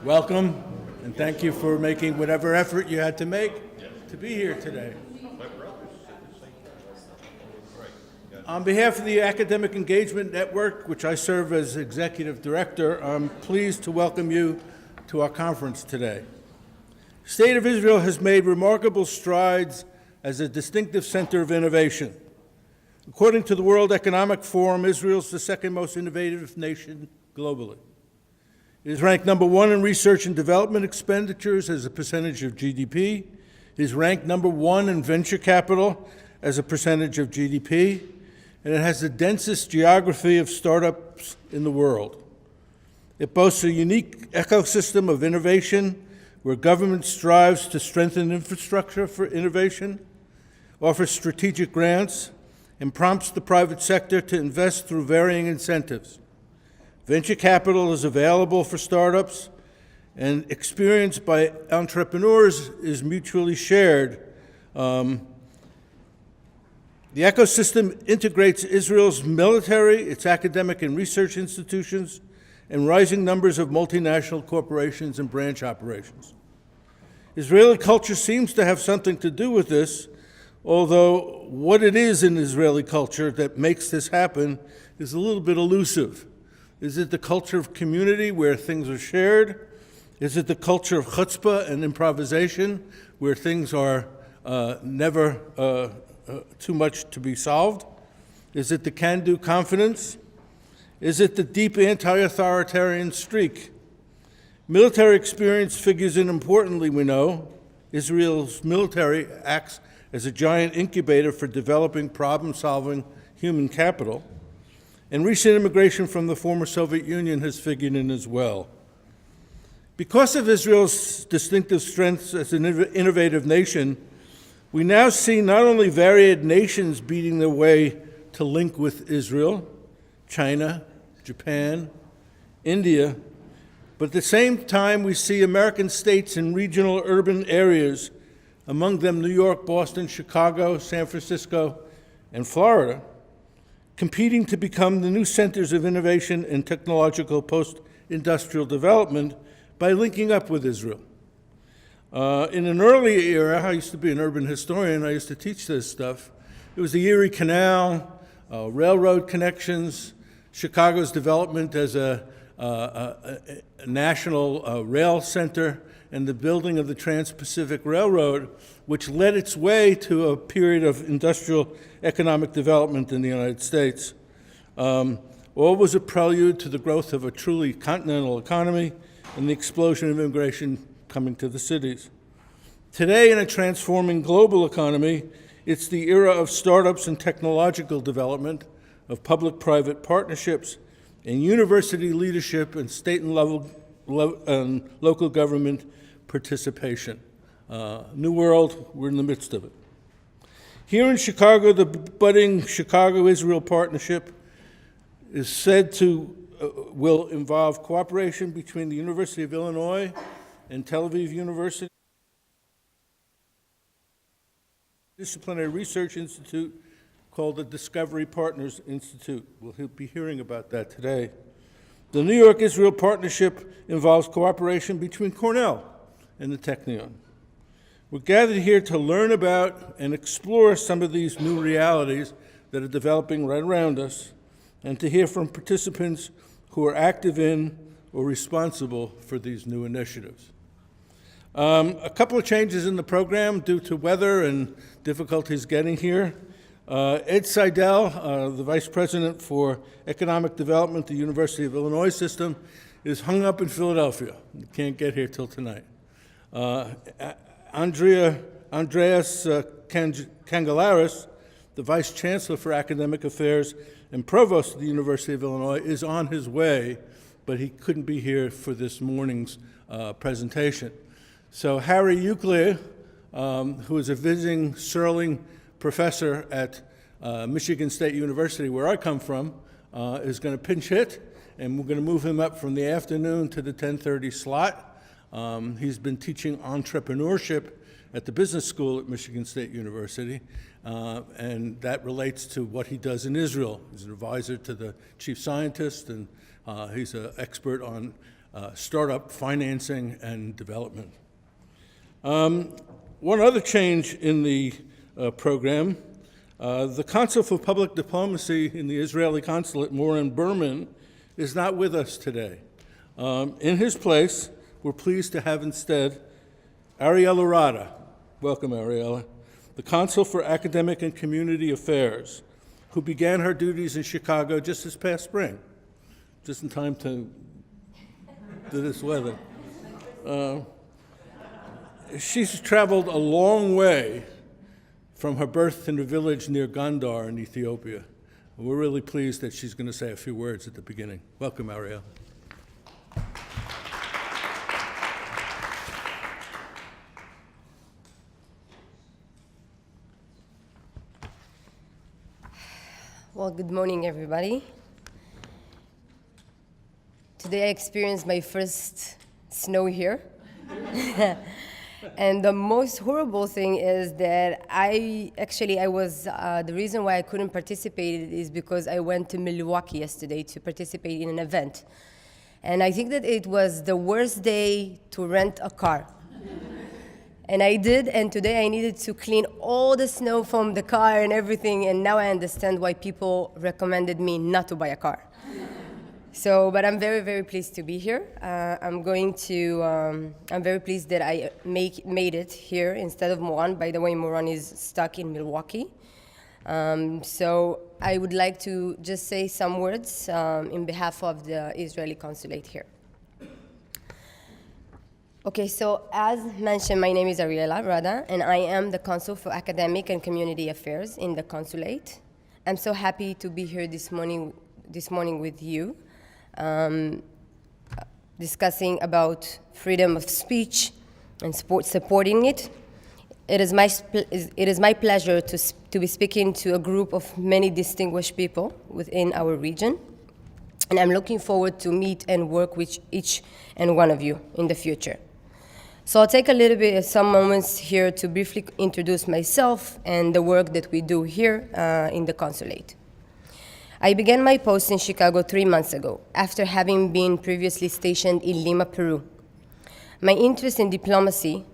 Welcome, and thank you for making whatever effort you had to make to be here today. On behalf of the Academic Engagement Network, which I serve as Executive Director, I'm pleased to welcome you to our conference today. The State of Israel has made remarkable strides as a distinctive center of innovation. According to the World Economic Forum, Israel is the second most innovative nation globally. It is ranked number one in research and development expenditures as a percentage of GDP. It is ranked number one in venture capital as a percentage of GDP. And it has the densest geography of startups in the world. It boasts a unique ecosystem of innovation where government strives to strengthen infrastructure for innovation, offers strategic grants, and prompts the private sector to invest through varying incentives. Venture capital is available for startups, and experience by entrepreneurs is mutually shared. The ecosystem integrates Israel's military, its academic and research institutions, and rising numbers of multinational corporations and branch operations. Israeli culture seems to have something to do with this, although what it is in Israeli culture that makes this happen is a little bit elusive. Is it the culture of community where things are shared? Is it the culture of chutzpah and improvisation where things are never too much to be solved? Is it the can-do confidence? Is it the deep anti-authoritarian streak? Military experience figures in importantly, we know. Israel's military acts as a giant incubator for developing problem-solving human capital. And recent immigration from the former Soviet Union has figured in as well. Because of Israel's distinctive strengths as an innovative nation, we now see not only varied nations beating their way to link with Israel, China, Japan, India, but at the same time we see American states in regional urban areas, among them New York, Boston, Chicago, San Francisco, and Florida, competing to become the new centers of innovation and technological post-industrial development by linking up with Israel. In an early era, I used to be an urban historian, I used to teach this stuff. It was the Erie Canal, railroad connections, Chicago's development as a national rail center, and the building of the Trans-Pacific Railroad, which led its way to a period of industrial economic development in the United States. All was a prelude to the growth of a truly continental economy and the explosion of immigration coming to the cities. Today, in a transforming global economy, it's the era of startups and technological development, of public-private partnerships, and university leadership and state and local government participation. New world, we're in the midst of it. Here in Chicago, the budding Chicago-Israel partnership is said to will involve cooperation between the University of Illinois and Tel Aviv University, Disciplinary Research Institute called the Discovery Partners Institute. We'll be hearing about that today. The New York-Israel partnership involves cooperation between Cornell and the Technion. We're gathered here to learn about and explore some of these new realities that are developing right around us, and to hear from participants who are active in or responsible for these new initiatives. A couple of changes in the program due to weather and difficulties getting here. Ed Seidel, the Vice President for Economic Development at the University of Illinois System, is hung up in Philadelphia. He can't get here till tonight. Andreas Kangelaris, the Vice Chancellor for Academic Affairs and Provost of the University of Illinois, is on his way, but he couldn't be here for this morning's presentation. So Harry Euclid, who is a visiting Serling professor at Michigan State University, where I come from, is going to pinch hit, and we're going to move him up from the afternoon to the 10:30 slot. He's been teaching entrepreneurship at the business school at Michigan State University, and that relates to what he does in Israel. He's an advisor to the chief scientist, and he's an expert on startup financing and development. One other change in the program, the Consul for Public Diplomacy in the Israeli Consulate, Moran Berman, is not with us today. In his place, we're pleased to have instead Ariella Rada. Welcome, Ariella. The Consul for Academic and Community Affairs, who began her duties in Chicago just this past spring, just in time to this weather. She's traveled a long way from her birth in a village near Gondar in Ethiopia. And we're really pleased that she's going to say a few words at the beginning. Welcome, Ariel. Well, good morning, everybody. Today I experienced my first snow here. And the most horrible thing is that the reason why I couldn't participate is because I went to Milwaukee yesterday to participate in an event. And I think that it was the worst day to rent a car. And I did, and today I needed to clean all the snow from the car and everything, and now I understand why people recommended me not to buy a car. But I'm very, very pleased to be here. I'm very pleased that I made it here instead of Moran. By the way, Moran is stuck in Milwaukee. So I would like to just say some words in behalf of the Israeli consulate here. Okay, so as mentioned, my name is Ariella Rada, and I am the Consul for Academic and Community Affairs in the consulate. I'm so happy to be here this morning with you, discussing about freedom of speech and supporting it. It is my pleasure to be speaking to a group of many distinguished people within our region, and I'm looking forward to meet and work with each and one of you in the future. So I'll take some moments here to briefly introduce myself and the work that we do here in the consulate. I began my post in Chicago 3 months ago, after having been previously stationed in Lima, Peru. My interest in diplomacy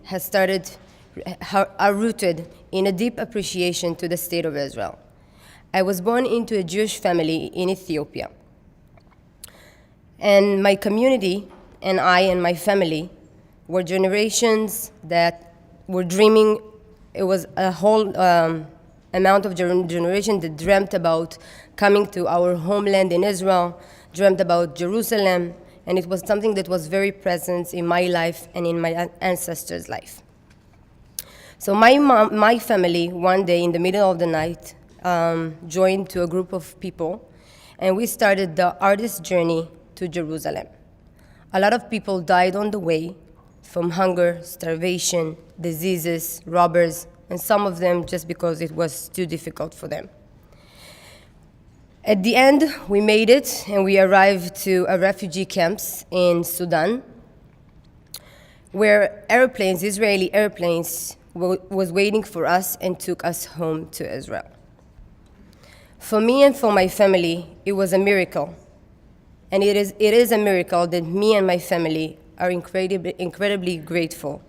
are rooted in a deep appreciation to the State of Israel. I was born into a Jewish family in Ethiopia. And my community and I and my family were generations that were dreaming. It was a whole amount of generation that dreamt about coming to our homeland in Israel, dreamt about Jerusalem, and it was something that was very present in my life and in my ancestors' life. So my family, one day in the middle of the night, joined to a group of people, and we started the artist's journey to Jerusalem. A lot of people died on the way, from hunger, starvation, diseases, robbers, and some of them just because it was too difficult for them. At the end, we made it, and we arrived to a refugee camps in Sudan, where Israeli airplanes, was waiting for us and took us home to Israel. For me and for my family, it was a miracle, and it is a miracle that me and my family are incredibly grateful.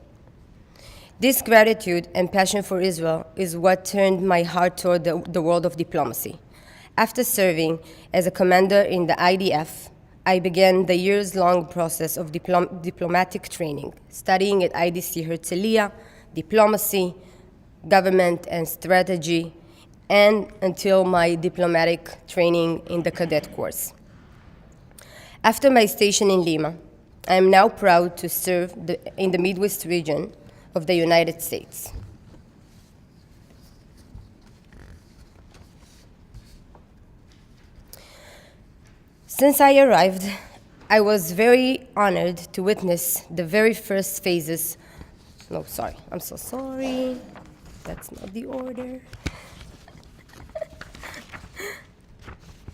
This gratitude and passion for Israel is what turned my heart toward the world of diplomacy. After serving as a commander in the IDF, I began the years-long process of diplomatic training, studying at IDC Herzliya, diplomacy, government, and strategy, and until my diplomatic training in the cadet course. After my station in Lima, I am now proud to serve in the Midwest region of the United States. Since I arrived, I was very honored to witness the very first phases. No, sorry, I'm so sorry. That's not the order.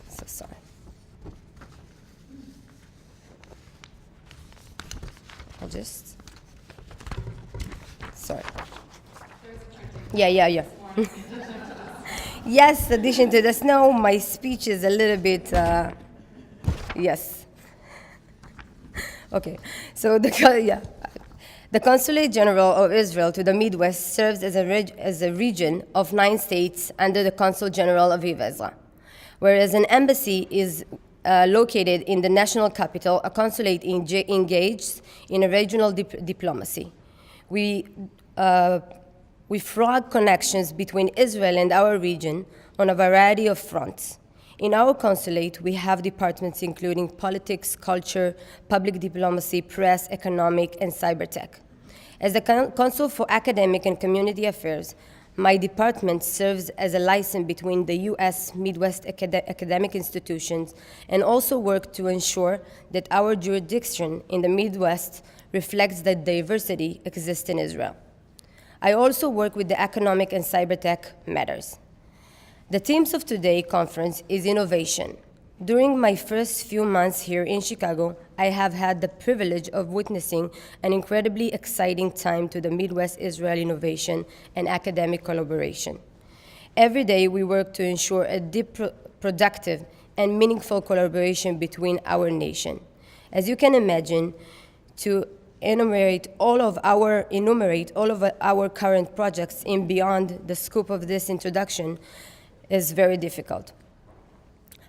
So sorry. Sorry. Yeah. Yes, in addition to the snow, my speech is a little bit, yes. Okay, so the Consulate General of Israel to the Midwest serves as a region of 9 states under the Consul General of Ezra. Whereas an embassy is located in the national capital, a consulate engages in a regional diplomacy. We frog connections between Israel and our region on a variety of fronts. In our consulate, we have departments including politics, culture, public diplomacy, press, economic, and cybertech. As the Consul for Academic and Community Affairs, my department serves as a liaison between the U.S. Midwest academic institutions and also work to ensure that our jurisdiction in the Midwest reflects the diversity exists in Israel. I also work with the economic and cybertech matters. The themes of today's conference is innovation. During my first few months here in Chicago, I have had the privilege of witnessing an incredibly exciting time to the Midwest Israel innovation and academic collaboration. Every day we work to ensure a deep, productive, and meaningful collaboration between our nation. As you can imagine, to enumerate all of our current projects in beyond the scope of this introduction is very difficult.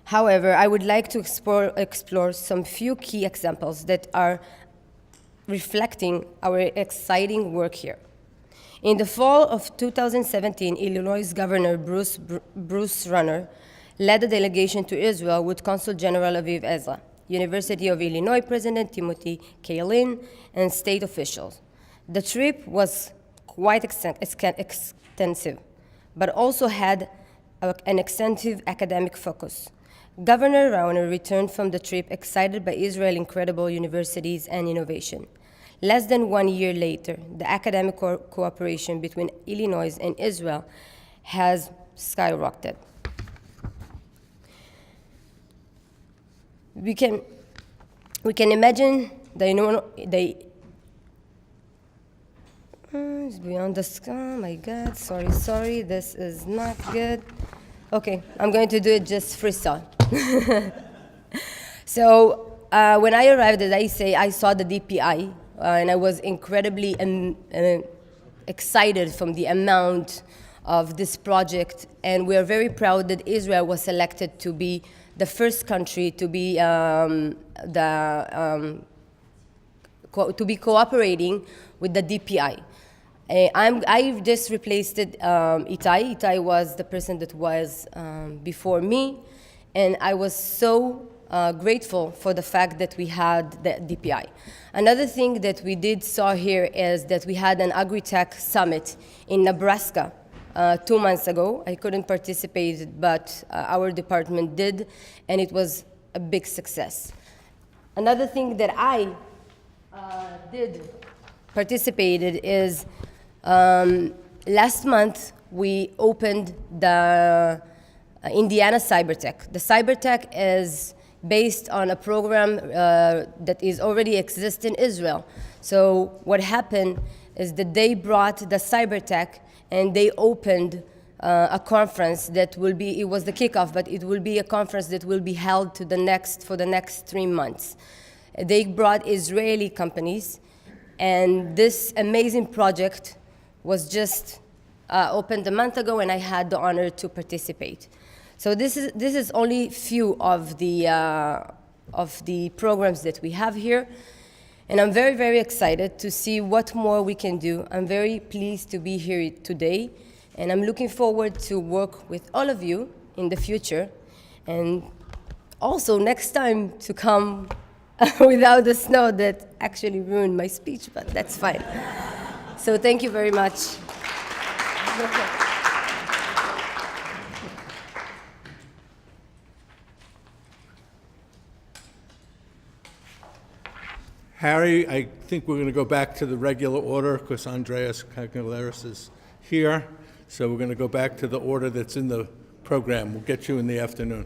However, I would like to explore some few key examples that are reflecting our exciting work here. In the fall of 2017, Illinois Governor Bruce Rauner led a delegation to Israel with Consul General Aviv Ezra, University of Illinois President Timothy Kaelin, and state officials. The trip was quite extensive, but also had an extensive academic focus. Governor Rauner returned from the trip excited by Israel's incredible universities and innovation. Less than 1 year later, the academic cooperation between Illinois and Israel has skyrocketed. We can imagine it's beyond the sky. Oh my God, sorry, this is not good. Okay, I'm going to do it just freestyle. So when I arrived, as I say, I saw the DPI, and I was incredibly excited from the amount of this project, and we are very proud that Israel was selected to be the first country to be cooperating with the DPI. I just replaced Itai. Itai was the person that was before me, and I was so grateful for the fact that we had the DPI. Another thing that we saw here is that we had an Agri-Tech Summit in Nebraska 2 months ago. I couldn't participate, but our department did, and it was a big success. Another thing that I participated is last month we opened the Indiana Cybertech. The Cybertech is based on a program that is already exists in Israel. So what happened is that they brought the Cybertech and they opened a conference that will be, it was the kickoff, but it will be a conference that will be held for the next 3 months. They brought Israeli companies, and this amazing project was just opened a month ago, and I had the honor to participate. So this is only few of the programs that we have here, and I'm very, very excited to see what more we can do. I'm very pleased to be here today, and I'm looking forward to work with all of you in the future, and also next time to come without the snow that actually ruined my speech, but that's fine. So thank you very much. Harry, I think we're going to go back to the regular order because Andreas Kagaleris is here. So we're going to go back to the order that's in the program. We'll get you in the afternoon.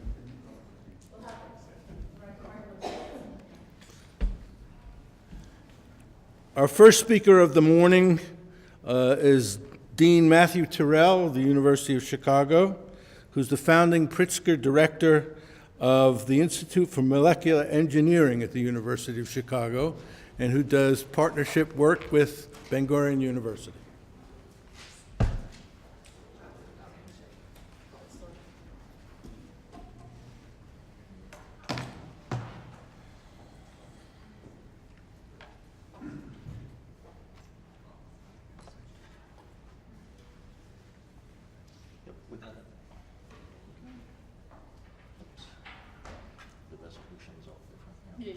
Our first speaker of the morning is Dean Matthew Terrell of the University of Chicago, who's the founding Pritzker Director of the Institute for Molecular Engineering at the University of Chicago, and who does partnership work with Ben-Gurion University. The resolution's all different. Yeah.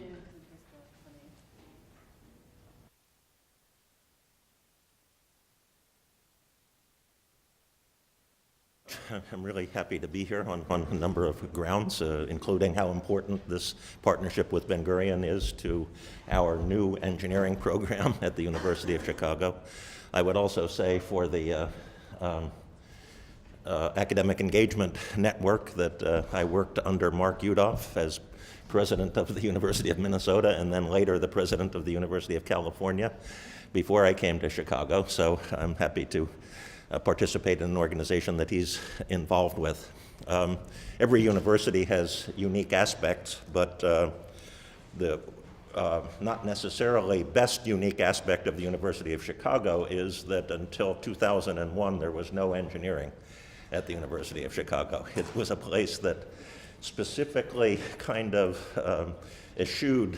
I'm really happy to be here on a number of grounds, including how important this partnership with Ben-Gurion is to our new engineering program at the University of Chicago. I would also say for the academic engagement network that I worked under Mark Yudof as president of the University of Minnesota and then later the president of the University of California before I came to Chicago. So I'm happy to participate in an organization that he's involved with. Every university has unique aspects, but the not necessarily best unique aspect of the University of Chicago is that until 2001 there was no engineering at the University of Chicago. It was a place that specifically kind of eschewed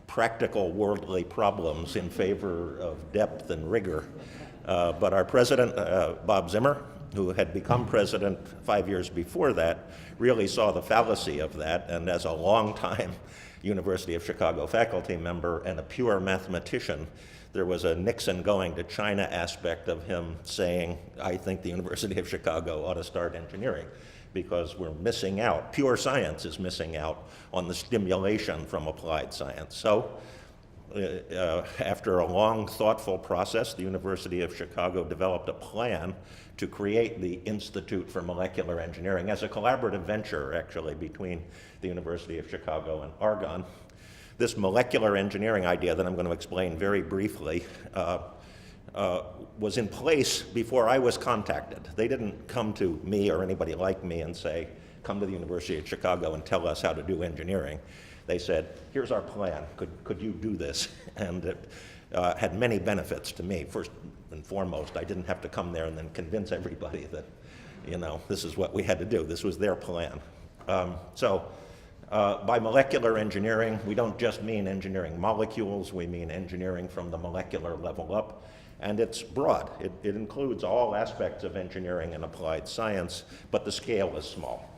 practical worldly problems in favor of depth and rigor. But our president, Bob Zimmer, who had become president 5 years before that, really saw the fallacy of that, and as a longtime University of Chicago faculty member and a pure mathematician, there was a Nixon going to China aspect of him saying, I think the University of Chicago ought to start engineering because we're missing out. Pure science is missing out on the stimulation from applied science. So after a long, thoughtful process, the University of Chicago developed a plan to create the Institute for Molecular Engineering as a collaborative venture, actually, between the University of Chicago and Argonne. This molecular engineering idea that I'm going to explain very briefly was in place before I was contacted. They didn't come to me or anybody like me and say, come to the University of Chicago and tell us how to do engineering. They said, here's our plan, could you do this? And it had many benefits to me. First and foremost, I didn't have to come there and then convince everybody that, you know, this is what we had to do. This was their plan. By molecular engineering, we don't just mean engineering molecules, we mean engineering from the molecular level up. And it's broad. It includes all aspects of engineering and applied science, but the scale is small.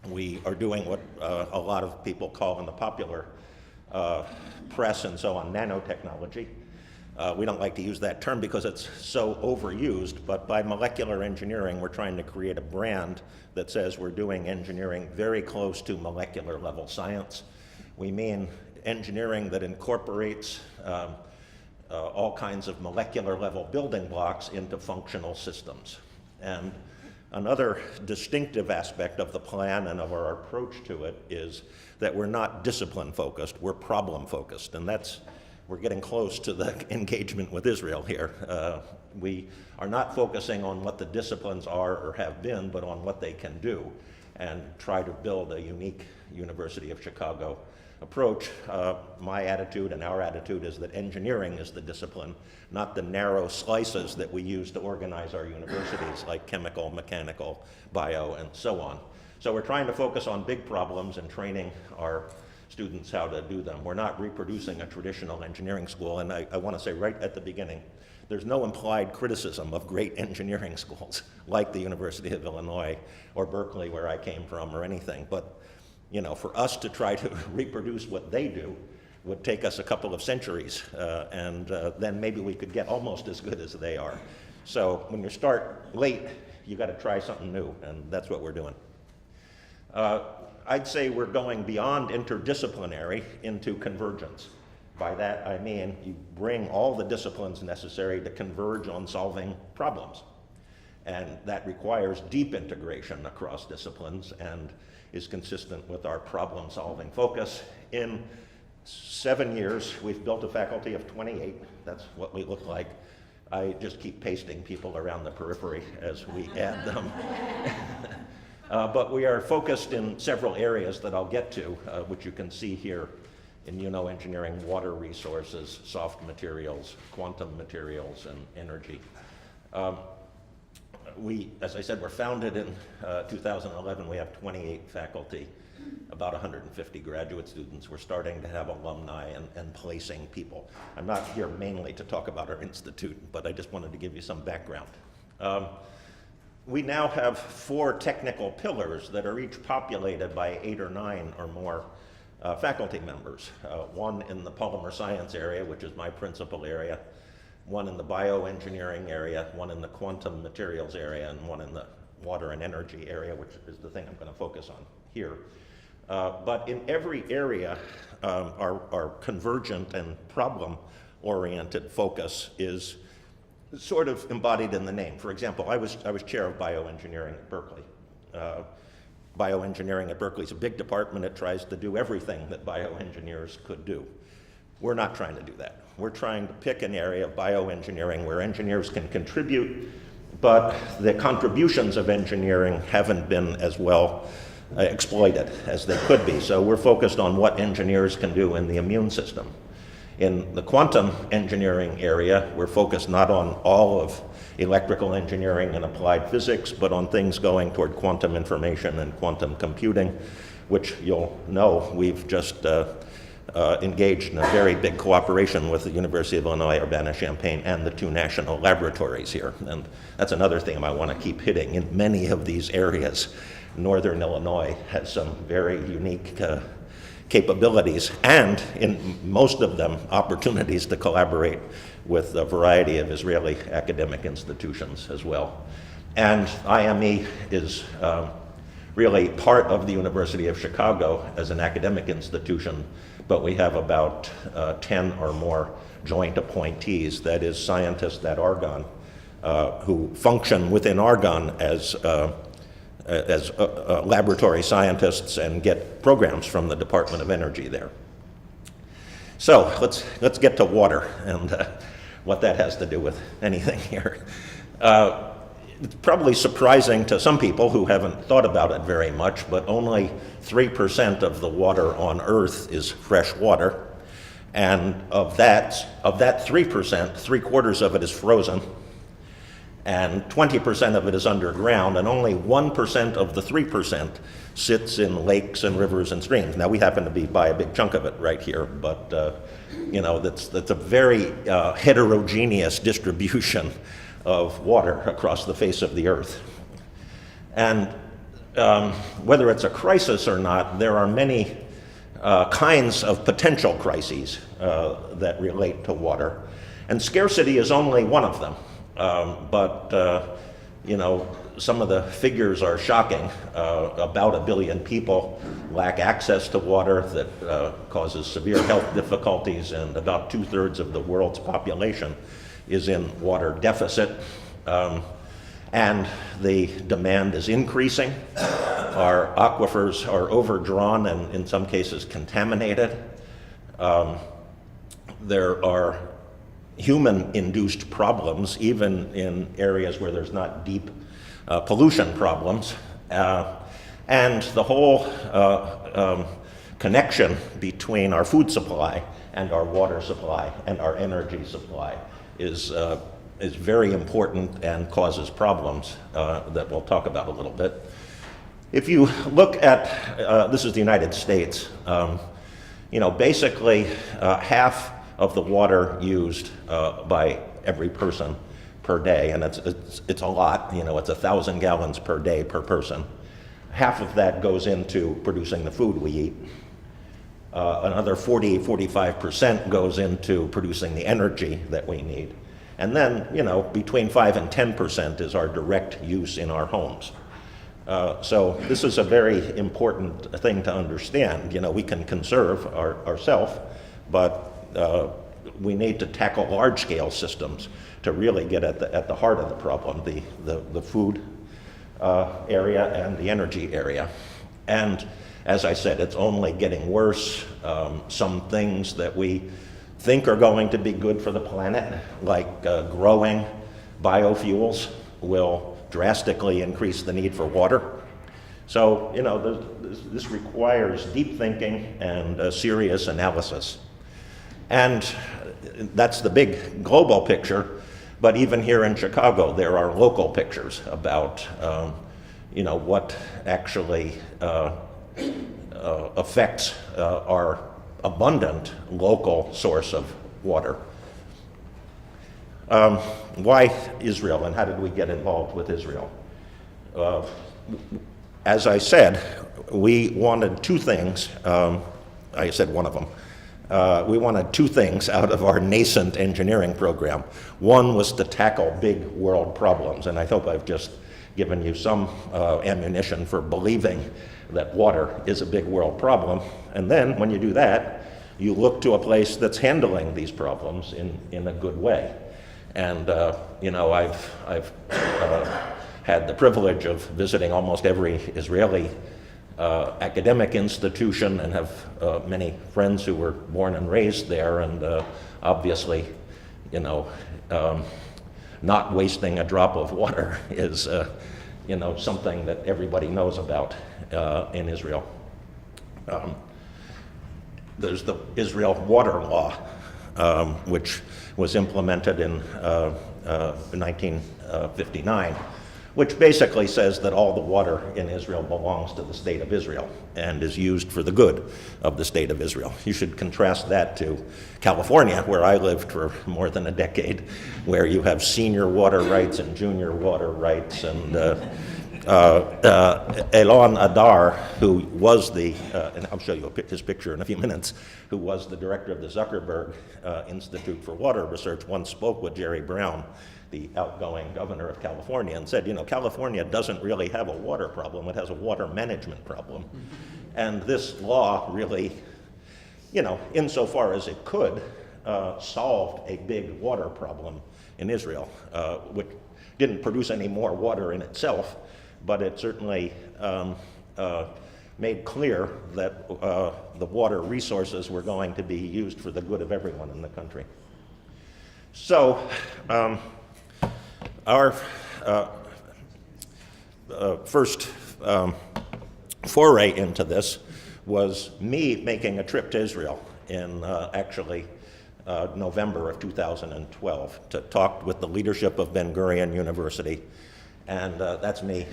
We are doing what a lot of people call in the popular press and so on nanotechnology. We don't like to use that term because it's so overused, but by molecular engineering, we're trying to create a brand that says we're doing engineering very close to molecular level science. We mean engineering that incorporates all kinds of molecular level building blocks into functional systems. And another distinctive aspect of the plan and of our approach to it is that we're not discipline focused, we're problem focused, and we're getting close to the engagement with Israel here. We are not focusing on what the disciplines are or have been, but on what they can do, and try to build a unique University of Chicago approach. My attitude and our attitude is that engineering is the discipline, not the narrow slices that we use to organize our universities, like chemical, mechanical, bio, and so on. So we're trying to focus on big problems and training our students how to do them. We're not reproducing a traditional engineering school, and I want to say right at the beginning, there's no implied criticism of great engineering schools like the University of Illinois or Berkeley, where I came from, or anything. But you know, for us to try to reproduce what they do would take us a couple of centuries, and then maybe we could get almost as good as they are. So when you start late, you got to try something new, and that's what we're doing. I'd say we're going beyond interdisciplinary into convergence. By that I mean you bring all the disciplines necessary to converge on solving problems. And that requires deep integration across disciplines and is consistent with our problem-solving focus. In 7 years, we've built a faculty of 28. That's what we look like. I just keep pasting people around the periphery as we add them. But we are focused in several areas that I'll get to, which you can see here: immunoengineering, water resources, soft materials, quantum materials, and energy. As I said, we're founded in 2011. We have 28 faculty, about 150 graduate students. We're starting to have alumni and placing people. I'm not here mainly to talk about our institute, but I just wanted to give you some background. We now have 4 technical pillars that are each populated by 8 or 9 or more faculty members. One in the polymer science area, which is my principal area, one in the bioengineering area, one in the quantum materials area, and one in the water and energy area, which is the thing I'm going to focus on here. But in every area, our convergent and problem-oriented focus is sort of embodied in the name. For example, I was chair of bioengineering at Berkeley. Bioengineering at Berkeley is a big department. It tries to do everything that bioengineers could do. We're not trying to do that. We're trying to pick an area of bioengineering where engineers can contribute, but the contributions of engineering haven't been as well exploited as they could be. So we're focused on what engineers can do in the immune system. In the quantum engineering area, we're focused not on all of electrical engineering and applied physics, but on things going toward quantum information and quantum computing, which you'll know we've just engaged in a very big cooperation with the University of Illinois Urbana-Champaign and the 2 national laboratories here. And that's another theme I want to keep hitting. In many of these areas, Northern Illinois has some very unique capabilities, and in most of them, opportunities to collaborate with a variety of Israeli academic institutions as well. And IME is really part of the University of Chicago as an academic institution, but we have about 10 or more joint appointees, that is, scientists at Argonne, who function within Argonne as laboratory scientists and get programs from the Department of Energy there. So let's get to water and what that has to do with anything here. It's probably surprising to some people who haven't thought about it very much, but only 3% of the water on Earth is fresh water. And of that 3%, 3/4 of it is frozen, and 20% of it is underground, and only 1% of the 3% sits in lakes and rivers and streams. Now, we happen to be by a big chunk of it right here, but that's a very heterogeneous distribution of water across the face of the Earth. And whether it's a crisis or not, there are many kinds of potential crises that relate to water, and scarcity is only one of them. But some of the figures are shocking. About 1 billion people lack access to water that causes severe health difficulties, and about 2/3 of the world's population is in water deficit. And the demand is increasing. Our aquifers are overdrawn and in some cases contaminated. There are human-induced problems, even in areas where there's not deep pollution problems. And the whole connection between our food supply and our water supply and our energy supply is very important and causes problems that we'll talk about a little bit. If you look at, this is the United States, basically half of the water used by every person per day, and it's a lot, it's 1,000 gallons per day per person. Half of that goes into producing the food we eat. Another 45% goes into producing the energy that we need. And then, between 5 and 10% is our direct use in our homes. So this is a very important thing to understand. We can conserve ourselves, but we need to tackle large-scale systems to really get at the heart of the problem, the food area and the energy area. And as I said, it's only getting worse. Some things that we think are going to be good for the planet, like growing biofuels, will drastically increase the need for water. So, you know, this requires deep thinking and serious analysis. And that's the big global picture, but even here in Chicago, there are local pictures about, you know, what actually affects our abundant local source of water. Why Israel, and how did we get involved with Israel? As I said, we wanted two things. I said one of them. We wanted two things out of our nascent engineering program. One was to tackle big world problems, and I hope I've just given you some ammunition for believing that water is a big world problem. And then, when you do that, you look to a place that's handling these problems in a good way. And you know, I've had the privilege of visiting almost every Israeli academic institution and have many friends who were born and raised there, and obviously, you know, not wasting a drop of water is, you know, something that everybody knows about in Israel. There's the Israel Water Law, which was implemented in 1959, which basically says that all the water in Israel belongs to the state of Israel and is used for the good of the state of Israel. You should contrast that to California, where I lived for more than a decade, where you have senior water rights and junior water rights. And Elon Adar, who was the, and I'll show you his picture in a few minutes, who was the director of the Zuckerberg Institute for Water Research, once spoke with Jerry Brown, the outgoing governor of California, and said, you know, California doesn't really have a water problem, it has a water management problem. And this law really, you know, insofar as it could, solved a big water problem in Israel, which didn't produce any more water in itself, but it certainly made clear that the water resources were going to be used for the good of everyone in the country. So, our first foray into this was me making a trip to Israel in actually November of 2012 to talk with the leadership of Ben-Gurion University. And that's me.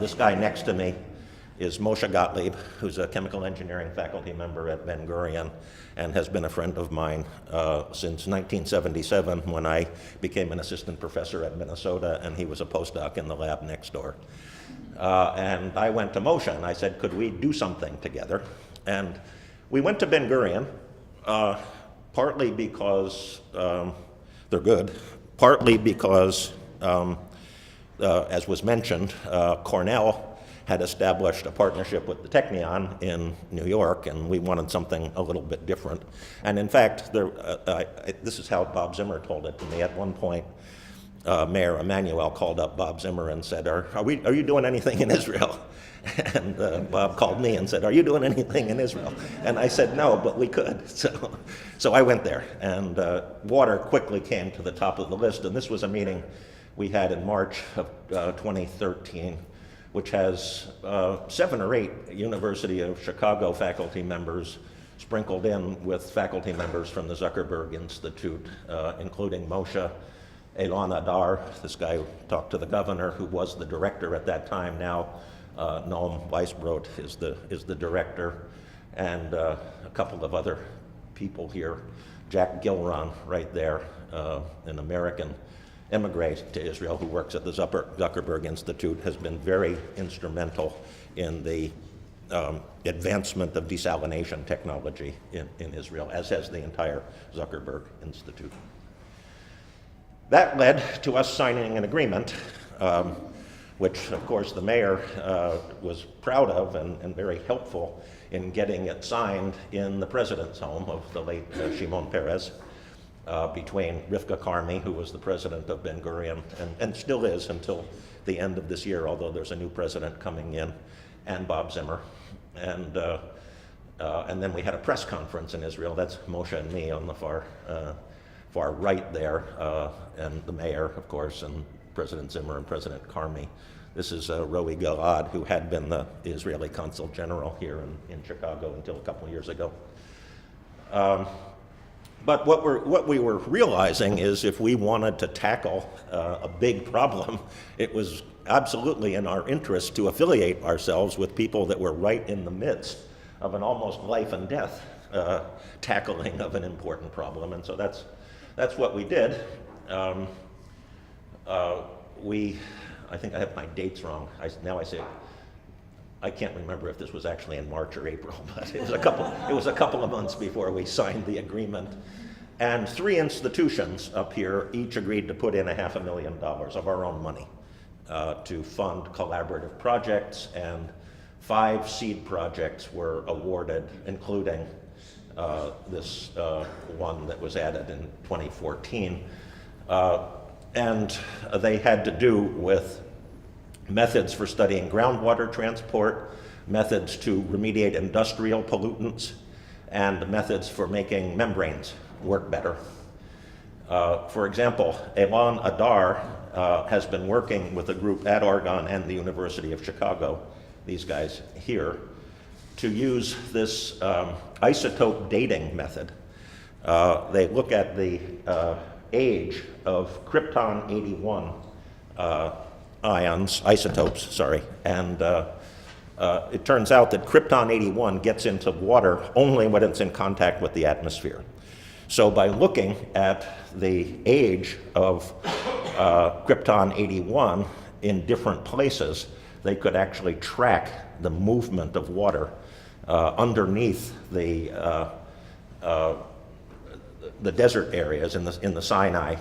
This guy next to me is Moshe Gottlieb, who's a chemical engineering faculty member at Ben-Gurion and has been a friend of mine since 1977, when I became an assistant professor at Minnesota and he was a postdoc in the lab next door. And I went to Moshe and I said, could we do something together? And we went to Ben-Gurion, partly because they're good, partly because, as was mentioned, Cornell had established a partnership with the Technion in New York, and we wanted something a little bit different. And in fact, this is how Bob Zimmer told it to me. At one point, Mayor Emanuel called up Bob Zimmer and said, are you doing anything in Israel? And Bob called me and said, are you doing anything in Israel? And I said, no, but we could. So I went there, and water quickly came to the top of the list, and this was a meeting we had in March of 2013, which has 7 or 8 University of Chicago faculty members sprinkled in with faculty members from the Zuckerberg Institute, including Moshe, Elon Adar, this guy who talked to the governor, who was the director at that time. Now Noam Weisbrot is the director, and a couple of other people here. Jack Gilron, right there, an American immigrant to Israel who works at the Zuckerberg Institute, has been very instrumental in the advancement of desalination technology in Israel, as has the entire Zuckerberg Institute. That led to us signing an agreement, which of course the mayor was proud of and very helpful in getting it signed in the president's home of the late Shimon Peres, between Rivka Karmi, who was the president of Ben-Gurion, and still is until the end of this year, although there's a new president coming in, and Bob Zimmer. And then we had a press conference in Israel. That's Moshe and me on the far right there, and the mayor, of course, and President Zimmer and President Karmi This is Roei Gilad, who had been the Israeli consul general here in Chicago until a couple of years ago. But what we were realizing is if we wanted to tackle a big problem, it was absolutely in our interest to affiliate ourselves with people that were right in the midst of an almost life and death tackling of an important problem. And so that's what we did. I think I have my dates wrong. Now I say, I can't remember if this was actually in March or April, but it was a couple of months before we signed the agreement. And 3 institutions up here each agreed to put in $500,000 of our own money to fund collaborative projects, and 5 seed projects were awarded, including this one that was added in 2014. And they had to do with methods for studying groundwater transport, methods to remediate industrial pollutants, and methods for making membranes work better. For example, Elan Adar has been working with a group at Oregon and the University of Chicago, these guys here, to use this isotope dating method. They look at the age of krypton-81 isotopes, and it turns out that krypton-81 gets into water only when it's in contact with the atmosphere. So by looking at the age of krypton-81 in different places, they could actually track the movement of water underneath the desert areas in the Sinai,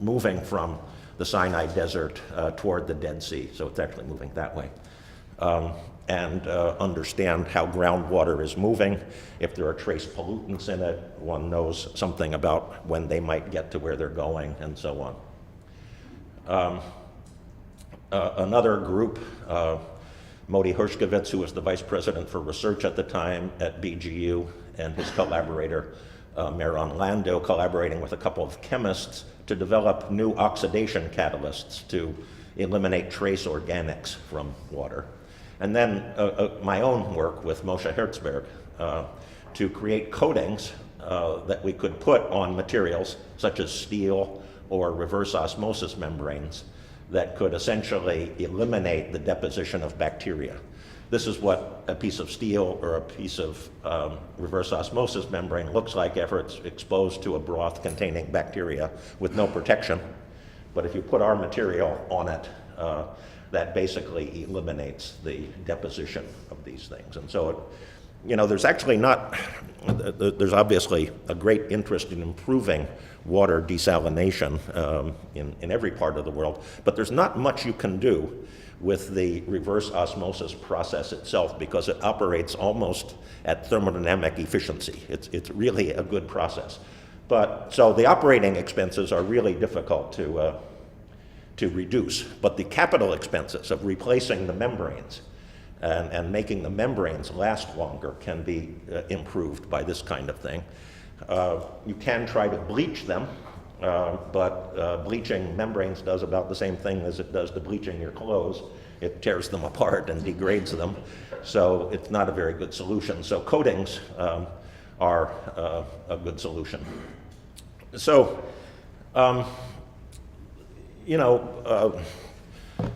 moving from the Sinai Desert toward the Dead Sea. So it's actually moving that way. And understand how groundwater is moving. If there are trace pollutants in it, one knows something about when they might get to where they're going, and so on. Another group, Moti Hershkovitz, who was the vice president for research at the time at BGU, and his collaborator, Meron Lando, collaborating with a couple of chemists to develop new oxidation catalysts to eliminate trace organics from water. And then my own work with Moshe Herzberg to create coatings that we could put on materials such as steel or reverse osmosis membranes that could essentially eliminate the deposition of bacteria. This is what a piece of steel or a piece of reverse osmosis membrane looks like after it's exposed to a broth containing bacteria with no protection. But if you put our material on it, that basically eliminates the deposition of these things. And so, there's actually there's obviously a great interest in improving water desalination in every part of the world, but there's not much you can do with the reverse osmosis process itself because it operates almost at thermodynamic efficiency. It's really a good process. But so the operating expenses are really difficult to reduce, but the capital expenses of replacing the membranes and making the membranes last longer can be improved by this kind of thing. You can try to bleach them, but bleaching membranes does about the same thing as it does to bleaching your clothes. It tears them apart and degrades them, so it's not a very good solution. So coatings are a good solution. So,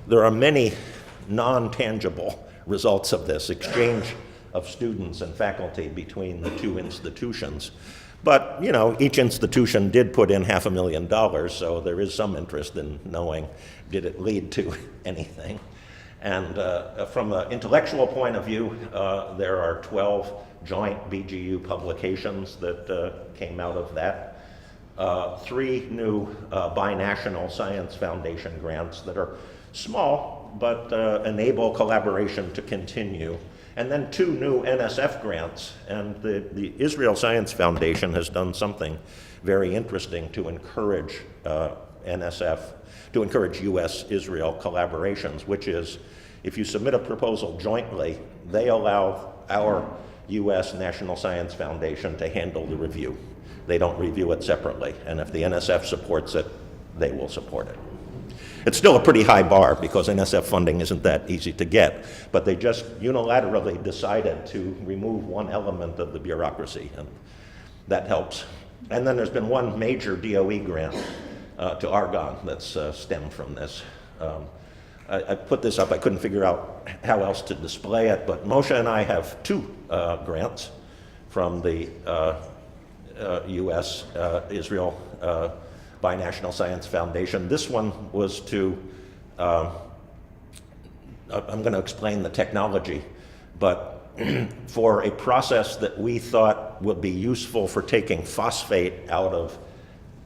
there are many non-tangible results of this exchange of students and faculty between the 2 institutions. But, each institution did put in $500,000, so there is some interest in knowing, did it lead to anything? And from an intellectual point of view, there are 12 joint BGU publications that came out of that. 3 new binational Science Foundation grants that are small, but enable collaboration to continue. And then 2 new NSF grants, and the Israel Science Foundation has done something very interesting to encourage NSF, to encourage US-Israel collaborations, which is if you submit a proposal jointly, they allow our US National Science Foundation to handle the review. They don't review it separately, and if the NSF supports it, they will support it. It's still a pretty high bar because NSF funding isn't that easy to get, but they just unilaterally decided to remove one element of the bureaucracy, and that helps. And then there's been one major DOE grant to Argonne that's stemmed from this. I put this up, I couldn't figure out how else to display it, but Moshe and I have two grants from the U.S. Israel Binational Science Foundation. This one was to, I'm going to explain the technology, but for a process that we thought would be useful for taking phosphate out of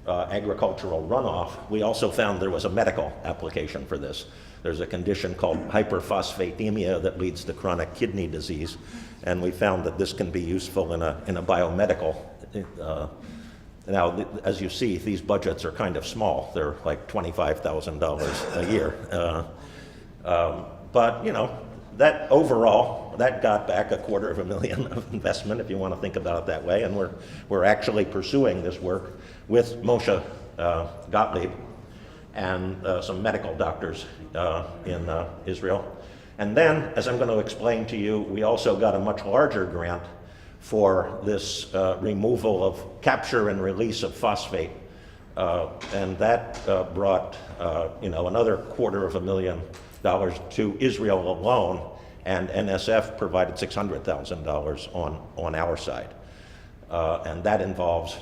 agricultural runoff, we also found there was a medical application for this. There's a condition called hyperphosphatemia that leads to chronic kidney disease, and we found that this can be useful in a biomedical. Now, as you see, these budgets are kind of small. They're like $25,000 a year. But, you know, that overall, that got back $250,000 of investment, if you want to think about it that way, and we're actually pursuing this work with Moshe Gottlieb and some medical doctors in Israel. And then, as I'm going to explain to you, we also got a much larger grant for this removal of capture and release of phosphate. And that brought you know, another $250,000 to Israel alone, and NSF provided $600,000 on our side. And that involves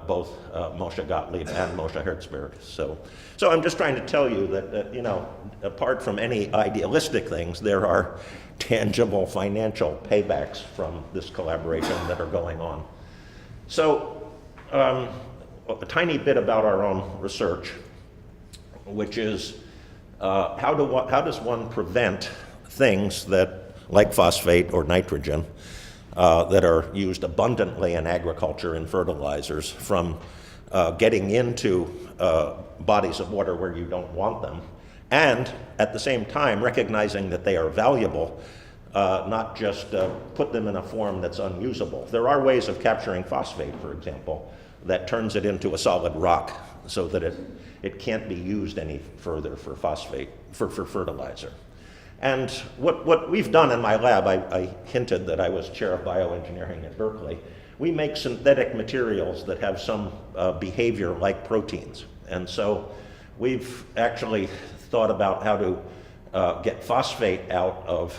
both Moshe Gottlieb and Moshe Herzberg. So I'm just trying to tell you that, you know, apart from any idealistic things, there are tangible financial paybacks from this collaboration that are going on. So a tiny bit about our own research, which is how does one prevent things that, like phosphate or nitrogen, that are used abundantly in agriculture and fertilizers from getting into bodies of water where you don't want them, and at the same time recognizing that they are valuable, not just put them in a form that's unusable. There are ways of capturing phosphate, for example, that turns it into a solid rock so that it can't be used any further for phosphate, for fertilizer. And what we've done in my lab, I hinted that I was chair of bioengineering at Berkeley. We make synthetic materials that have some behavior like proteins. And so we've actually thought about how to get phosphate out of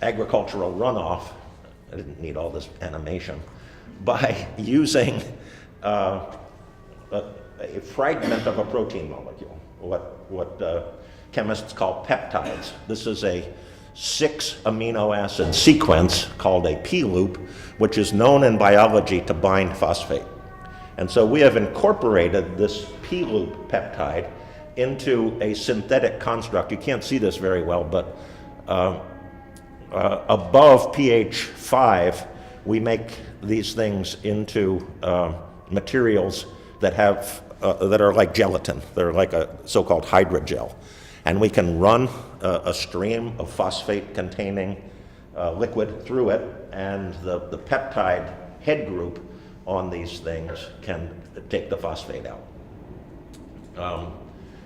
agricultural runoff. I didn't need all this animation. By using a fragment of a protein molecule, what chemists call peptides. This is a 6 amino acid sequence called a P-loop, which is known in biology to bind phosphate. And so we have incorporated this P-loop peptide into a synthetic construct. You can't see this very well, but above pH 5, we make these things into materials that have that are like gelatin. They're like a so-called hydrogel. And we can run a stream of phosphate-containing liquid through it, and the peptide head group on these things can take the phosphate out.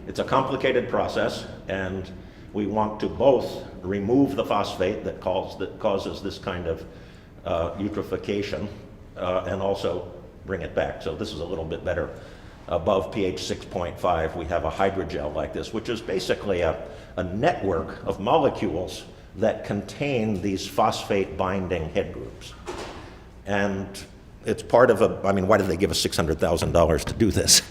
It's a complicated process, and we want to both remove the phosphate that causes this kind of eutrophication and also bring it back. So this is a little bit better. Above pH 6.5, we have a hydrogel like this, which is basically a network of molecules that contain these phosphate-binding head groups. And it's part of I mean, why did they give us $600,000 to do this?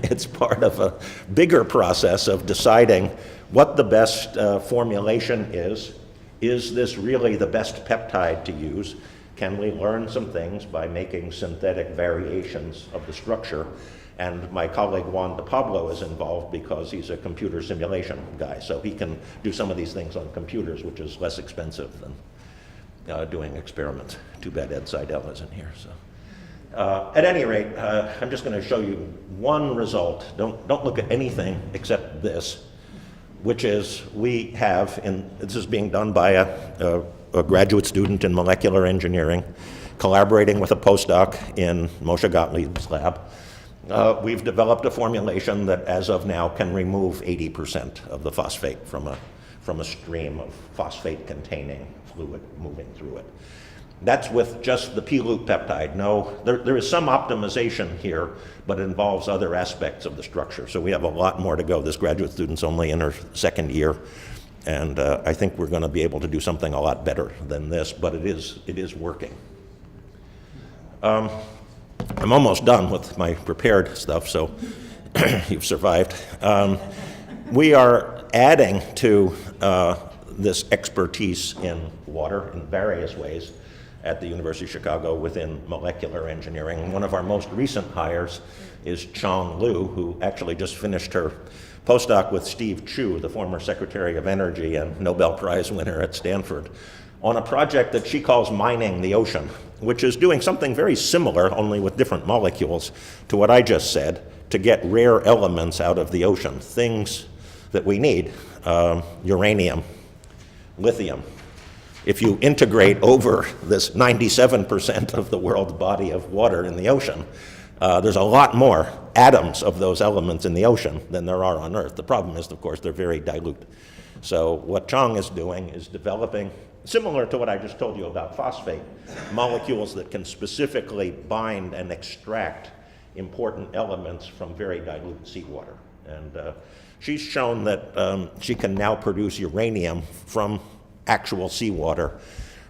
It's part of a bigger process of deciding what the best formulation is. Is this really the best peptide to use? Can we learn some things by making synthetic variations of the structure? And my colleague Juan DePablo is involved because he's a computer simulation guy, so he can do some of these things on computers, which is less expensive than doing experiments. Too bad Ed Seidel isn't here. So, at any rate, I'm just going to show you one result. Don't look at anything except this, which is we have, this is being done by a graduate student in molecular engineering, collaborating with a postdoc in Moshe Gottlieb's lab. We've developed a formulation that, as of now, can remove 80% of the phosphate from a stream of phosphate-containing fluid moving through it. That's with just the P-loop peptide. No, there is some optimization here, but it involves other aspects of the structure. So we have a lot more to go. This graduate student's only in her second year, and I think we're going to be able to do something a lot better than this, but it is working. I'm almost done with my prepared stuff, so you've survived. We are adding to this expertise in water in various ways at the University of Chicago within molecular engineering. One of our most recent hires is Chong Liu, who actually just finished her postdoc with Steve Chu, the former Secretary of Energy and Nobel Prize winner at Stanford, on a project that she calls mining the ocean, which is doing something very similar, only with different molecules, to what I just said, to get rare elements out of the ocean, things that we need, uranium, lithium. If you integrate over this 97% of the world's body of water in the ocean, there's a lot more atoms of those elements in the ocean than there are on Earth. The problem is, of course, they're very dilute. So what Chong is doing is developing, similar to what I just told you about phosphate, molecules that can specifically bind and extract important elements from very dilute seawater. And she's shown that she can now produce uranium from actual seawater,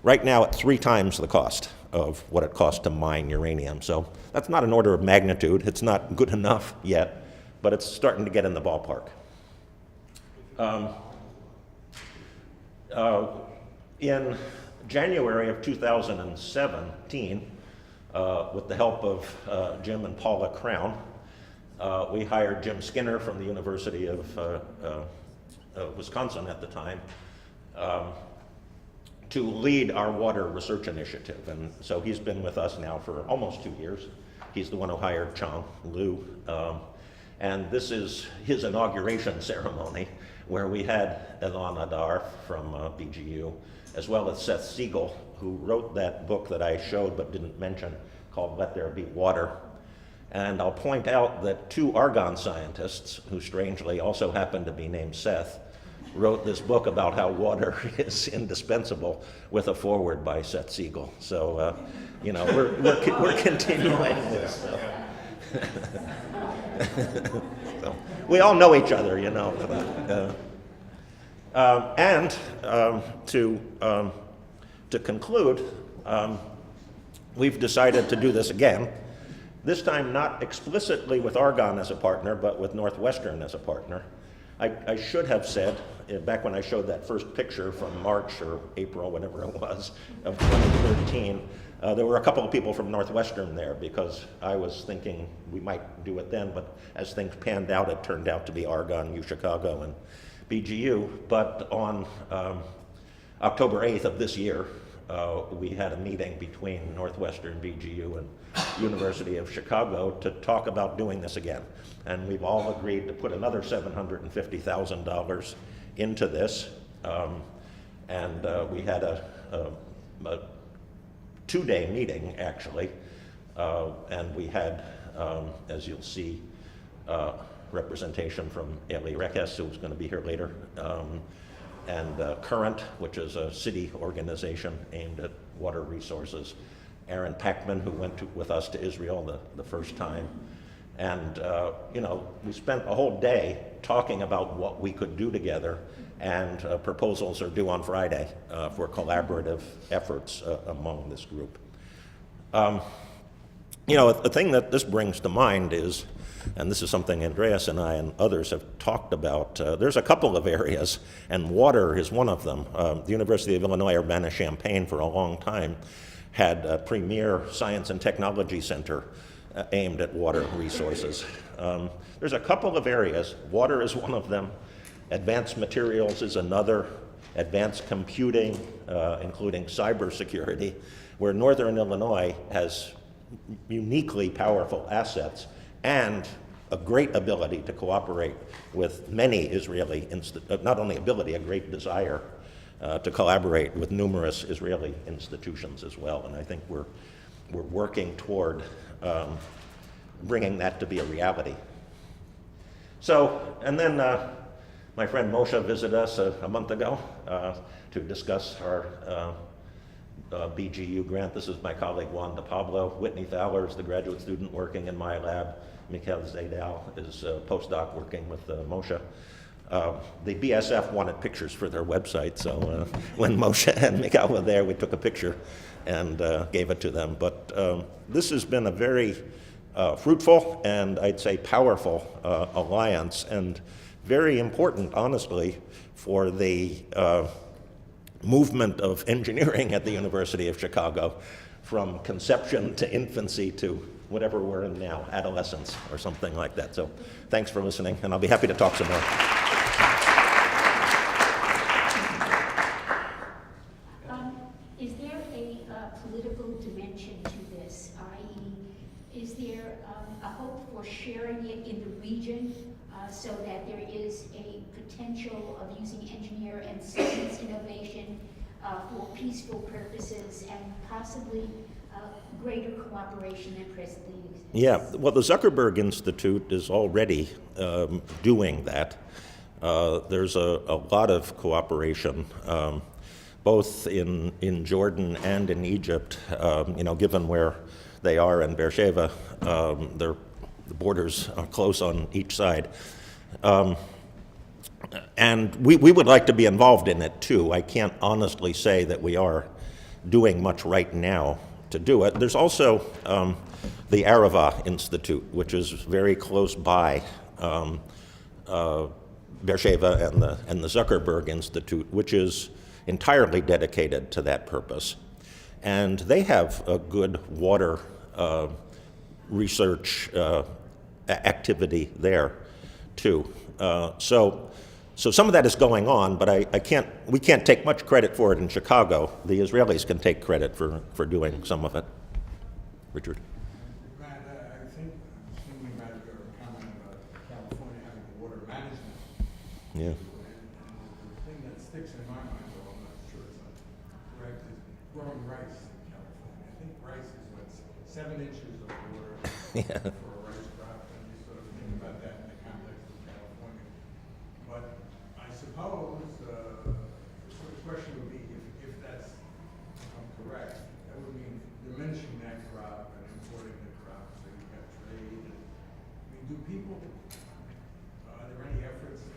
right now at 3 times the cost of what it costs to mine uranium. So that's not an order of magnitude. It's not good enough yet, but it's starting to get in the ballpark. In January of 2017, with the help of Jim and Paula Crown, we hired Jim Skinner from the University of Wisconsin at the time to lead our water research initiative. And so he's been with us now for almost 2 years. He's the one who hired Chong Liu. And this is his inauguration ceremony, where we had Elan Adar from BGU, as well as Seth Siegel, who wrote that book that I showed but didn't mention, called Let There Be Water. And I'll point out that 2 Argonne scientists, who strangely also happen to be named Seth, wrote this book about how water is indispensable, with a foreword by Seth Siegel. So, you know, we're continuing this. So. So, we all know each other, you know. To conclude, we've decided to do this again. This time not explicitly with Argonne as a partner, but with Northwestern as a partner. I should have said, back when I showed that first picture from March or April, whatever it was, of 2013, there were a couple of people from Northwestern there, because I was thinking we might do it then, but as things panned out, it turned out to be Argonne, UChicago, and BGU. But on October 8th of this year, we had a meeting between Northwestern, BGU, and University of Chicago to talk about doing this again. And we've all agreed to put another $750,000 into this. We had a 2-day meeting, actually, and we had, as you'll see, representation from Eli Rekes, who's going to be here later, and Current, which is a city organization aimed at water resources, Aaron Packman, who went with us to Israel the first time. And, you know, we spent a whole day talking about what we could do together, and proposals are due on Friday for collaborative efforts among this group. You know, the thing that this brings to mind is, and this is something Andreas and I and others have talked about, there's a couple of areas, and water is one of them. The University of Illinois Urbana-Champaign for a long time had a premier science and technology center aimed at water resources. There's a couple of areas. Water is one of them. Advanced materials is another. Advanced computing, including cybersecurity, where Northern Illinois has uniquely powerful assets and a great ability to cooperate with many Israeli, not only ability, a great desire to collaborate with numerous Israeli institutions as well. And I think we're working toward bringing that to be a reality. So, and then my friend Moshe visited us a month ago to discuss our BGU grant. This is my colleague Juan DePablo. Whitney Fowler is the graduate student working in my lab. Mikhail Zaydal is a postdoc working with Moshe. The BSF wanted pictures for their website, so when Moshe and Mikhail were there, we took a picture and gave it to them. But this has been a very fruitful and I'd say powerful alliance, and very important, honestly, for the movement of engineering at the University of Chicago from conception to infancy to whatever we're in now, adolescence or something like that. So thanks for listening, and I'll be happy to talk some more. Is there a political dimension to this, i.e., is there a hope for sharing it in the region so that there is a potential of using engineer and science innovation for peaceful purposes and possibly greater cooperation than presently exists? Yeah, well, the Zuckerberg Institute is already doing that. There's a lot of cooperation, both in Jordan and in Egypt. Given where they are in Beersheba, the borders are close on each side. And we would like to be involved in it too. I can't honestly say that we are doing much right now to do it. There's also the Arava Institute, which is very close by Beersheba, and the Zuckerberg Institute, which is entirely dedicated to that purpose. And they have a good water research activity there too. So some of that is going on, but we can't take much credit for it in Chicago. The Israelis can take credit for doing some of it. Richard? Matt, I think thinking about your comment about California having water management. Yeah. And the thing that sticks in my mind, though I'm not sure it's not correct, is growing rice in California. I think rice is what, 7 inches of water Yeah. for a rice crop, and you sort of think about that in the context of California. But I suppose the sort of question would be if that's correct, that would mean diminishing that crop and importing the crop, so you've got trade. And, do people, are there any efforts to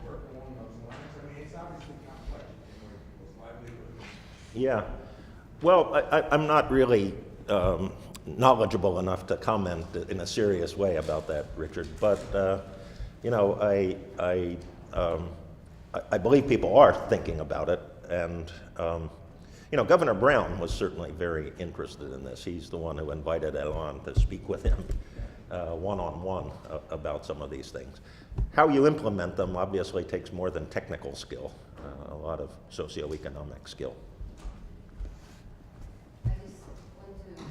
work along those lines? I mean, it's obviously complex, people's livelihood. Yeah. Well, I'm not really knowledgeable enough to comment in a serious way about that, Richard. But I believe people are thinking about it, and Governor Brown was certainly very interested in this. He's the one who invited Elon to speak with him one-on-one about some of these things. How you implement them obviously takes more than technical skill, a lot of socioeconomic skill. I just want to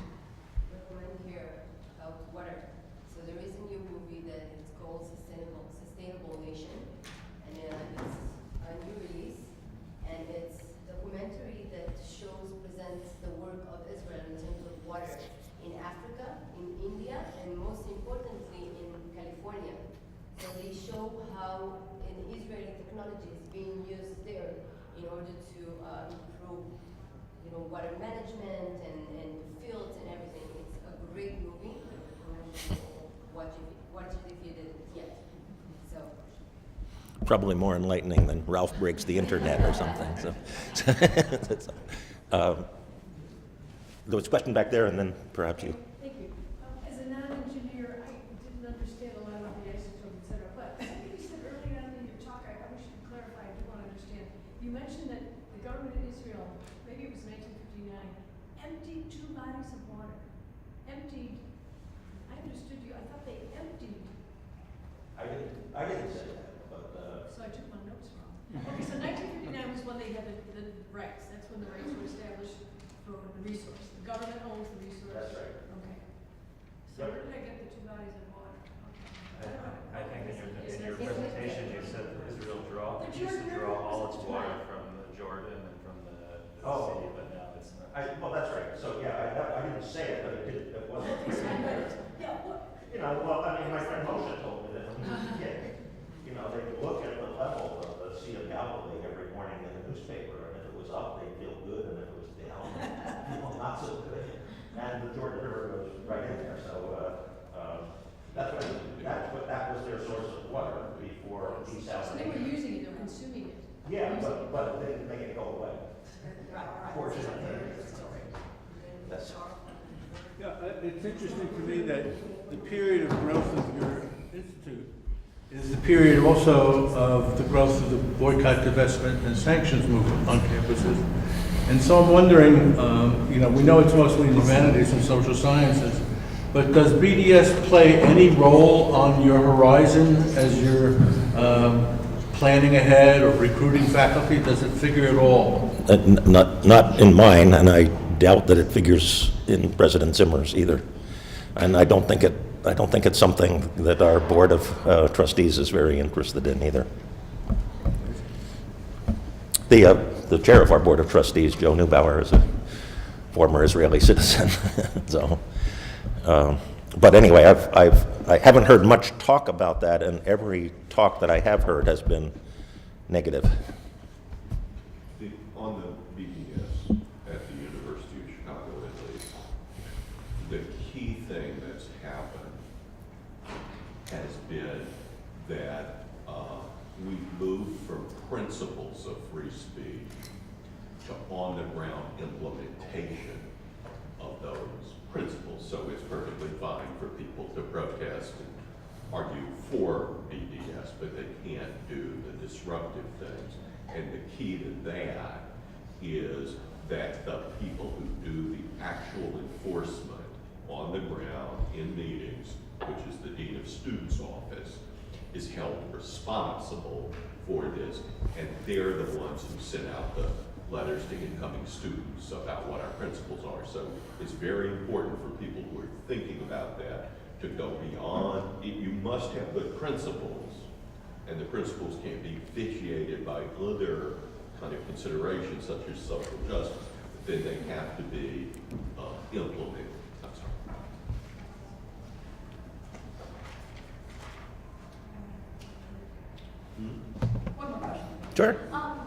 recommend here about water. So there is a new movie that it's called Sustainable Nation, and it's a new release, and it's a documentary that presents the work of Israel in terms of water in Africa, in India, and most importantly in California. So they show how an Israeli technology is being used there in order to improve water management and fields and everything. It's a great movie. I recommend you watch it if you didn't yet. So. Probably more enlightening than Ralph Breaks the Internet or something. There was a question back there, and then perhaps you. Thank you. As a non-engineer, I didn't understand a lot of the isotope, et cetera, but I think you said early on in your talk, I wish you could clarify, I do want to understand. You mentioned that the government of Israel, maybe it was 1959, emptied 2 bodies of water. Emptied. I understood you. I thought they emptied. I didn't say that, but. So I took my notes wrong. Okay, so 1959 was when they had the rights. That's when the rights were established for the resource. The government owns the resource. That's right. Okay. So where did I get the 2 bodies of water? Okay. I think in your presentation you said that Israel used to draw all its water from the Jordan and from the sea, but now it's not. Well, that's right. So, yeah, I didn't say it, but it wasn't. You know, well, I mean, my friend Moshe told me that when he was a kid, you know, they would look at the level of the Sea of Galilee every morning in the newspaper, and if it was up, they'd feel good, and if it was down, well, not so good. And the Jordan River goes right in there, so that was their source of water before desalination. So they were using it, they were consuming it. Yeah, but they didn't make it go away. Fortunately. That's Yeah, it's interesting to me that the period of growth of your institute is the period also of the growth of the boycott, divestment, and sanctions movement on campuses. And so I'm wondering, you know, we know it's mostly in humanities and social sciences, but does BDS play any role on your horizon as you're planning ahead or recruiting faculty? Does it figure at all? not in mine, and I doubt that it figures in President Zimmer's either. And I don't think it's something that our board of trustees is very interested in either. The chair of our board of trustees, Joe Neubauer, is a former Israeli citizen. So, but anyway, I haven't heard much talk about that, and every talk that I have heard has been negative. On the BDS at the University of Chicago, at least, the key thing that's happened has been that we've moved from principles of free speech to on-the-ground implementation of those principles. So it's perfectly fine for people to protest and argue for BDS, but they can't do the disruptive things. And the key to that is that the people who do the actual enforcement on the ground in meetings, which is the Dean of Students' office, is held responsible for this, and they're the ones who send out the letters to incoming students about what our principles are. So it's very important for people who are thinking about that to go beyond. You must have good principles, and the principles can't be vitiated by other kind of considerations such as social justice, but then they have to be implemented. I'm sorry. One more question. Sure.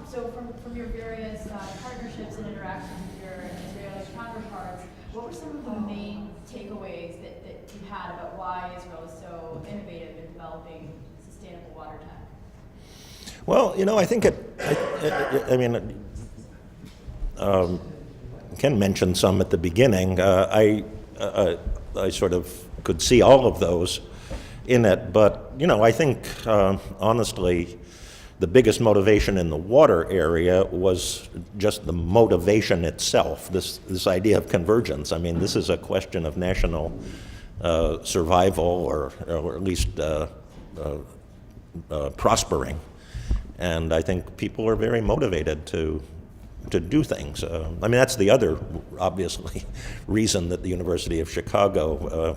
So from your various partnerships and interactions with your Israeli counterparts, what were some of the main takeaways that you had about why Israel is so innovative in developing sustainable water tech? Well, you know, I think Ken mentioned some at the beginning. I sort of could see all of those in it, but, you know, I think, honestly, the biggest motivation in the water area was just the motivation itself, this idea of convergence. I mean, this is a question of national survival or at least prospering. And I think people are very motivated to do things. I mean, that's the other, obviously, reason that the University of Chicago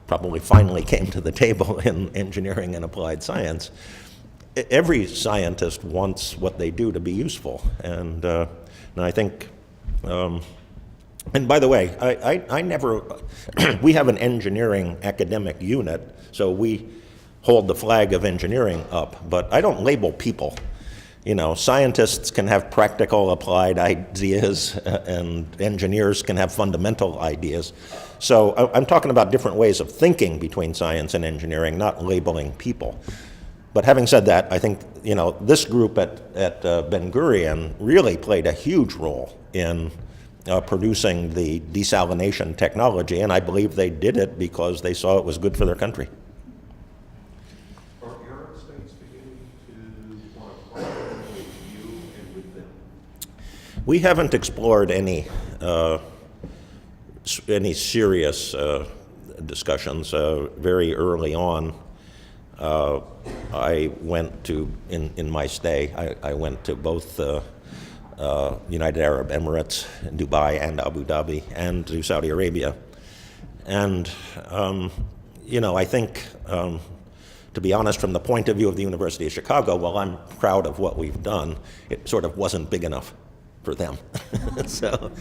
probably finally came to the table in engineering and applied science. Every scientist wants what they do to be useful, and I think, and by the way, I never, we have an engineering academic unit, so we hold the flag of engineering up, but I don't label people. You know, scientists can have practical applied ideas, and engineers can have fundamental ideas. So I'm talking about different ways of thinking between science and engineering, not labeling people. But having said that, I think, you know, this group at Ben-Gurion really played a huge role in producing the desalination technology, and I believe they did it because they saw it was good for their country. Are Arab states beginning to want to partner with you and with them? We haven't explored any serious discussions very early on. I went to, in my stay, I went to both United Arab Emirates, Dubai and Abu Dhabi, and to Saudi Arabia. And, you know, I think, to be honest, from the point of view of the University of Chicago, while I'm proud of what we've done, it sort of wasn't big enough. for them. so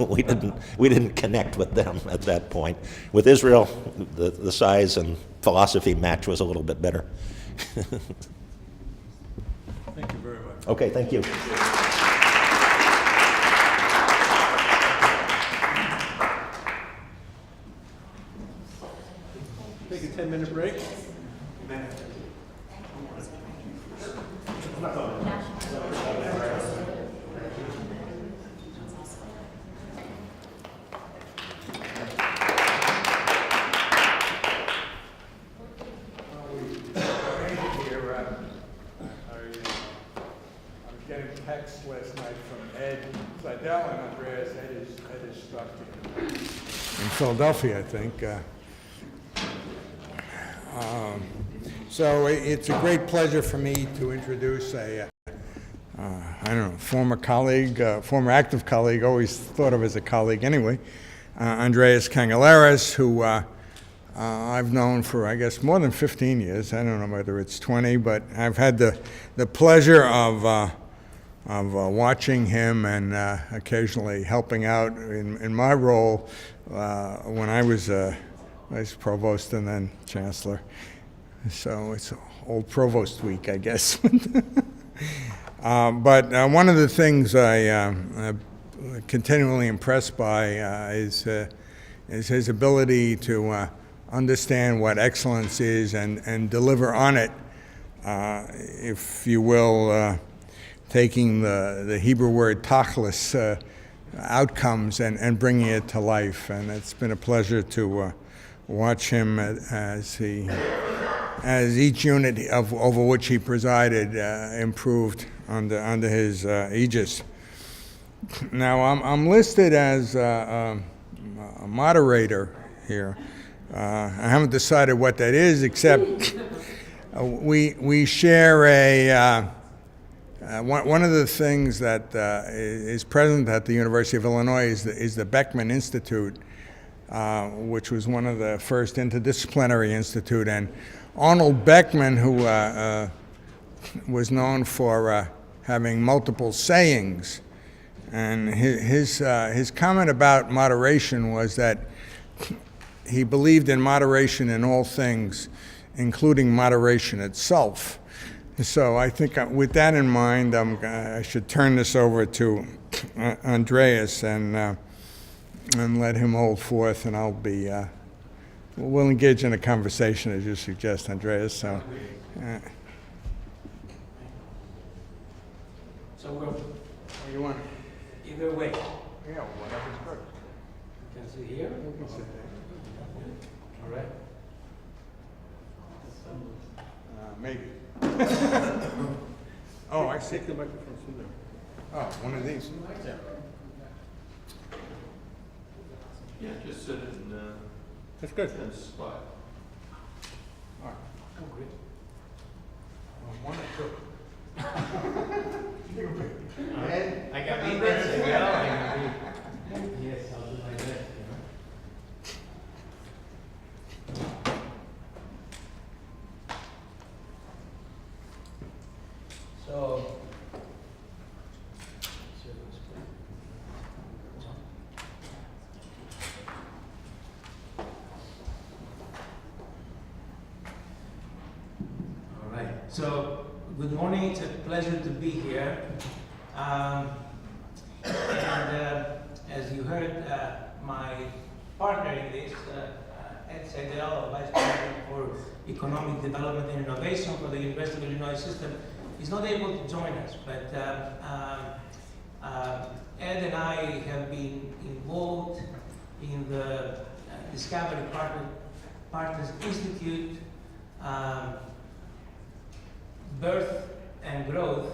we didn't connect with them at that point. With Israel, the size and philosophy match was a little bit better. Thank you very much. Okay, thank you. Take a 10-minute break. I was getting texts last night from Ed Seidel and Andreas. Ed is stuck in Philadelphia, I think. So it's a great pleasure for me to introduce a, I don't know, former colleague, former active colleague, always thought of as a colleague anyway, Andreas Cangellaris, who I've known for, I guess, more than 15 years. I don't know whether it's 20, but I've had the pleasure of watching him and occasionally helping out in my role when I was vice provost and then chancellor. So it's old provost week, I guess. But one of the things I'm continually impressed by is his ability to understand what excellence is and deliver on it, if you will, taking the Hebrew word tachlis, outcomes, and bringing it to life. And it's been a pleasure to watch him as each unit over which he presided improved under his aegis. Now, I'm listed as a moderator here. I haven't decided what that is, except we share one of the things that is present at the University of Illinois is the Beckman Institute, which was one of the first interdisciplinary institute. And Arnold Beckman, who was known for having multiple sayings, and his comment about moderation was that he believed in moderation in all things, including moderation itself. So I think with that in mind, I should turn this over to Andreas and let him hold forth, and we'll engage in a conversation as you suggest, Andreas. So what do you want? either way, Yeah, whatever's good. you can sit here. We can sit All right. there. Maybe. Oh, I see. Take the microphone from there. Oh, one of these. Yeah, just sit in That's good. this spot. All right. Oh, great. One or two. I can be this as well. I can be. Yes, I'll do my best, So. All right. So, good morning. It's a pleasure to be here. As you heard, my partner in this, Ed Seidel, Vice President for Economic Development and Innovation for the University of Illinois System, is not able to join us. But Ed and I have been involved in the Discovery Partners Institute birth and growth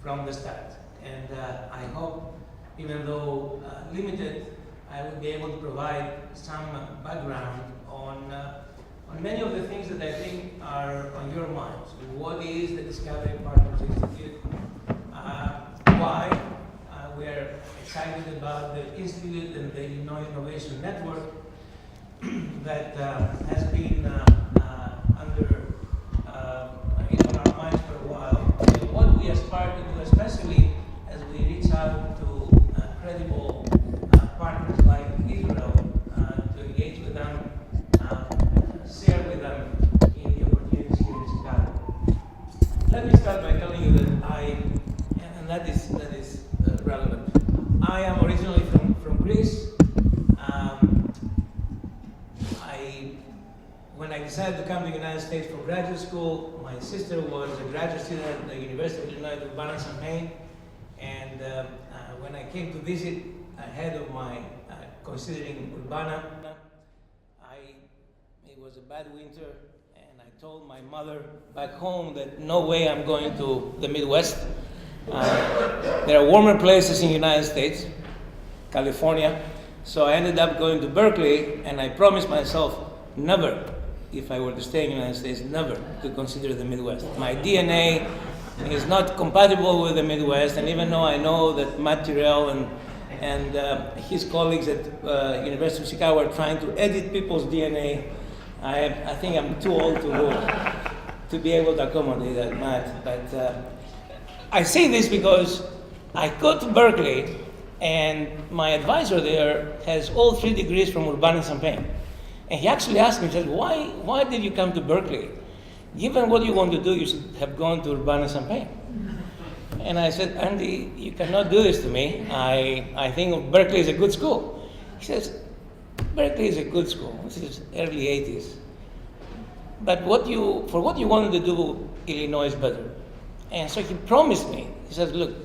from the start. And I hope, even though limited, I will be able to provide some background on many of the things that I think are on your minds. What is the Discovery Partners Institute? Why we're excited about the Institute and the Illinois Innovation Network that has been under on our minds for a while. And what we aspire to do, especially as we reach reach out to credible partners like Israel to engage with them, share with them in the opportunities here in Chicago. Let me start by telling you that and that is relevant. I am originally from Greece. When I decided to come to the United States for graduate school, my sister was a graduate student at the University of Illinois Urbana-Champaign, and when I came to visit ahead of my considering Urbana, it was a bad winter, and I told my mother back home that no way I'm going to the Midwest. There are warmer places in the United States, California, so I ended up going to Berkeley, and I promised myself never, if I were to stay in the United States, never to consider the Midwest. My DNA is not compatible with the Midwest, and even though I know that Matt Tyrrell and his colleagues at University of Chicago are trying to edit people's DNA, I think I'm too old to be able to accommodate that, Matt. But I say this because I go to Berkeley, and my advisor there has all 3 degrees from Urbana-Champaign. And he actually asked me, he said, why did you come to Berkeley? Given what you want to do, you should have gone to Urbana-Champaign. And I said, Andy, you cannot do this to me. I think Berkeley is a good school. He says, Berkeley is a good school. This is early 80s. But for what you wanted to do, Illinois is better. And so he promised me, he says, look,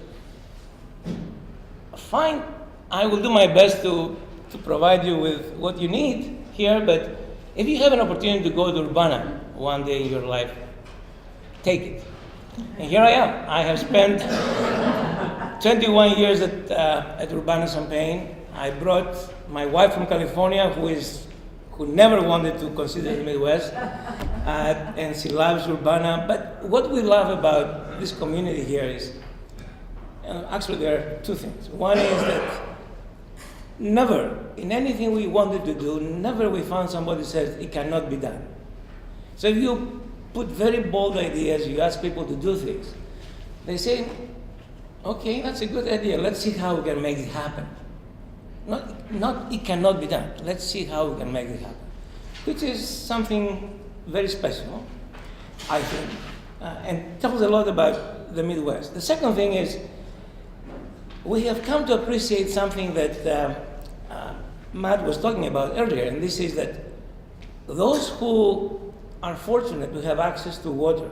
fine, I will do my best to provide you with what you need here, but if you have an opportunity to go to Urbana one day in your life, take it. And here I am. I have spent 21 years at Urbana-Champaign. I brought my wife from California, who never wanted to consider the Midwest, and she loves Urbana. But what we love about this community here is, actually there are 2 things. One is that never, in anything we wanted to do, never we found somebody who says it cannot be done. So if you put very bold ideas, you ask people to do things, they say, okay, that's a good idea, let's see how we can make it happen. Not it cannot be done, let's see how we can make it happen. Which is something very special, I think, and tells a lot about the Midwest. The second thing is, we have come to appreciate something that Matt was talking about earlier, and this is that those who are fortunate to have access to water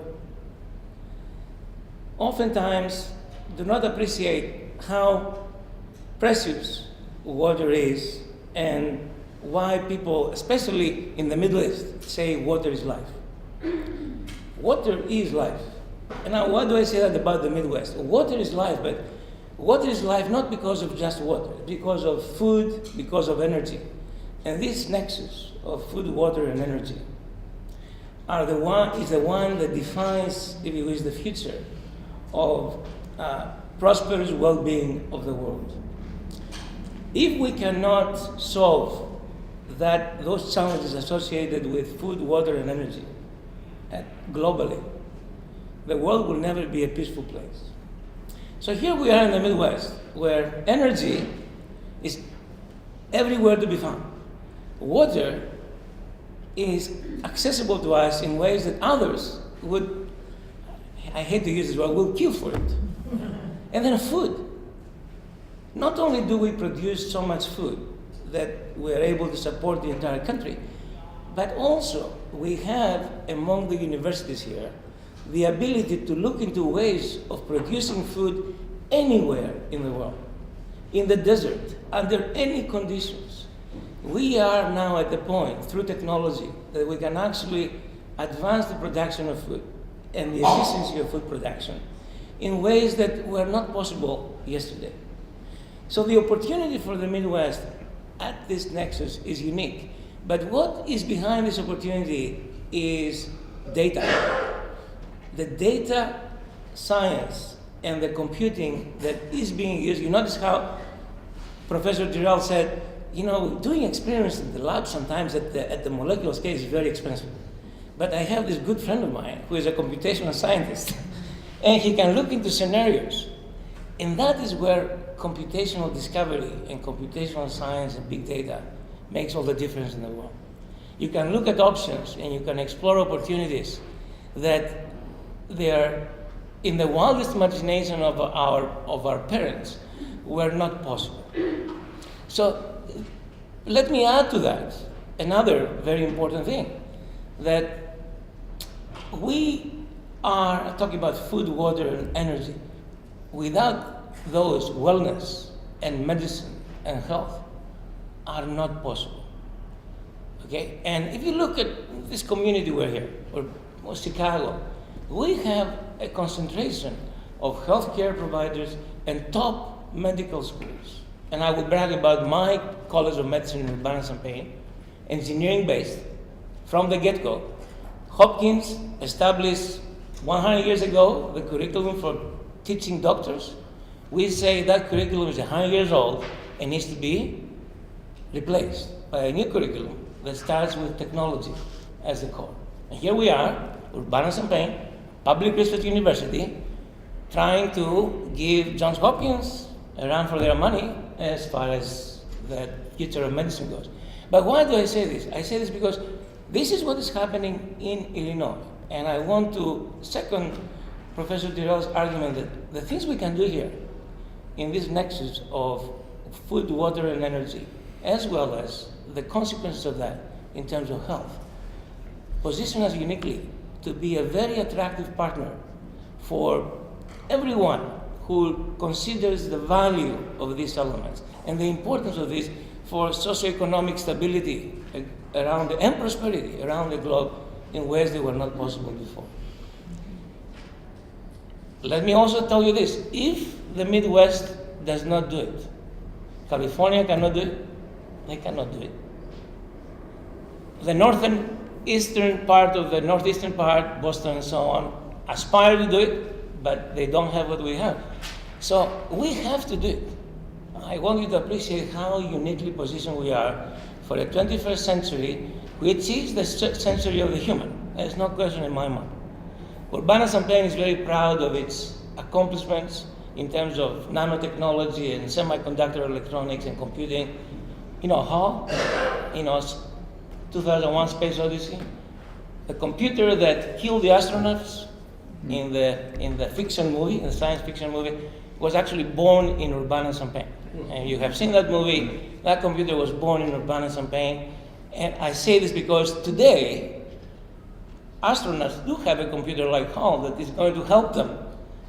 oftentimes do not appreciate how precious water is and why people, especially in the Middle East, say water is life. Water is life. And now, why do I say that about the Midwest? Water is life, but water is life not because of just water, because of food, because of energy. And this nexus of food, water, and energy is the one that defines, if you wish, the future of prosperous well-being of the world. If we cannot solve those challenges associated with food, water, and energy globally, the world will never be a peaceful place. So here we are in the Midwest, where energy is everywhere to be found. Water is accessible to us in ways that others would, I hate to use this word, will kill for it. And then food. Not only do we produce so much food that we are able to support the entire country, but also we have among the universities here the ability to look into ways of producing food anywhere in the world, in the desert, under any conditions. We are now at the point, through technology, that we can actually advance the production of food and the efficiency of food production in ways that were not possible yesterday. So the opportunity for the Midwest at this nexus is unique. But what is behind this opportunity is data. The data science and the computing that is being used. You notice how Professor Tyrrell said, doing experiments in the lab sometimes at the molecular scale is very expensive. But I have this good friend of mine who is a computational scientist, and he can look into scenarios. And that is where computational discovery and computational science and big data makes all the difference in the world. You can look at options and you can explore opportunities that they are in the wildest imagination of our parents were not possible. So let me add to that another very important thing, that we are talking about food, water, and energy. Without those, wellness and medicine and health are not possible. Okay? And if you look at this community we're here, or Chicago, we have a concentration of healthcare providers and top medical schools. And I would brag about my College of Medicine in Urbana-Champaign, engineering-based from the get-go. Hopkins established 100 years ago the curriculum for teaching doctors. We say that curriculum is 100 years old and needs to be replaced by a new curriculum that starts with technology as the core. And here we are, Urbana-Champaign, public research university, trying to give Johns Hopkins a run for their money as far as the future of medicine goes. But why do I say this? I say this because this is what is happening in Illinois. And I want to second Professor Tyrrell's argument that the things we can do here in this nexus of food, water, and energy, as well as the consequences of that in terms of health, position us uniquely to be a very attractive partner for everyone who considers the value of these elements and the importance of this for socioeconomic stability around and prosperity around the globe in ways that were not possible before. Let me also tell you this: if the Midwest does not do it, California cannot do it, they cannot do it. The northeastern part of the northeastern part, Boston and so on, aspire to do it, but they don't have what we have. So we have to do it. I want you to appreciate how uniquely positioned we are for the 21st century, which is the century of the human. There's no question in my mind. Urbana-Champaign is very proud of its accomplishments in terms of nanotechnology and semiconductor electronics and computing. You know how? 2001 Space Odyssey, the computer that killed the astronauts in the fiction movie, in the science fiction movie, was actually born in Urbana-Champaign. And you have seen that movie. That computer was born in Urbana-Champaign. And I say this because today, astronauts do have a computer like HAL that is going to help them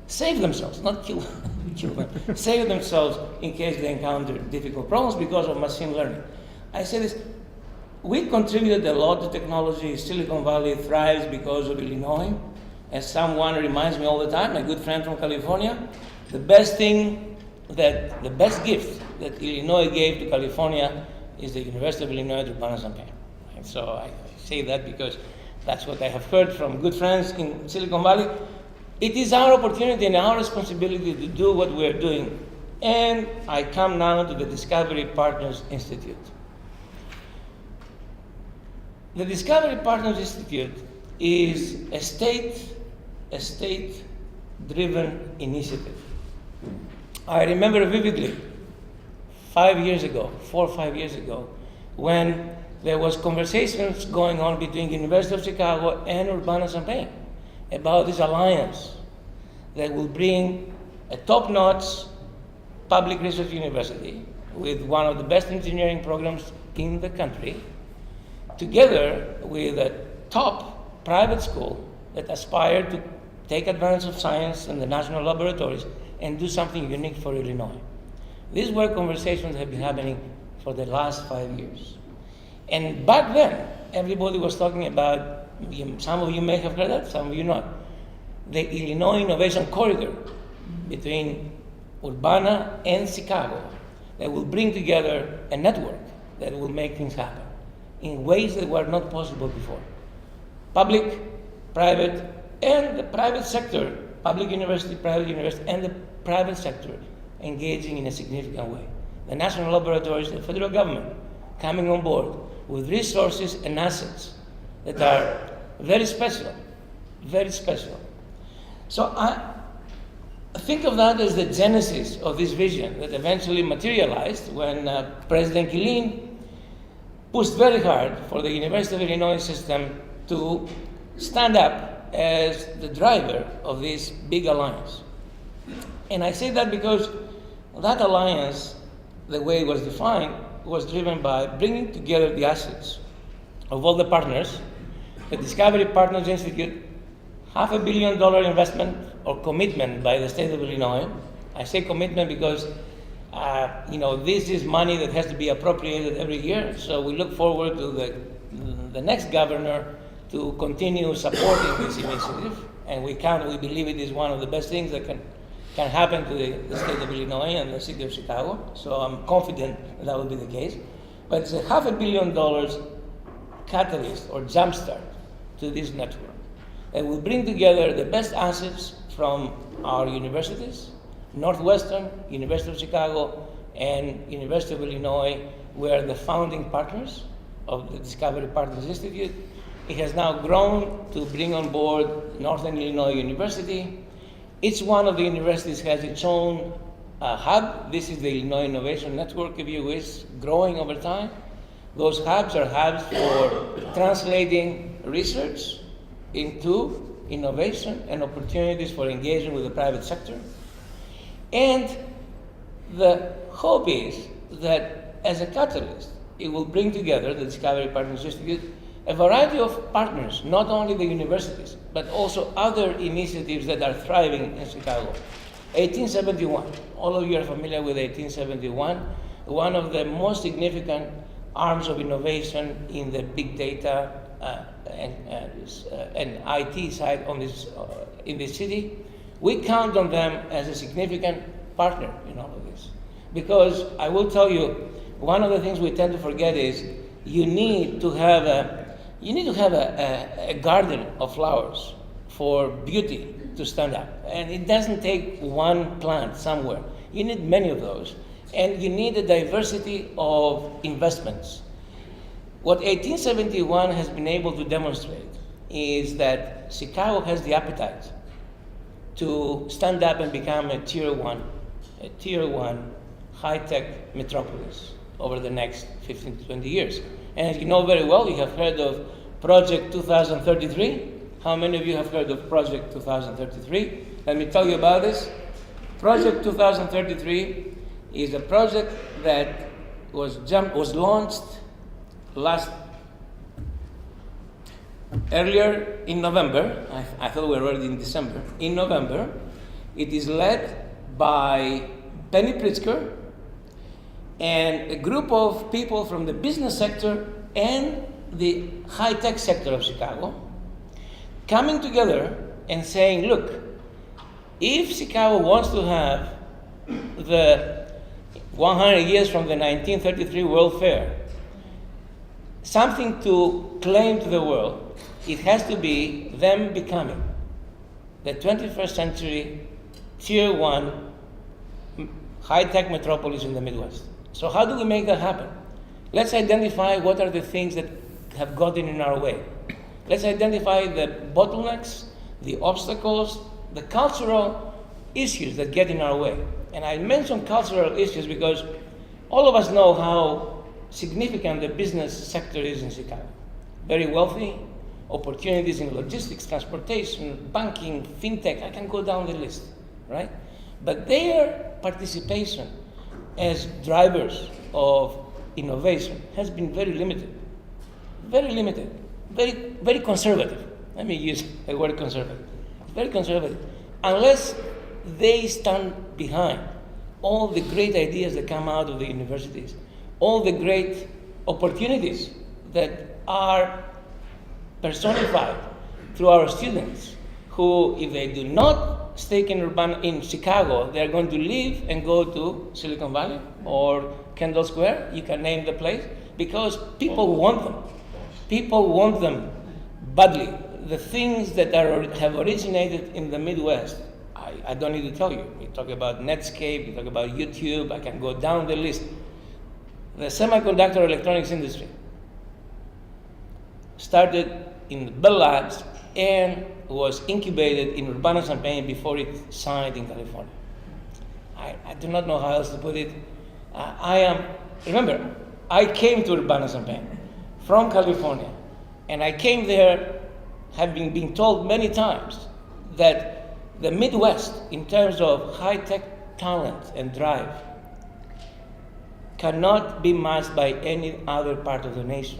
save themselves, not kill them, save themselves in case they encounter difficult problems because of machine learning. I say this, we contributed a lot to technology. Silicon Valley thrives because of Illinois. As someone reminds me all the time, a good friend from California, the best gift that Illinois gave to California is the University of Illinois at Urbana-Champaign. And so I say that because that's what I have heard from good friends in Silicon Valley. It is our opportunity and our responsibility to do what we are doing. And I come now to the Discovery Partners Institute. The Discovery Partners Institute is a state-driven initiative. I remember vividly 4 or 5 years ago, when there was conversations going on between University of Chicago and Urbana-Champaign about this alliance that will bring a top-notch public research university with one of the best engineering programs in the country, together with a top private school that aspired to take advantage of science and the national laboratories and do something unique for Illinois. These were conversations that have been happening for the last 5 years. And back then, everybody was talking about, some of you may have heard that, some of you not, the Illinois Innovation Corridor between Urbana and Chicago that will bring together a network that will make things happen in ways that were not possible before. Public, private, and the private sector, public university, private university, and the private sector engaging in a significant way. The national laboratories, the federal government coming on board with resources and assets that are very special, very special. So think of that as the genesis of this vision that eventually materialized when President Killeen pushed very hard for the University of Illinois system to stand up as the driver of this big alliance. And I say that because that alliance, the way it was defined, was driven by bringing together the assets of all the partners. The Discovery Partners Institute, $500 million investment or commitment by the state of Illinois. I say commitment because this is money that has to be appropriated every year. So we look forward to the next governor to continue supporting this initiative, and we believe it is one of the best things that can happen to the state of Illinois and the city of Chicago. So I'm confident that will be the case. But it's a $500 million catalyst or jumpstart to this network. It will bring together the best assets from our universities, Northwestern, University of Chicago, and University of Illinois were the founding partners of the Discovery Partners Institute. It has now grown to bring on board Northern Illinois University. Each one of the universities has its own hub. This is the Illinois Innovation Network, if you wish, growing over time. Those hubs are hubs for translating research into innovation and opportunities for engagement with the private sector. And the hope is that as a catalyst, it will bring together the Discovery Partners Institute a variety of partners, not only the universities, but also other initiatives that are thriving in Chicago. 1871, all of you are familiar with 1871, one of the most significant arms of innovation in the big data and IT side on this, in this city. We count on them as a significant partner in all of this. Because I will tell you, one of the things we tend to forget is you need to have a garden of flowers for beauty to stand up. And it doesn't take one plant somewhere. You need many of those. And you need a diversity of investments. What 1871 has been able to demonstrate is that Chicago has the appetite to stand up and become a tier one high-tech metropolis over the next 15 to 20 years. And as you know very well, you have heard of Project 2033. How many of you have heard of Project 2033? Let me tell you about this. Project 2033 is a project that was launched earlier in November. I thought we were already in December. In November, it is led by Penny Pritzker and a group of people from the business sector and the high-tech sector of Chicago coming together and saying, look, if Chicago wants to have the 100 years from the 1933 World Fair, something to claim to the world, it has to be them becoming the 21st century tier one high-tech metropolis in the Midwest. So how do we make that happen? Let's identify what are the things that have gotten in our way. Let's identify the bottlenecks, the obstacles, the cultural issues that get in our way. And I mention cultural issues because all of us know how significant the business sector is in Chicago. Very wealthy, opportunities in logistics, transportation, banking, fintech, I can go down the list, right? But their participation as drivers of innovation has been very limited, very conservative. Let me use the word conservative. Very conservative. Unless they stand behind all the great ideas that come out of the universities, all the great opportunities that are personified through our students, who, if they do not stay in Chicago, they're going to leave and go to Silicon Valley or Kendall Square, you can name the place, because people want them. People want them badly. The things that have originated in the Midwest, I don't need to tell you. We talk about Netscape, we talk about YouTube, I can go down the list. The semiconductor electronics industry started in Bell Labs and was incubated in Urbana-Champaign before it signed in California. I do not know how else to put it. Remember, I came to Urbana-Champaign from California, and I came there having been told many times that the Midwest, in terms of high-tech talent and drive, cannot be matched by any other part of the nation.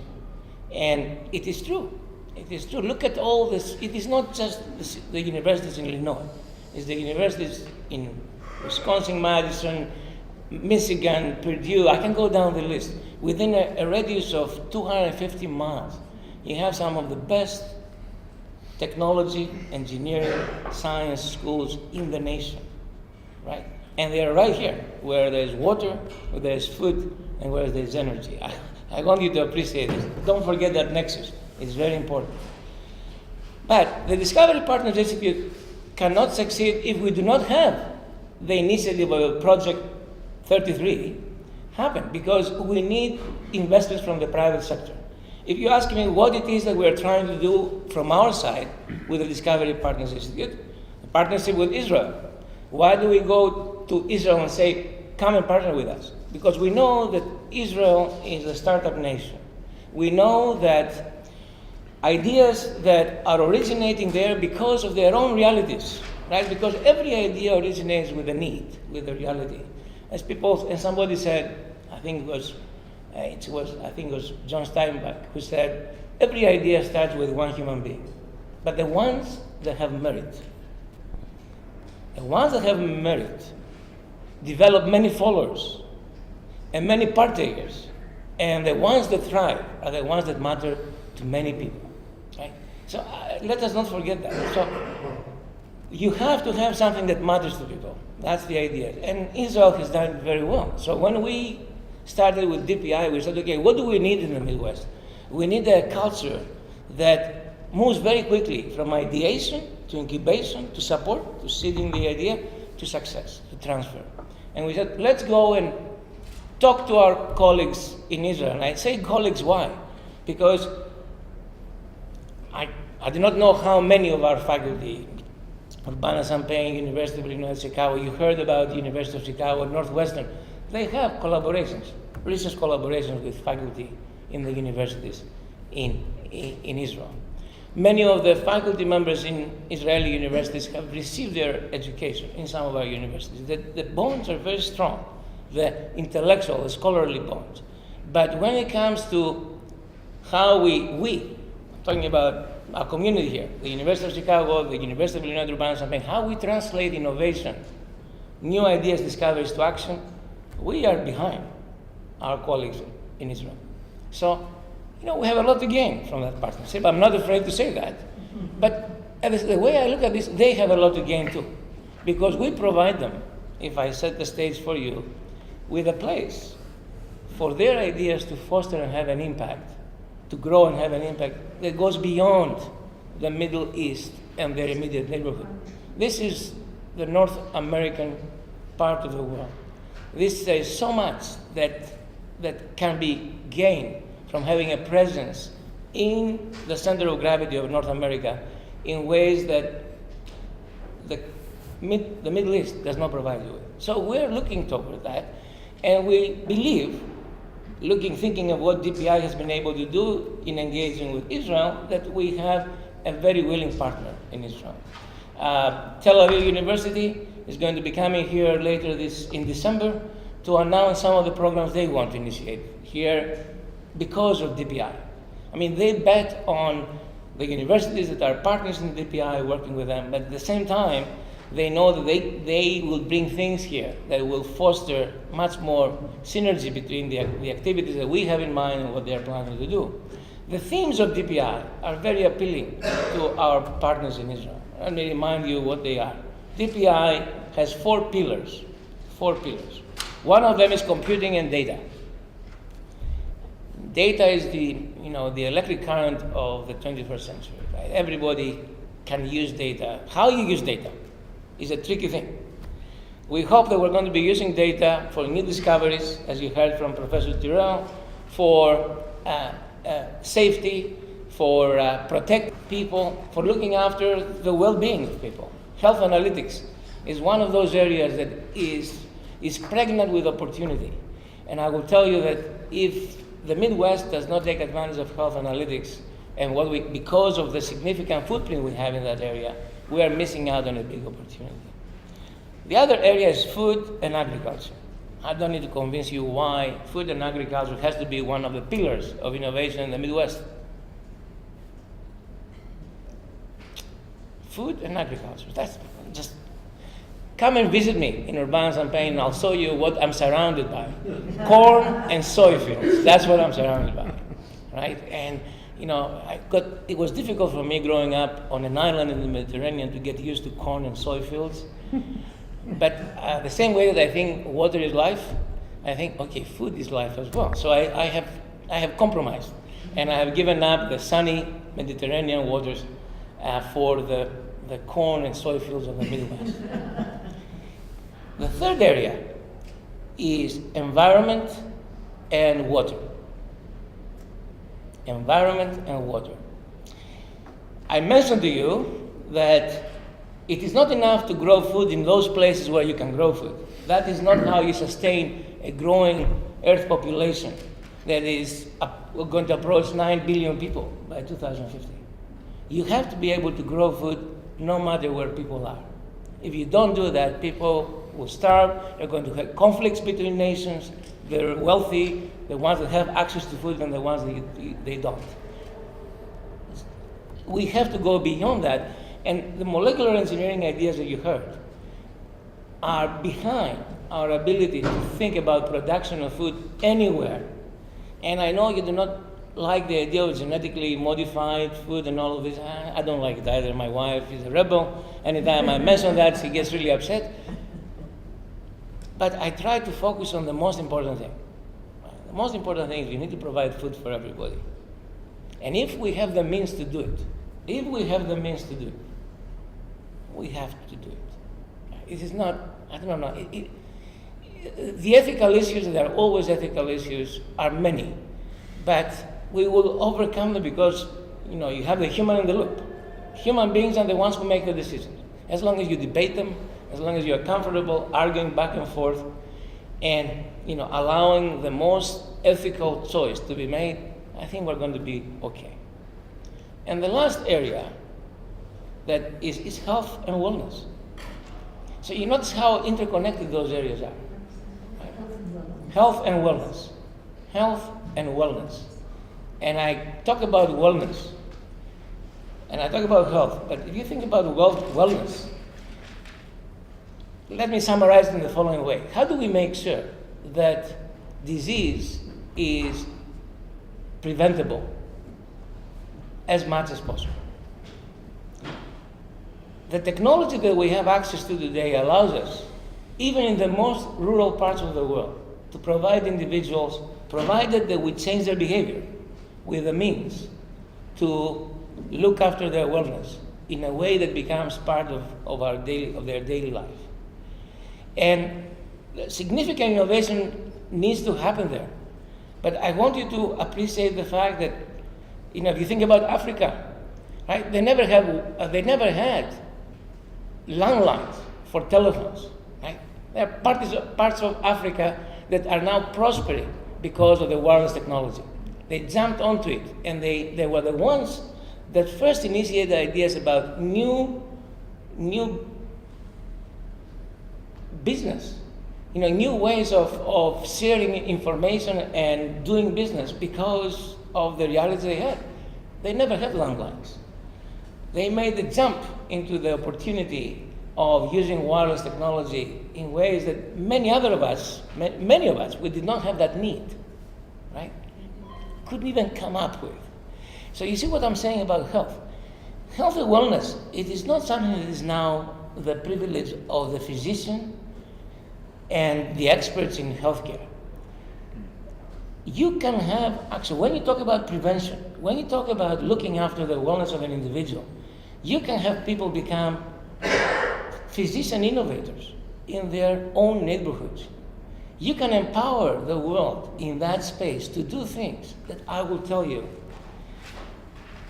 And it is true. It is true. Look at all this. It is not just the universities in Illinois. It's the universities in Wisconsin, Madison, Michigan, Purdue. I can go down the list. Within a radius of 250 miles, you have some of the best technology, engineering, science schools in the nation, right? And they are right here, where there's water, where there's food, and where there's energy. I want you to appreciate this. Don't forget that nexus. It's very important. But the Discovery Partners Institute cannot succeed if we do not have the initiative of Project 33 happen, because we need investors from the private sector. If you ask me what it is that we're trying to do from our side with the Discovery Partners Institute, the partnership with Israel, why do we go to Israel and say, come and partner with us? Because we know that Israel is a startup nation. We know that ideas that are originating there because of their own realities, right? Because every idea originates with a need, with a reality. As somebody said, I think it was John Steinbeck who said, every idea starts with one human being. But the ones that have merit, develop many followers and many partakers. And the ones that thrive are the ones that matter to many people. Right? So let us not forget that. So you have to have something that matters to people. That's the idea. And Israel has done it very well. So when we started with DPI, we said, okay, what do we need in the Midwest? We need a culture that moves very quickly from ideation to incubation to support to seeding the idea to success, to transfer. And we said, let's go and talk to our colleagues in Israel. And I say colleagues, why? Because I do not know how many of our faculty, Urbana-Champaign, University of Illinois Chicago, you heard about the University of Chicago, Northwestern, they have collaborations, research collaborations with faculty in the universities in Israel. Many of the faculty members in Israeli universities have received their education in some of our universities. The bonds are very strong, the intellectual, the scholarly bonds. But when it comes to how I'm talking about our community here, the University of Chicago, the University of Illinois Urbana-Champaign, how we translate innovation, new ideas, discoveries to action, we are behind our colleagues in Israel. So, we have a lot to gain from that partnership. I'm not afraid to say that. But the way I look at this, they have a lot to gain too. Because we provide them, if I set the stage for you, with a place for their ideas to foster and have an impact, to grow and have an impact that goes beyond the Middle East and their immediate neighborhood. This is the North American part of the world. This is so much that can be gained from having a presence in the center of gravity of North America in ways that the Middle East does not provide you with. So we're looking toward that, and we believe, thinking of what DPI has been able to do in engaging with Israel, that we have a very willing partner in Israel. Tel Aviv University is going to be coming here later in December to announce some of the programs they want to initiate here because of DPI. I mean, they bet on the universities that are partners in DPI, working with them, but at the same time, they know that they will bring things here that will foster much more synergy between the activities that we have in mind and what they are planning to do. The themes of DPI are very appealing to our partners in Israel. Let me remind you what they are. DPI has 4 pillars. 4 pillars. One of them is computing and data. Data is the electric current of the 21st century. Right? Everybody can use data. How you use data is a tricky thing. We hope that we're going to be using data for new discoveries, as you heard from Professor Tyrrell, for safety, for protect people, for looking after the well-being of people. Health analytics is one of those areas that is pregnant with opportunity. And I will tell you that if the Midwest does not take advantage of health analytics, and because of the significant footprint we have in that area, we are missing out on a big opportunity. The other area is food and agriculture. I don't need to convince you why food and agriculture has to be one of the pillars of innovation in the Midwest. Food and agriculture, that's just, come and visit me in Urbana-Champaign and I'll show you what I'm surrounded by. Corn and soy fields, that's what I'm surrounded by, right? And you know, it was difficult for me growing up on an island in the Mediterranean to get used to corn and soy fields. But the same way that I think water is life, I think, okay, food is life as well. So I have compromised, and I have given up the sunny Mediterranean waters for the corn and soy fields of the Midwest. The third area is environment and water. Environment and water. I mentioned to you that it is not enough to grow food in those places where you can grow food. That is not how you sustain a growing Earth population that is going to approach 9 billion people by 2050. You have to be able to grow food no matter where people are. If you don't do that, people will starve, they're going to have conflicts between nations, they're wealthy, the ones that have access to food and the ones that they don't. We have to go beyond that, and the molecular engineering ideas that you heard are behind our ability to think about production of food anywhere. And I know you do not like the idea of genetically modified food and all of this. I don't like it either. My wife is a rebel. Anytime I mention that, she gets really upset. But I try to focus on the most important thing. The most important thing is we need to provide food for everybody. And if we have the means to do it, we have to do it. It is not, I don't know, the ethical issues, there are always ethical issues, are many. But we will overcome them because, you know, you have the human in the loop. Human beings are the ones who make the decisions. As long as you debate them, as long as you are comfortable arguing back and forth, and, you know, allowing the most ethical choice to be made, I think we're going to be okay. And the last area that is health and wellness. So you notice how interconnected those areas are. Right? Health and wellness. Health and wellness. And I talk about wellness, and I talk about health, but if you think about wellness, let me summarize it in the following way. How do we make sure that disease is preventable as much as possible? The technology that we have access to today allows us, even in the most rural parts of the world, to provide individuals, provided that we change their behavior, with the means to look after their wellness in a way that becomes part of their daily life. And significant innovation needs to happen there. But I want you to appreciate the fact that, you know, if you think about Africa, right? They never had landlines for telephones, right? There are parts of Africa that are now prospering because of the wireless technology. They jumped onto it, and they were the ones that first initiated ideas about new business, you know, new ways of sharing information and doing business because of the reality they had. They never had landlines. They made the jump into the opportunity of using wireless technology in ways that many of us, we did not have that need, right? Couldn't even come up with. So you see what I'm saying about health. Health and wellness, it is not something that is now the privilege of the physician and the experts in healthcare. You can have, actually, when you talk about prevention, when you talk about looking after the wellness of an individual, you can have people become physician innovators in their own neighborhoods. You can empower the world in that space to do things that I will tell you.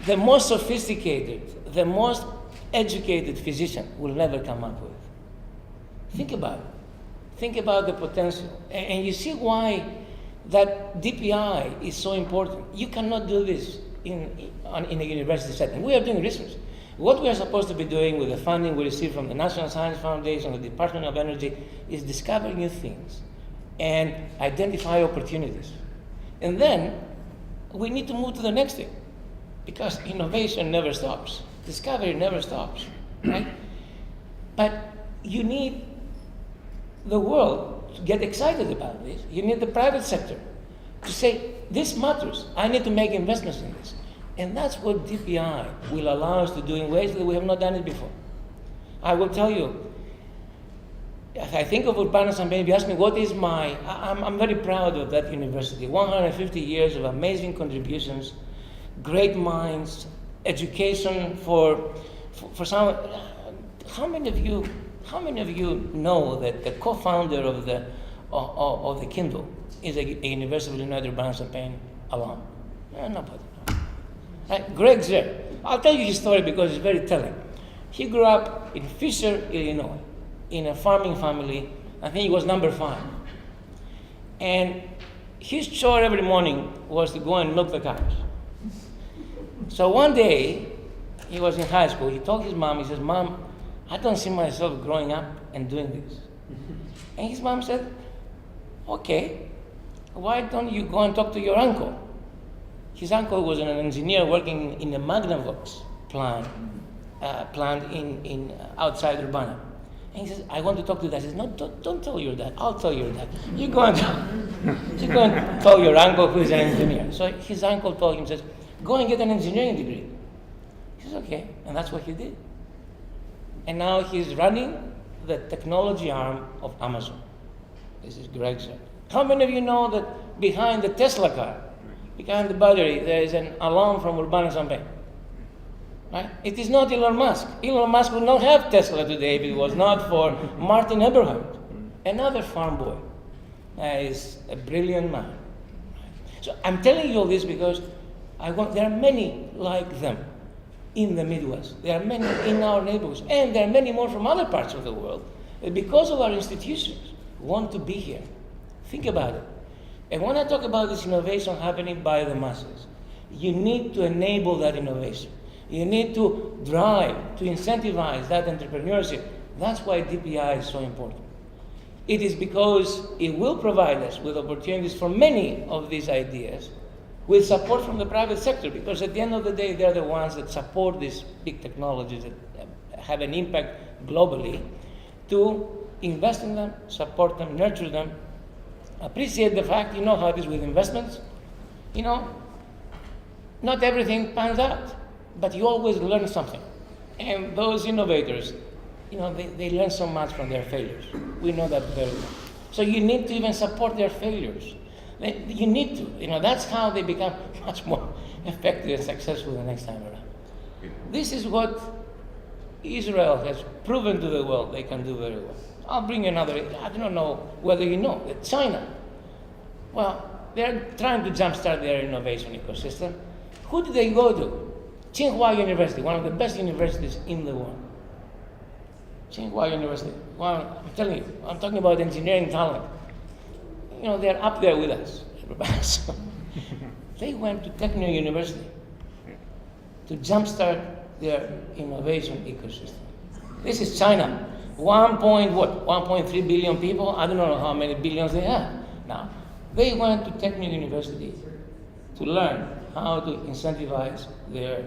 the most sophisticated, the most educated physician will never come up with. Think about it. Think about the potential. And you see why that DPI is so important. You cannot do this in a university setting. We are doing research. What we are supposed to be doing with the funding we receive from the National Science Foundation, the Department of Energy, is discover new things and identify opportunities. And then we need to move to the next thing, because innovation never stops. Discovery never stops, right? But you need the world to get excited about this. You need the private sector to say, this matters. I need to make investments in this. And that's what DPI will allow us to do in ways that we have not done it before. I will tell you, if I think of Urbana-Champaign, if you ask me what is I'm very proud of that university. 150 years of amazing contributions, great minds, education for some. How many of you know that the co-founder of the Kindle is a University of Illinois Urbana-Champaign alum? Nobody. Right? Greg Zer. I'll tell you his story because it's very telling. He grew up in Fisher, Illinois, in a farming family. I think he was number 5. And his chore every morning was to go and milk the cows. So one day, he was in high school. He told his mom, he says, "Mom, I don't see myself growing up and doing this." And his mom said, "Okay, why don't you go and talk to your uncle?" His uncle was an engineer working in a Magnavox plant in outside Urbana. And he says, "I want to talk to that." He says, "No, don't tell your dad. I'll tell your dad. You go and tell your uncle who is an engineer." So his uncle told him, says, "Go and get an engineering degree." He says, "Okay," and that's what he did. And now he's running the technology arm of Amazon. This is Greg Zer. How many of you know that behind the Tesla car, behind the battery, there is an alum from Urbana-Champaign? Right? It is not Elon Musk. Elon Musk would not have Tesla today if it was not for Martin Eberhard, another farm boy. Is a brilliant man. So I'm telling you all this because there are many like them in the Midwest. There are many in our neighborhoods. And there are many more from other parts of the world that because of our institutions want to be here. Think about it. And when I talk about this innovation happening by the masses, you need to enable that innovation. You need to drive, to incentivize that entrepreneurship. That's why DPI is so important. It is because it will provide us with opportunities for many of these ideas with support from the private sector, because at the end of the day, they're the ones that support these big technologies that have an impact globally, to invest in them, support them, nurture them, appreciate the fact, you know how it is with investments, not everything pans out, but you always learn something. And those innovators, they learn so much from their failures. We know that very well. So you need to even support their failures. You need to. That's how they become much more effective and successful the next time around. This is what Israel has proven to the world they can do very well. I'll bring you another. I don't know whether you know that China. Well, they're trying to jumpstart their innovation ecosystem. Who do they go to? Tsinghua University, one of the best universities in the world. Tsinghua University. Well, I'm telling you, I'm talking about engineering talent. They're up there with us. So they went to Technion University to jumpstart their innovation ecosystem. This is China. 1.3 billion people? I don't know how many billions they have now. They went to Technion University to learn how to incentivize their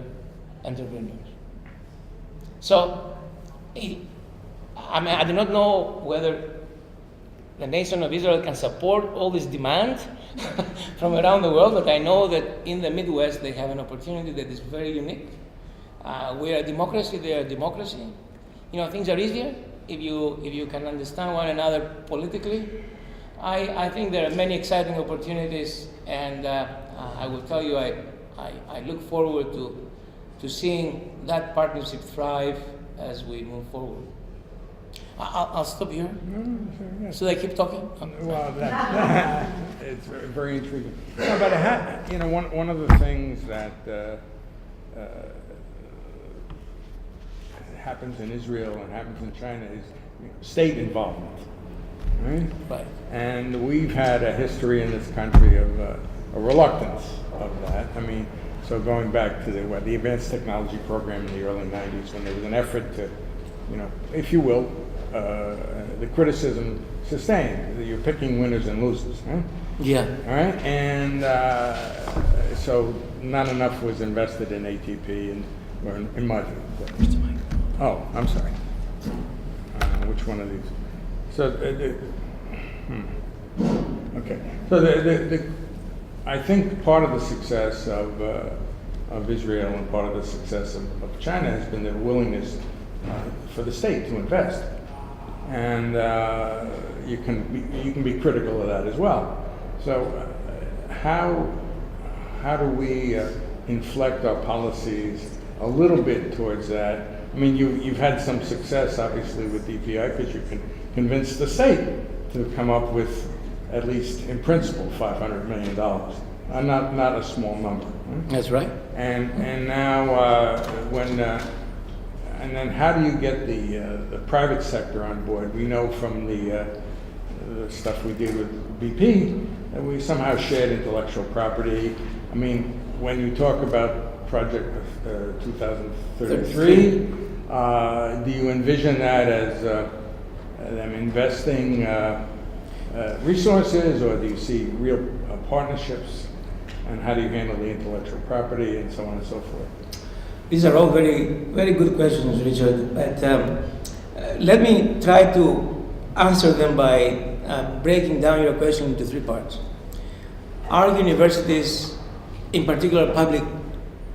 entrepreneurs. So, I do not know whether the nation of Israel can support all this demand from around the world, but I know that in the Midwest they have an opportunity that is very unique. We are a democracy, they are a democracy. Things are easier if you can understand one another politically. I think there are many exciting opportunities, and I will tell you, I look forward to seeing that partnership thrive as we move forward. I'll stop here. So they keep talking? Well, it's very, very intriguing. But one of the things that happens in Israel and happens in China is state involvement, right? Right. And we've had a history in this country of a reluctance of that. I mean, so going back to the Advanced Technology Program in the early 90s, when there was an effort to, if you will, the criticism sustained, that you're picking winners and losers, right? Yeah. All right, and so not enough was invested in ATP or in modular. Oh, I'm sorry. Which one of these? So, okay. So I think part of the success of Israel and part of the success of China has been their willingness for the state to invest, and you can be critical of that as well. So, how do we inflect our policies a little bit towards that? I mean, you've had some success, obviously, with DPI because you can convince the state to come up with, at least in principle, $500 million. Not a small number. Right? That's right. And now and then how do you get the private sector on board? We know from the stuff we did with BP that we somehow shared intellectual property. I mean, when you talk about Project 2033, do you envision that as them investing resources, or do you see real partnerships? And how do you handle the intellectual property and so on and so forth? These are all very, very good questions, Richard. But let me try to answer them by breaking down your question into three parts. Our universities, in particular public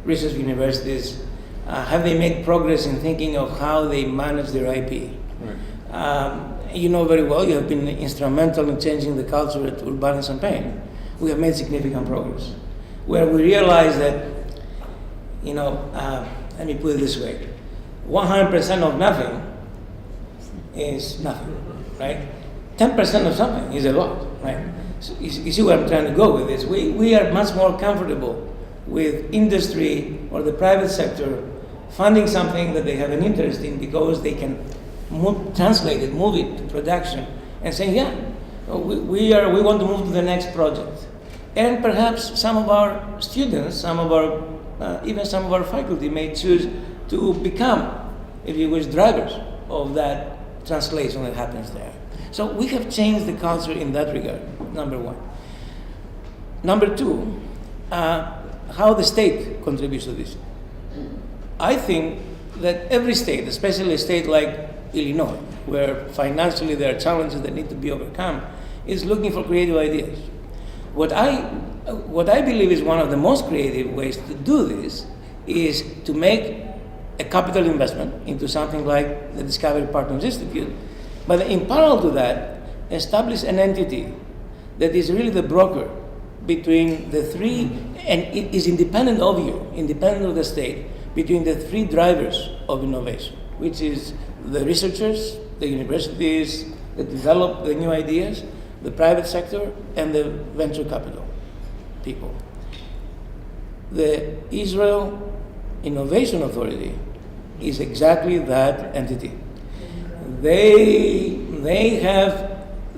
research universities, have they made progress in thinking of how they manage their IP? Right. You know very well, you have been instrumental in changing the culture at Urbana-Champaign. We have made significant progress, where we realize that, let me put it this way, 100% of nothing is nothing, right? 10% of something is a lot, right? So you see where I'm trying to go with this. We are much more comfortable with industry or the private sector funding something that they have an interest in because they can translate it, move it to production, and say, yeah, we want to move to the next project. And perhaps some of our students, even some of our faculty may choose to become, if you wish, drivers of that translation that happens there. So we have changed the culture in that regard, number one. Number two, how the state contributes to this. I think that every state, especially a state like Illinois, where financially there are challenges that need to be overcome, is looking for creative ideas. What I believe is one of the most creative ways to do this is to make a capital investment into something like the Discovery Partners Institute, but in parallel to that, establish an entity that is really the broker between the three, and it is independent of you, independent of the state, between the three drivers of innovation, which is the researchers, the universities that develop the new ideas, the private sector, and the venture capital people. The Israel Innovation Authority is exactly that entity. They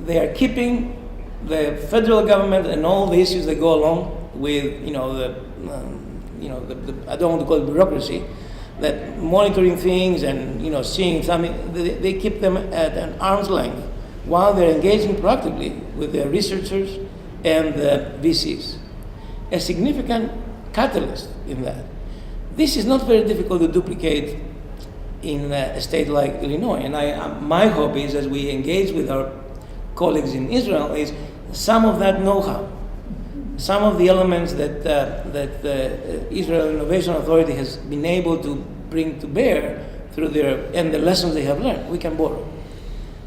are keeping the federal government and all the issues that go along with, I don't want to call it bureaucracy, that monitoring things and, seeing something, they keep them at an arm's length while they're engaging proactively with the researchers and the VCs. A significant catalyst in that. This is not very difficult to duplicate in a state like Illinois, and my hope is, as we engage with our colleagues in Israel, is some of that know-how, some of the elements that the Israel Innovation Authority has been able to bring to bear through and the lessons they have learned, we can borrow.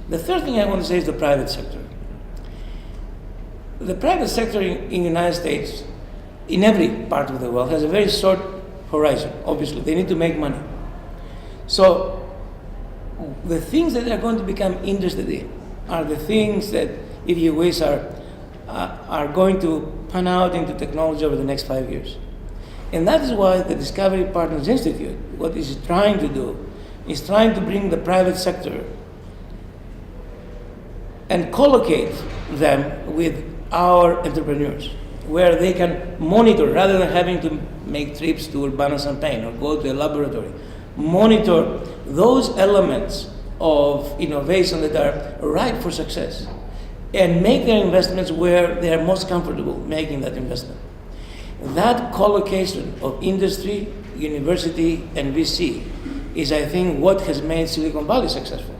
The third thing I want to say is the private sector. The private sector in the United States, in every part of the world, has a very short horizon. Obviously, they need to make money. So the things that they're going to become interested in are the things that, if you wish, are going to pan out into technology over the next 5 years. And that is why the Discovery Partners Institute, what it's trying to do, is trying to bring the private sector and collocate them with our entrepreneurs, where they can monitor, rather than having to make trips to Urbana-Champaign or go to a laboratory, monitor those elements of innovation that are ripe for success and make their investments where they are most comfortable making that investment. That collocation of industry, university, and VC is, I think, what has made Silicon Valley successful.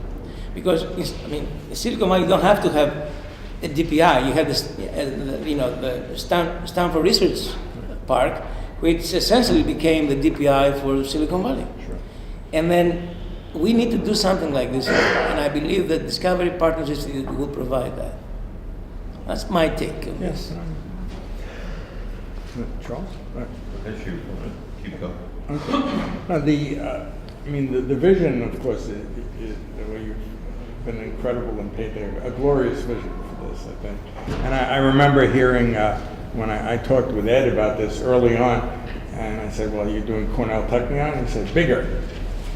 Because, in Silicon Valley, you don't have to have a DPI. You have the Stanford Research Park, which essentially became the DPI for Silicon Valley. Sure. And then we need to do something like this, and I believe that Discovery Partners Institute will provide that. That's my take on this. Charles? As you keep going. Now, the vision, of course, is the way you've been incredible and paid there, a glorious vision for this, I think. And I remember hearing when I talked with Ed about this early on, and I said, well, you're doing Cornell Technion? He said, bigger.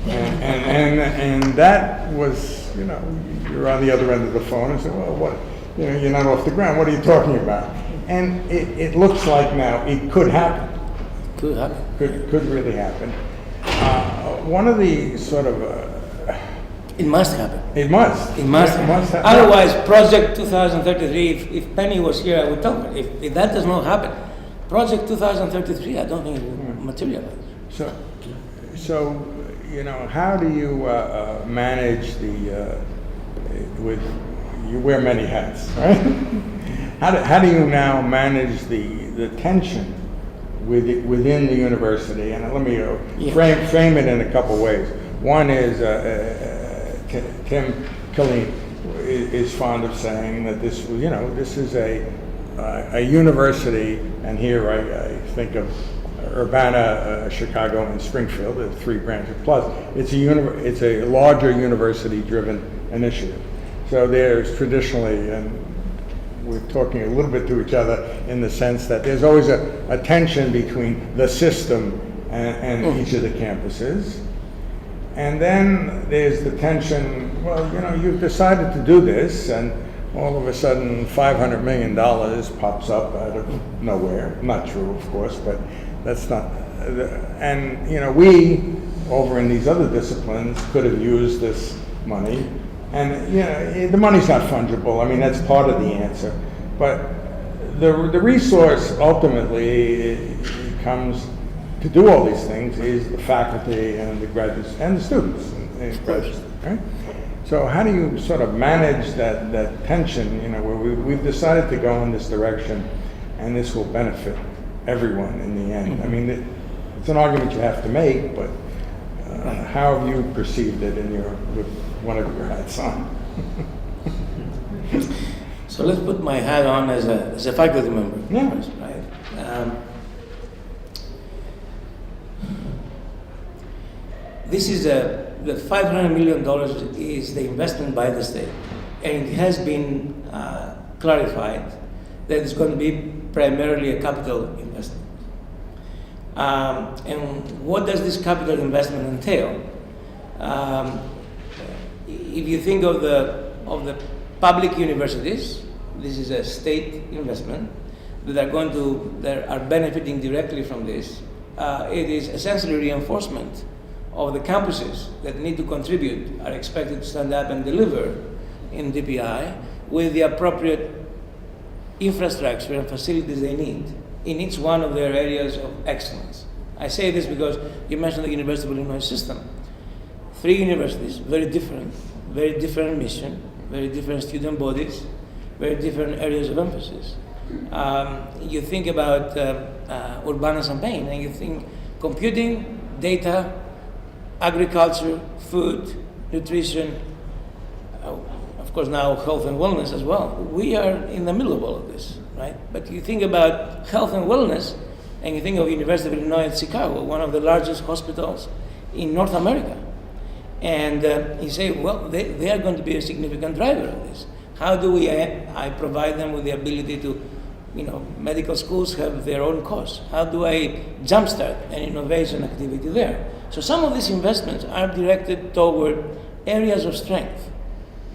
And that was, you're on the other end of the phone and said, well, what, you're not off the ground, what are you talking about? And it looks like now it could happen. Could happen. Could really happen. One of the sort of It must happen. it must. It must It happen. happen. Otherwise, Project 2033, if Penny was here, I would tell her. If that does not happen, Project 2033, I don't think it will materialize. So, how do you manage you wear many hats, right? How do you now manage the tension within the university? And let me frame it in a couple ways. One is Tim Killeen is fond of saying that this is a university, and here I think of Urbana, Chicago, and Springfield, the 3 branches. Plus, it's a larger university-driven initiative. So there's traditionally, and we're talking a little bit to each other in the sense that there's always a tension between the system and each of the campuses. And then there's the tension, well, you've decided to do this, and all of a sudden $500 million pops up out of nowhere. Not true, of course, but that's not, and we, over in these other disciplines, could have used this money. And the money's not fungible. I mean, that's part of the answer. But the resource ultimately comes to do all these things is the faculty and the graduates and the students and graduates, right? So how do you sort of manage that tension, where we've decided to go in this direction, and this will benefit everyone in the end? I mean, it's an argument you have to make, but how have you perceived it with one of your hats on? So let's put my hat on as a faculty member. Yeah. First, right? This is the $500 million is the investment by the state, and it has been clarified that it's going to be primarily a capital investment. And what does this capital investment entail? If you think of the public universities, this is a state investment that are benefiting directly from this. It is essentially reinforcement of the campuses that need to contribute, are expected to stand up and deliver in DPI with the appropriate infrastructure and facilities they need in each one of their areas of excellence. I say this because you mentioned the University of Illinois system. 3 universities, very different mission, very different student bodies, very different areas of emphasis. You think about Urbana-Champaign, and you think computing, data, agriculture, food, nutrition, of course now health and wellness as well. We are in the middle of all of this, right? But you think about health and wellness, and you think of University of Illinois at Chicago, one of the largest hospitals in North America. And you say, well, they are going to be a significant driver of this. How do I provide them with the ability to medical schools have their own costs. How do I jumpstart an innovation activity there? So some of these investments are directed toward areas of strength.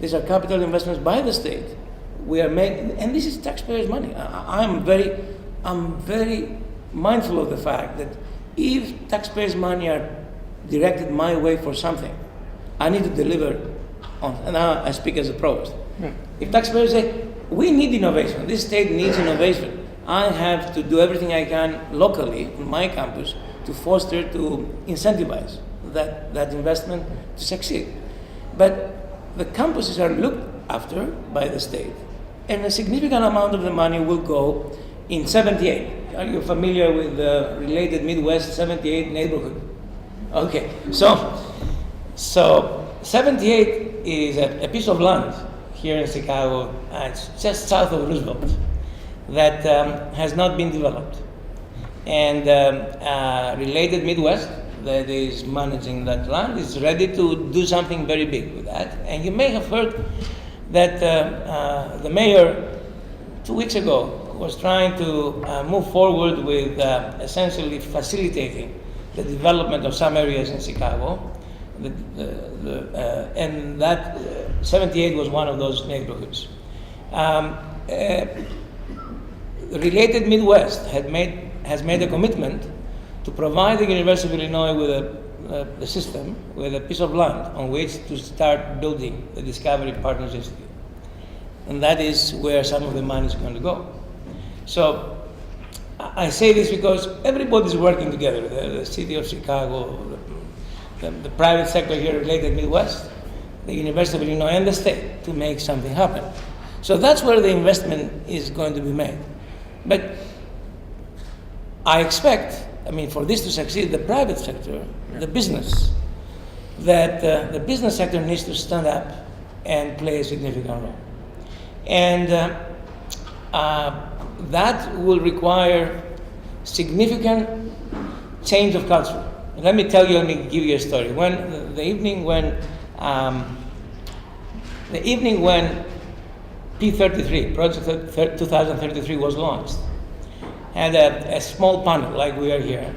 These are capital investments by the state. We are making, and this is taxpayers' money. I'm very mindful of the fact that if taxpayers' money are directed my way for something, I need to deliver on. And now I speak as a provost. If taxpayers say, we need innovation, this state needs innovation, I have to do everything I can locally on my campus to foster, to incentivize that investment to succeed. But the campuses are looked after by the state, and a significant amount of the money will go in 78. Are you familiar with the related Midwest 78 neighborhood? Okay, so 78 is a piece of land here in Chicago. It's just south of Roosevelt that has not been developed. And related Midwest, that is managing that land, is ready to do something very big with that. And you may have heard that the mayor 2 weeks ago was trying to move forward with essentially facilitating the development of some areas in Chicago. And that 78 was one of those neighborhoods. Related Midwest has made a commitment to provide the University of Illinois with a system, with a piece of land on which to start building the Discovery Partners Institute. And that is where some of the money is going to go. So I say this because everybody's working together, the city of Chicago, the private sector here, Related Midwest, the University of Illinois, and the state to make something happen. So that's where the investment is going to be made. But I expect, for this to succeed, the private sector, the business, that the business sector needs to stand up and play a significant role. And that will require significant change of culture. Let me give you a story. The evening when P33, Project 2033 was launched, had a small panel like we are here,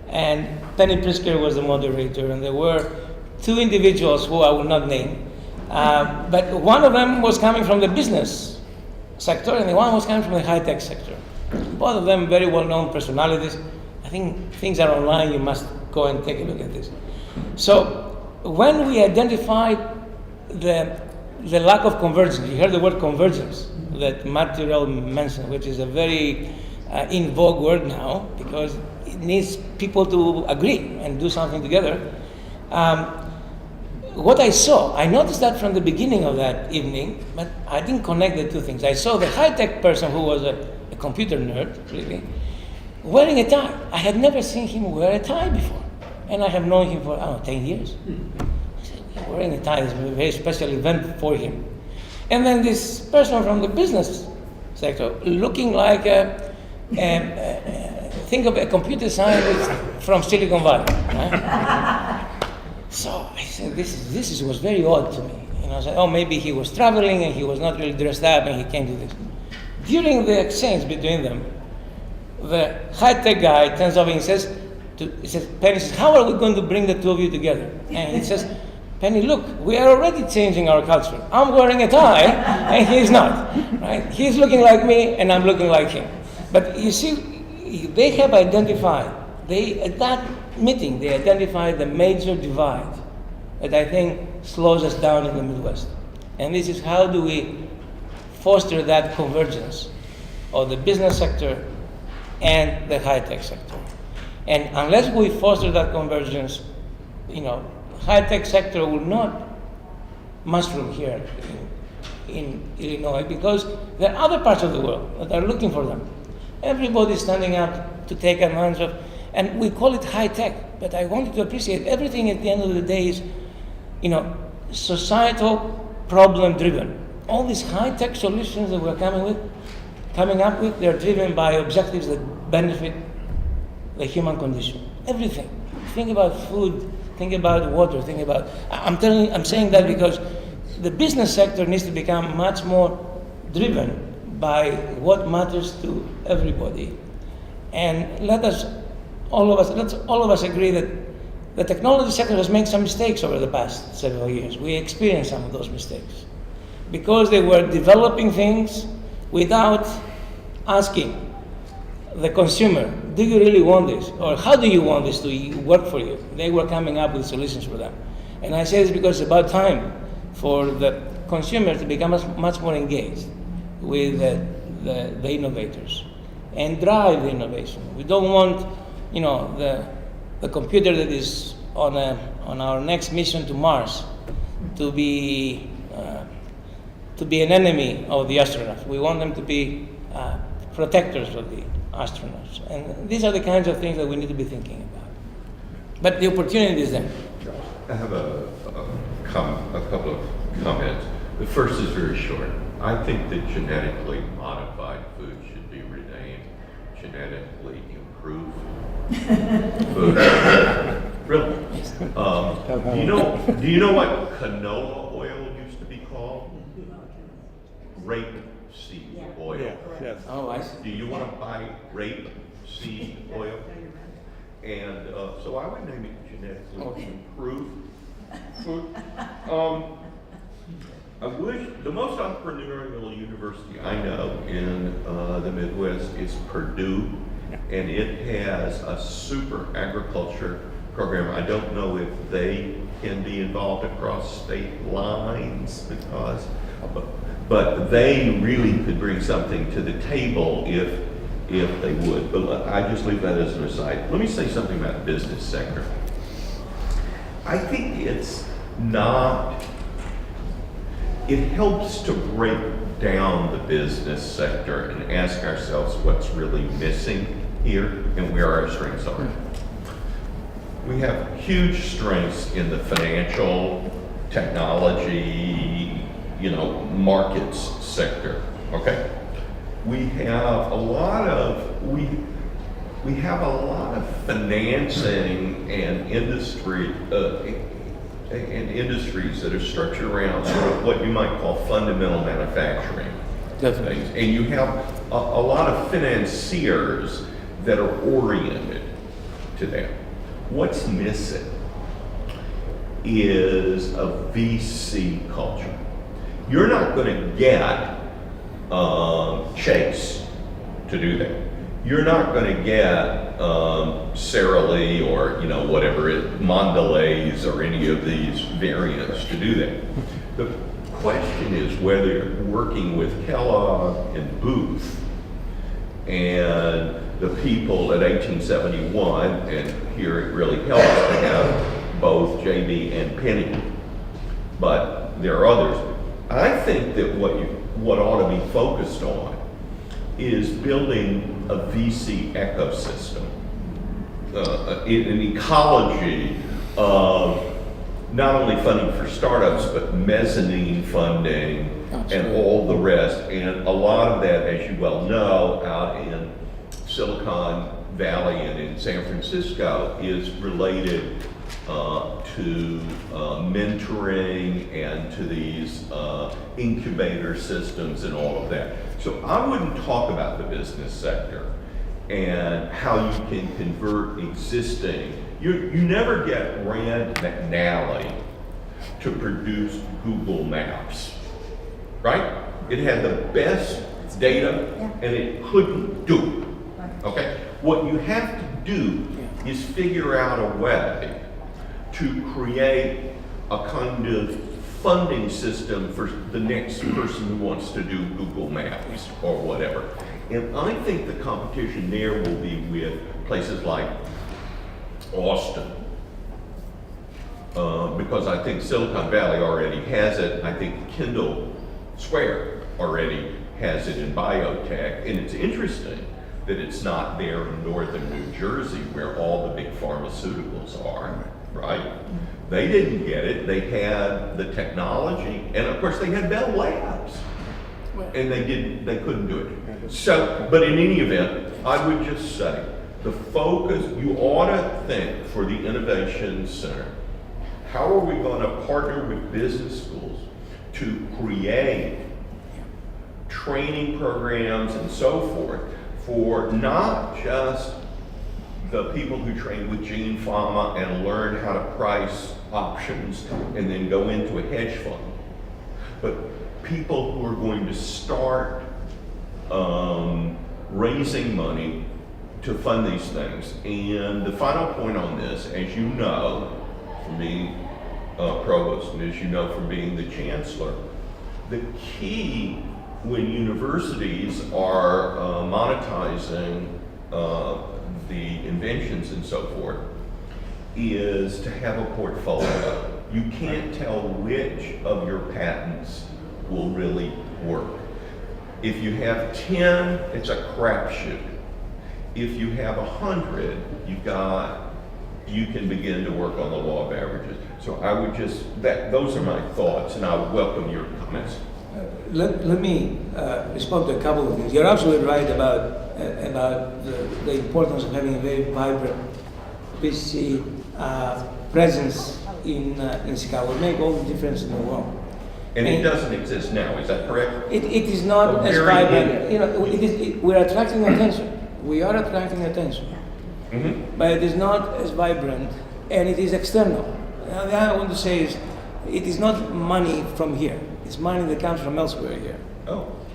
and Penny Pritzker was the moderator, and there were two individuals who I will not name, but one of them was coming from the business sector, and the one was coming from the high-tech sector. Both of them very well-known personalities. I think things are online, you must go and take a look at this. So when we identified the lack of convergence, you heard the word convergence that Matt Tyrrell mentioned, which is a very in vogue word now because it needs people to agree and do something together. What I noticed that from the beginning of that evening, but I didn't connect the two things. I saw the high-tech person who was a computer nerd, really, wearing a tie. I had never seen him wear a tie before. And I have known him for, 10 years. I said, wearing a tie is a very special event for him. And then this person from the business sector, looking like think of a computer scientist from Silicon Valley. Right? So I said, this was very odd to me. I said, maybe he was traveling and he was not really dressed up and he came to this. During the exchange between them, the high-tech guy turns over and says, Penny says, how are we going to bring the two of you together? And he says, Penny, look, we are already changing our culture. I'm wearing a tie and he's not. Right? He's looking like me and I'm looking like him. But you see, they have identified, at that meeting, they identified the major divide that I think slows us down in the Midwest. And this is how do we foster that convergence of the business sector and the high-tech sector. And unless we foster that convergence, high-tech sector will not mushroom here in Illinois because there are other parts of the world that are looking for them. Everybody's standing up to take advantage of, and we call it high-tech, but I want you to appreciate everything at the end of the day is, societal problem-driven. All these high-tech solutions that we're coming up with, they're driven by objectives that benefit the human condition. Everything. Think about food, think about water, think about... I'm saying that because the business sector needs to become much more driven by what matters to everybody. And let's all of us agree that the technology sector has made some mistakes over the past several years. We experienced some of those mistakes because they were developing things without asking the consumer, do you really want this? Or how do you want this to work for you? They were coming up with solutions for them. And I say this because it's about time for the consumer to become much more engaged with the innovators and drive the innovation. We don't want, the computer that is on our next mission to Mars to be an enemy of the astronauts. We want them to be protectors of the astronauts. And these are the kinds of things that we need to be thinking about. But the opportunity is there. I have a couple of comments. The first is very short. I think that genetically modified food should be renamed genetically improved food. Really? Do you know what canola oil used to be called? Rapeseed oil. Yes. Oh, I see. Do you want to buy rapeseed oil? And so I would name it genetically improved food. I wish the most entrepreneurial university I know in the Midwest is Purdue, and it has a super agriculture program. I don't know if they can be involved across state lines because, but they really could bring something to the table if they would. But I just leave that as an aside. Let me say something about the business sector. I think it's not. It helps to break down the business sector and ask ourselves what's really missing here and where our strengths are. We have huge strengths in the financial, technology, markets sector, okay? We have a lot of financing and industry and industries that are structured around sort of what you might call fundamental manufacturing things. And you have a lot of financiers that are oriented to that. What's missing is a VC culture. You're not going to get Chase to do that. You're not going to get Sara Lee or whatever Mondelez or any of these variants to do that. The question is whether you're working with Kellogg and Booth and the people at 1871, and here it really helps to have both JB and Penny, but there are others. I think that what ought to be focused on is building a VC ecosystem, an ecology of not only funding for startups, but mezzanine funding and all the rest. And a lot of that, as you well know, out in Silicon Valley and in San Francisco is related to mentoring and to these incubator systems and all of that. So I wouldn't talk about the business sector and how you can convert existing. You never get Rand McNally to produce Google Maps, right? It had the best data and it couldn't do it, okay? What you have to do is figure out a way to create a kind of funding system for the next person who wants to do Google Maps or whatever. And I think the competition there will be with places like Austin, because I think Silicon Valley already has it. I think Kendall Square already has it in biotech, and it's interesting that it's not there in northern New Jersey where all the big pharmaceuticals are, right? They didn't get it. They had the technology, and of course they had Bell Labs, and they couldn't do it. So, but in any event, I would just say the focus, you ought to think for the Innovation Center, how are we going to partner with business schools to create training programs and so forth for not just the people who train with Gene Fama and learn how to price options and then go into a hedge fund, but people who are going to start raising money to fund these things. And the final point on this, as you know from being provost, and as you know from being the chancellor, the key when universities are monetizing the inventions and so forth is to have a portfolio. You can't tell which of your patents will really work. If you have 10, it's a crapshoot. If you have 100, you can begin to work on the law of averages. So I would just, those are my thoughts, and I would welcome your comments. Let me respond to a couple of things. You're absolutely right about the importance of having a very vibrant PC presence in Chicago. It makes all the difference in the world. And it doesn't exist now, is that correct? It is not as vibrant. You know, we're attracting attention. We are attracting attention, but it is not as vibrant, and it is external. Now, the other I want to say is, it is not money from here. It's money that comes from elsewhere here,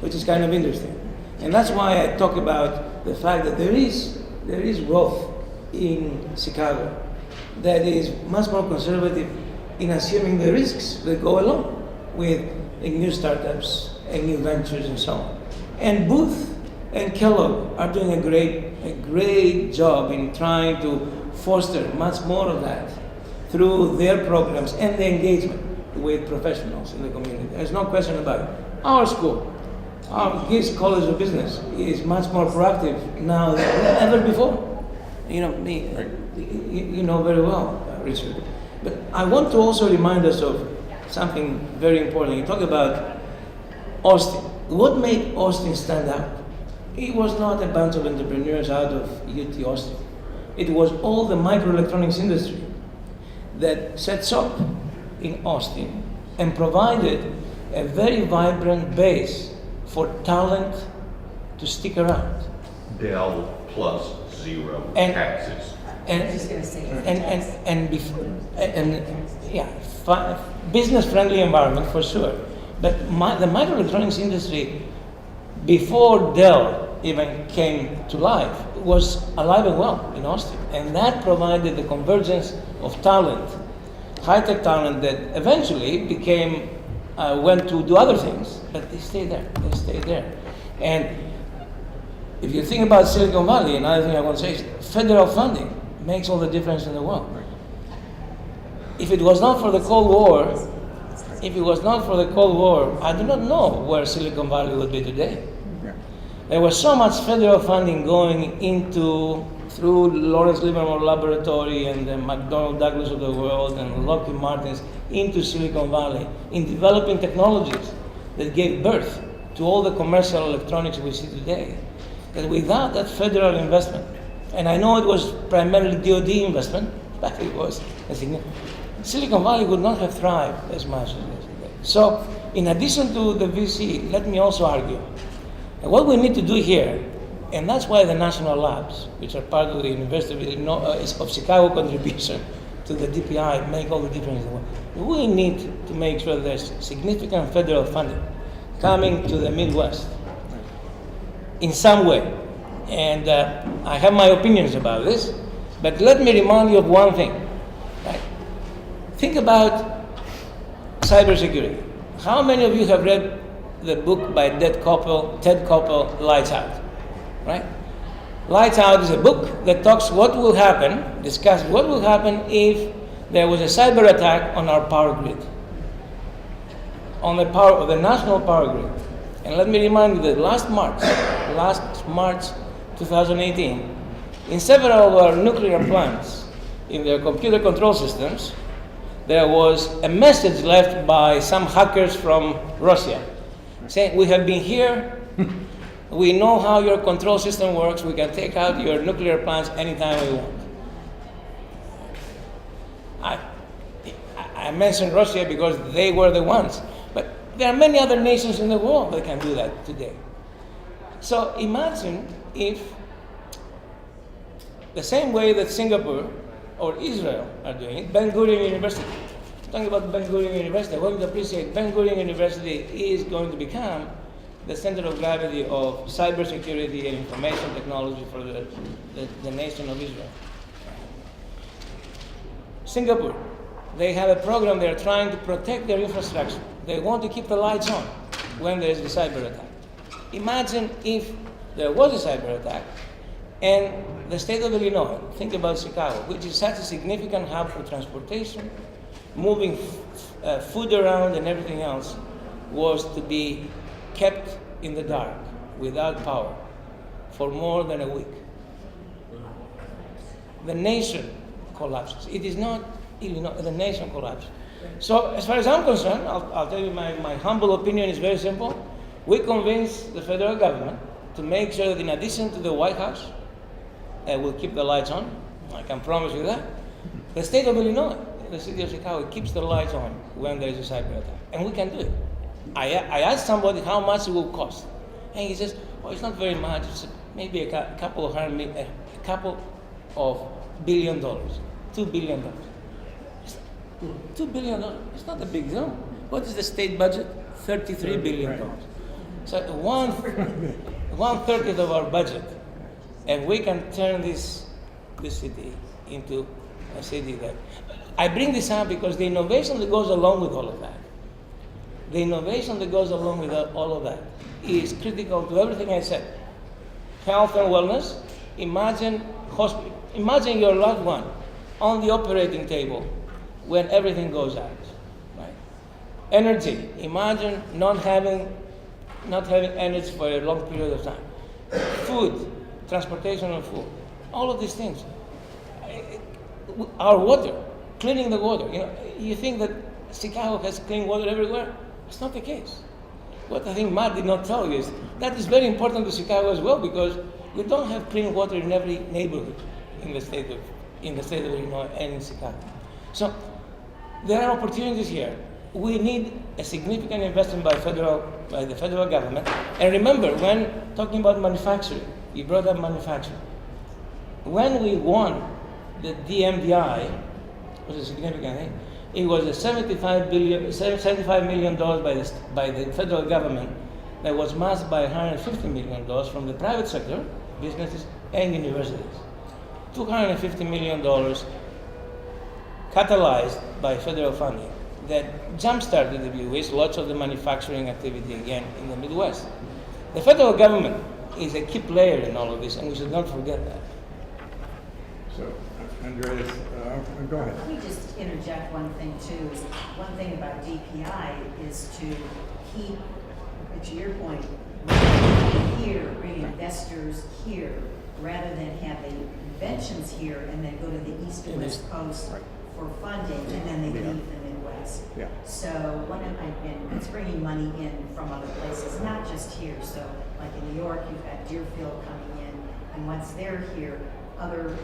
which is kind of interesting. And that's why I talk about the fact that there is wealth in Chicago that is much more conservative in assuming the risks that go along with new startups and new ventures and so on. And Booth and Kellogg are doing a great job in trying to foster much more of that through their programs and the engagement with professionals in the community. There's no question about it. Our school, our Gibbs College of Business, is much more proactive now than ever before. You know very well, Richard. But I want to also remind us of something very important. You talk about Austin. What made Austin stand out? It was not a bunch of entrepreneurs out of UT Austin. It was all the microelectronics industry that sets up in Austin and provided a very vibrant base for talent to stick around. Dell plus zero And- taxes. Business-friendly environment for sure. But the microelectronics industry, before Dell even came to life, was alive and well in Austin, and that provided the convergence of talent, high-tech talent that eventually went to do other things, but they stayed there. And if you think about Silicon Valley, another thing I want to say is federal funding makes all the difference in the world. If it was not for the Cold War, I do not know where Silicon Valley would be today. There was so much federal funding going through Lawrence Livermore Laboratory and the McDonnell Douglas of the world and Lockheed Martins into Silicon Valley in developing technologies that gave birth to all the commercial electronics we see today. That without that federal investment, and I know it was primarily DoD investment, but it was a significant, Silicon Valley would not have thrived as much as it is today. So, in addition to the VC, let me also argue that what we need to do here, and that's why the national labs, which are part of the University of Chicago contribution to the DPI, make all the difference in the world. We need to make sure there's significant federal funding coming to the Midwest in some way. And I have my opinions about this, but let me remind you of one thing. Right? Think about cybersecurity. How many of you have read the book by Ted Koppel, Lights Out? Right? Lights Out is a book that discusses what will happen if there was a cyber attack on our power grid, on the national power grid. And let me remind you that last March 2018, in several of our nuclear plants, in their computer control systems, there was a message left by some hackers from Russia saying, "We have been here, we know how your control system works, we can take out your nuclear plants anytime we want." I mentioned Russia because they were the ones, but There are many other nations in the world that can do that today. So imagine if the same way that Singapore or Israel are doing it, Ben Gurion University. Talking about Ben Gurion University, I want to appreciate Ben Gurion University is going to become the center of gravity of cybersecurity and information technology for the nation of Israel. Singapore, they have a program, they're trying to protect their infrastructure. They want to keep the lights on when there is a cyber attack. Imagine if there was a cyber attack and the state of Illinois, think about Chicago, which is such a significant hub for transportation, moving food around and everything else, was to be kept in the dark without power for more than a week. The nation collapses. It is not Illinois, the nation collapses. So as far as I'm concerned, I'll tell you my humble opinion is very simple. We convinced the federal government to make sure that in addition to the White House, we'll keep the lights on. I can promise you that. The state of Illinois, the city of Chicago, keeps the lights on when there is a cyber attack. And we can do it. I asked somebody how much it will cost. And he says, well, it's not very much. It's maybe a couple of $1 billion, $2 billion. $2 billion, it's not a big deal. What is the state budget? $33 billion. So 1/30 of our budget. And we can turn this city into a city that... I bring this up because the innovation that goes along with all of that, is critical to everything I said. Health and wellness. Imagine your loved one on the operating table when everything goes out. Right? Energy. Imagine not having energy for a long period of time. Food, transportation of food, all of these things. Our water, cleaning the water. You think that Chicago has clean water everywhere? It's not the case. What I think Matt did not tell you is that is very important to Chicago as well, because we don't have clean water in every neighborhood in the state of Illinois and in Chicago. So there are opportunities here. We need a significant investment by the federal government. And remember, when talking about manufacturing, you brought up manufacturing. When we won the DMDI, which is a significant thing, it was a $75 million by the federal government that was matched by $150 million from the private sector, businesses, and universities. $250 million catalyzed by federal funding that jump-started the U.S., lots of the manufacturing activity again in the Midwest. The federal government is a key player in all of this, and we should not forget that. So, Andreas, go ahead. Let me just interject one thing too. One thing about DPI is to keep, to your point, bring investors here, rather than have the inventions here and then go to the East and West Coast for funding, and then they leave the Midwest. Yeah. So and it's bringing money in from other places, not just here. So like in New York, you've got Deerfield coming in, and once they're here, other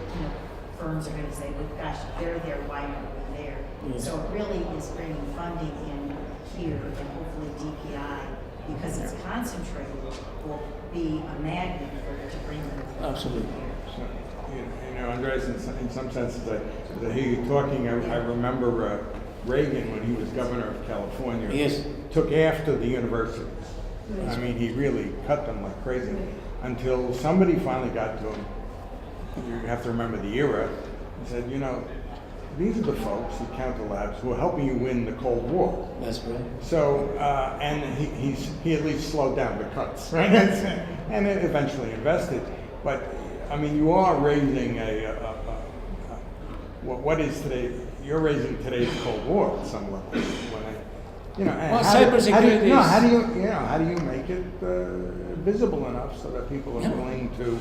firms are going to say, well, gosh, if they're there, why aren't we there? Yes. So it really is bringing funding in here, and hopefully DPI, because it's concentrated, will be a magnet to bring them Absolutely. here. So, Andreas, in some senses, I hear you talking. I remember Reagan, when he was governor of California, Yes. took after the universities. I mean, he really cut them like crazy until somebody finally got to him. You have to remember the era. And said, these are the folks, the Counter Labs, who are helping you win the Cold War. That's right. So, and he at least slowed down the cuts, right? And it eventually invested. But, I mean, you are raising what is today, you're raising today's Cold War at some level. Cybersecurity how do you make it visible enough so that people are willing to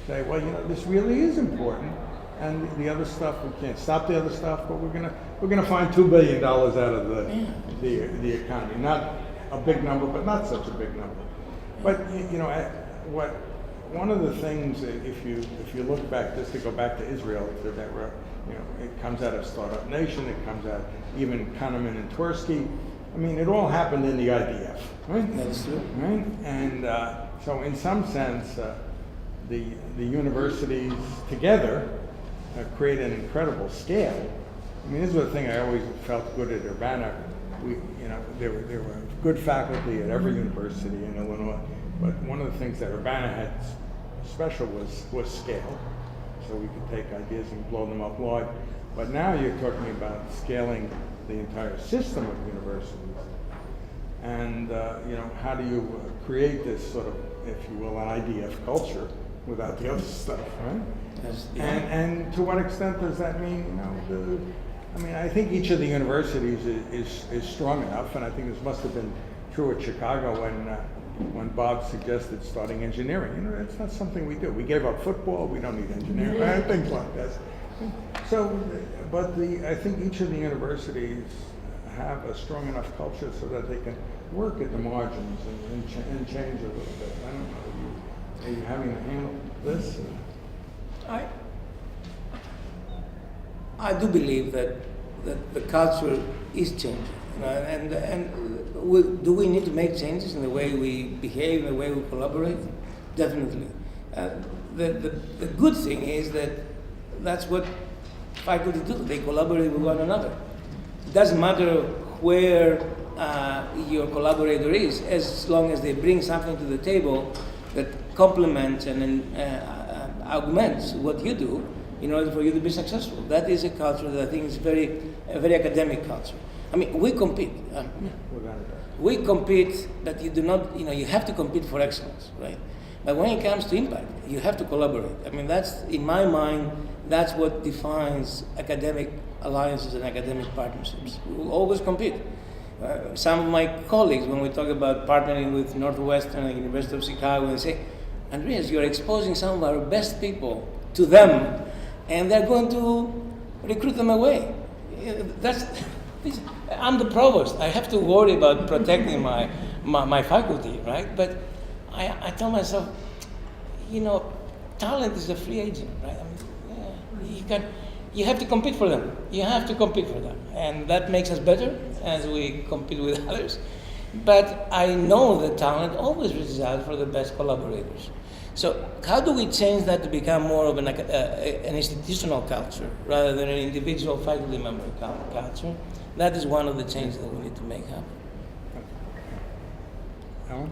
say, well, this really is important, and the other stuff, we can't stop the other stuff, but we're gonna find $2 billion out of the economy. Not a big number, but not such a big number. But one of the things, if you look back, just to go back to Israel, it comes out of Startup Nation, it comes out even Kahneman and Tversky, I mean, it all happened in the IDF, right? That's true. Right? And so in some sense, the universities together create an incredible scale. I mean, this is the thing I always felt good at Urbana. There were good faculty at every university in Illinois, but one of the things that Urbana had special was scale. So we could take ideas and blow them up wide. But now you're talking about scaling the entire system of universities. And how do you create this sort of, if you will, an IDF culture without the other stuff, right? Yes, And to what extent does that mean, I think each of the universities is strong enough, and I think this must have been true at Chicago when Bob suggested starting engineering. It's not something we do. We gave up football, we don't need engineering, right? Things like that. So, but I think each of the universities have a strong enough culture so that they can work at the margins and change a little bit. I don't know, are you having to handle this? I do believe that the culture is changing, do we need to make changes in the way we behave, in the way we collaborate? Definitely. The good thing is that that's what faculty do. They collaborate with one another. It doesn't matter where your collaborator is, as long as they bring something to the table that complements and augments what you do in order for you to be successful. That is a culture that I think is a very academic culture. I mean, we compete. We compete, but you do not, you have to compete for excellence, right? But when it comes to impact, you have to collaborate. I mean, that's, in my mind, that's what defines academic alliances and academic partnerships. We will always compete. Some of my colleagues, when we talk about partnering with Northwestern and University of Chicago, they say, Andreas, you're exposing some of our best people to them, and they're going to recruit them away. I'm the provost. I have to worry about protecting my faculty, right? But I tell myself, talent is a free agent, right? I mean, you have to compete for them. You have to compete for them. And that makes us better as we compete with others. But I know that talent always reaches out for the best collaborators. So how do we change that to become more of an institutional culture rather than an individual faculty member culture? That is one of the changes that we need to make happen. Ellen?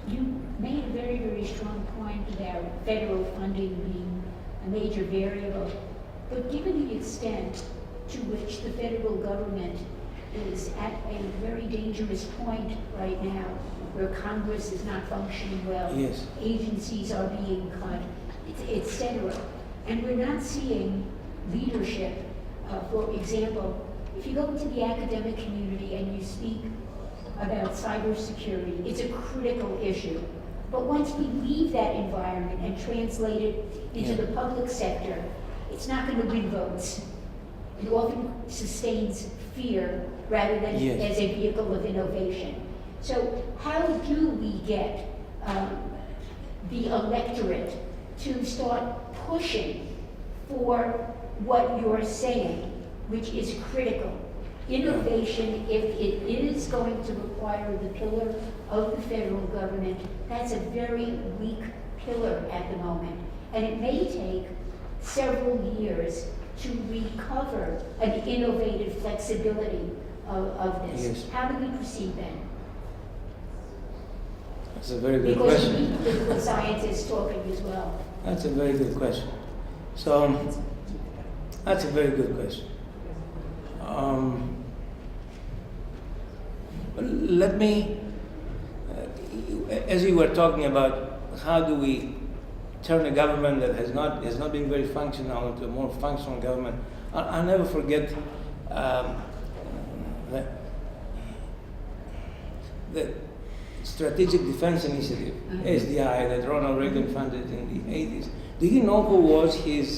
You made a very, very strong point about federal funding being a major variable. But given the extent to which the federal government is at a very dangerous point right now, where Congress is not functioning well, yes, agencies are being cut, etc. And we're not seeing leadership. For example, if you go into the academic community and you speak about cybersecurity, it's a critical issue. But once we leave that environment and translate it into the public sector, it's not going to win votes. It often sustains fear rather than as a vehicle of innovation. So how do we get the electorate to start pushing for what you're saying, which is critical? Innovation, if it is going to require the pillar of the federal government, that's a very weak pillar at the moment. And it may take several years to recover an innovative flexibility of this. Yes. How do we proceed then? That's a very good Because question. we need political scientists talking as well. That's a very good question. So, that's a very good question. Let me, as you were talking about, how do we turn a government that has not been very functional into a more functional government? I'll never forget the Strategic Defense Initiative, SDI, that Ronald Reagan funded in the 80s. Do you know who was his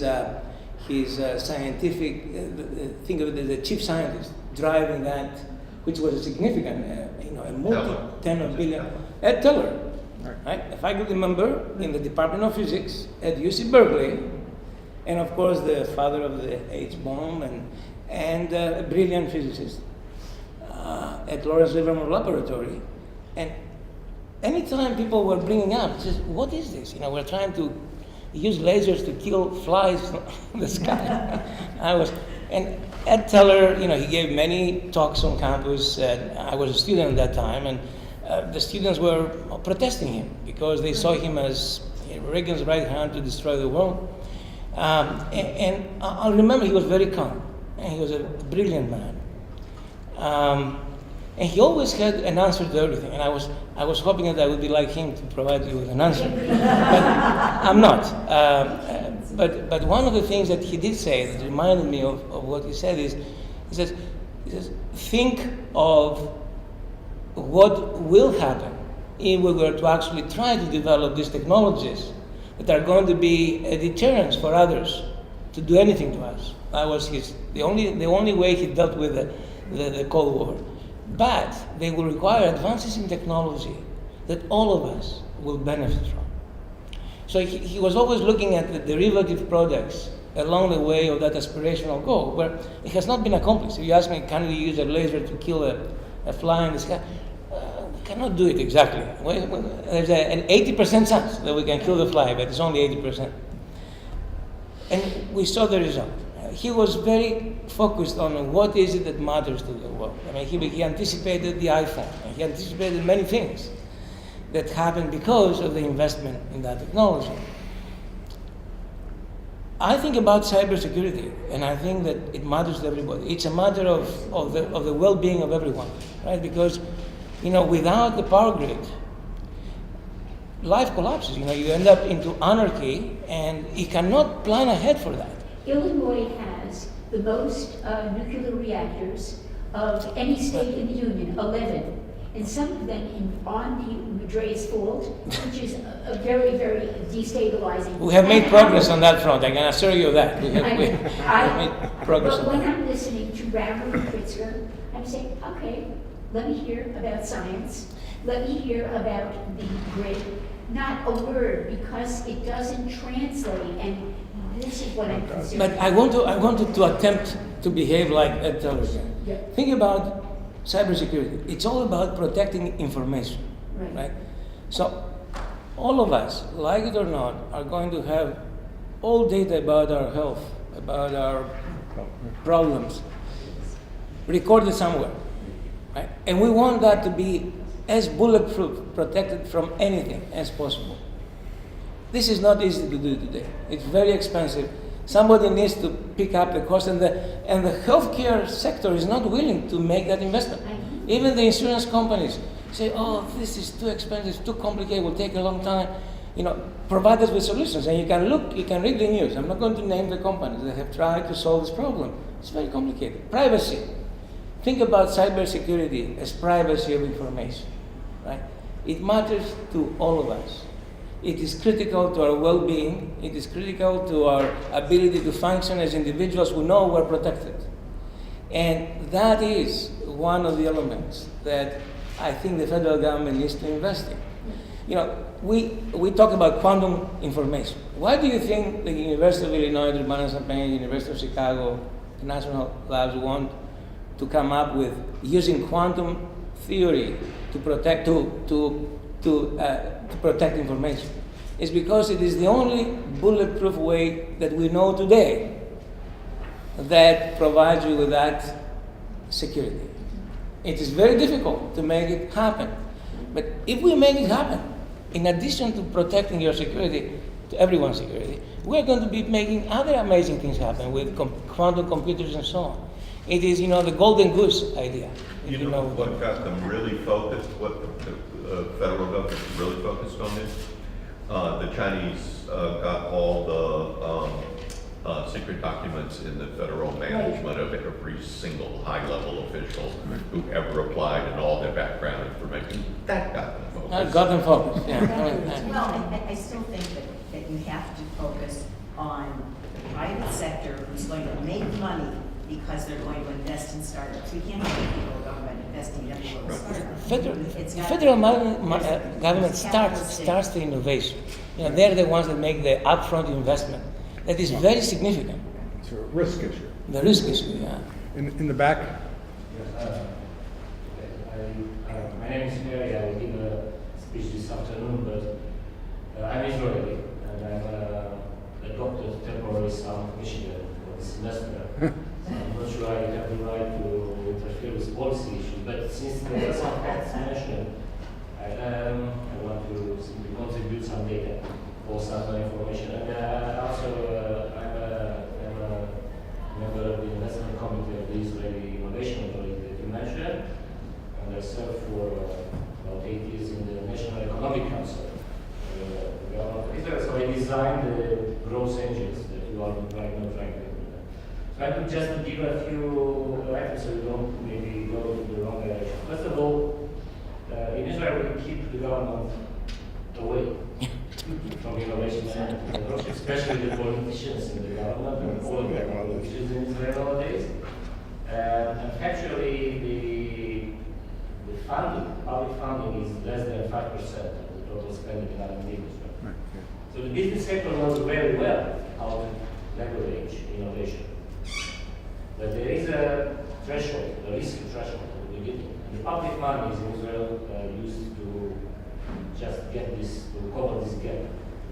scientific, think of it as the chief scientist driving that, which was a significant, a multi-10 billion, Ed Teller, right? A faculty member in the Department of Physics at UC Berkeley, and of course the father of the H bomb and a brilliant physicist. at Lawrence Livermore Laboratory, and anytime people were bringing up, says, what is this? We're trying to use lasers to kill flies from the sky. And Ed Teller, he gave many talks on campus, and I was a student at that time, and the students were protesting him because they saw him as Reagan's right hand to destroy the world. And I remember he was very calm, and he was a brilliant man. And he always had an answer to everything, and I was hoping that I would be like him to provide you with an answer, but I'm not. But one of the things that he did say that reminded me of what he said is, he says, think of what will happen if we were to actually try to develop these technologies that are going to be a deterrence for others to do anything to us. That was the only way he dealt with the Cold War. But they will require advances in technology that all of us will benefit from. So he was always looking at the derivative products along the way of that aspirational goal, where it has not been accomplished. If you ask me, can we use a laser to kill a fly in the sky? We cannot do it exactly. There's an 80% chance that we can kill the fly, but it's only 80%. And we saw the result. He was very focused on what is it that matters to the world. He anticipated the iPhone, and he anticipated many things that happened because of the investment in that technology. I think about cybersecurity, and I think that it matters to everybody. It's a matter of the well-being of everyone, right? Because, without the power grid, life collapses. You end up into anarchy, and you cannot plan ahead for that. Illinois has the most nuclear reactors of any state in the Union, 11. And some of them on the Madres Fault, which is a very, very destabilizing. We have made progress on that front, I can assure you of that. We have made progress. But when I'm listening to Brammer and Pritzker, I'm saying, okay, let me hear about science. Let me hear about the grid. Not a word, because it doesn't translate, and this is what I'm concerned. But I wanted to attempt to behave like Ed Teller. Yeah. Think about cybersecurity. It's all about protecting information, right? So all of us, like it or not, are going to have all data about our health, about our problems, recorded somewhere, right? And we want that to be as bulletproof, protected from anything as possible. This is not easy to do today. It's very expensive. Somebody needs to pick up the cost, and the healthcare sector is not willing to make that investment. Even the insurance companies say, "Oh, this is too expensive, too complicated, will take a long time." Provide us with solutions, and you can read the news. I'm not going to name the companies that have tried to solve this problem. It's very complicated. Privacy. Think about cybersecurity as privacy of information, right? It matters to all of us. It is critical to our well-being. It is critical to our ability to function as individuals who know we're protected. And that is one of the elements that I think the federal government needs to invest in. We talk about quantum information. Why do you think the University of Illinois, Urbana-Champaign, University of Chicago, the national labs want to come up with using quantum theory to protect protect information? It's because it is the only bulletproof way that we know today that provides you with that security. It is very difficult to make it happen. But if we make it happen, in addition to protecting your security, to everyone's security, we're going to be making other amazing things happen with quantum computers and so on. It is, the golden goose idea. What got them really focused, what the federal government really focused on this? The Chinese got all the secret documents in the federal management of every single high-level official who ever applied and all their background information. That got them focused. That got them focused, yeah. Well, I still think that you have to focus on the private sector who's going to make money because they're going to invest in startups. We can't have the federal government investing in every little startup. Federal government starts the innovation. They're the ones that make the upfront investment. That is very significant. It's a risk issue. The risk issue, yeah. In the back? My name is Mary. I will give a speech this afternoon, but I'm Israeli, and I'm adopted temporary son of Michigan for this semester. So I'm not sure I have the right to interfere with policy issues, but since there are some facts mentioned, I want to simply contribute some data or some information. And also, I'm a member of the investment committee of the Israeli Innovation Authority that you mentioned, and I served for about 8 years in the National Economic Council. So I designed the growth engines that you are right now trying to implement. So I could just give a few items so you don't maybe go to the wrong direction. First of all, in Israel we keep the government away from innovation and especially the politicians in the government and all the politicians in Israel nowadays. And actually the funding, public funding is less than 5% of the total spending in R&D in Israel. So the business sector knows very well how to leverage innovation. But there is a threshold, a risk threshold at the beginning. And the public money is in Israel used to just get this, to cover this gap, to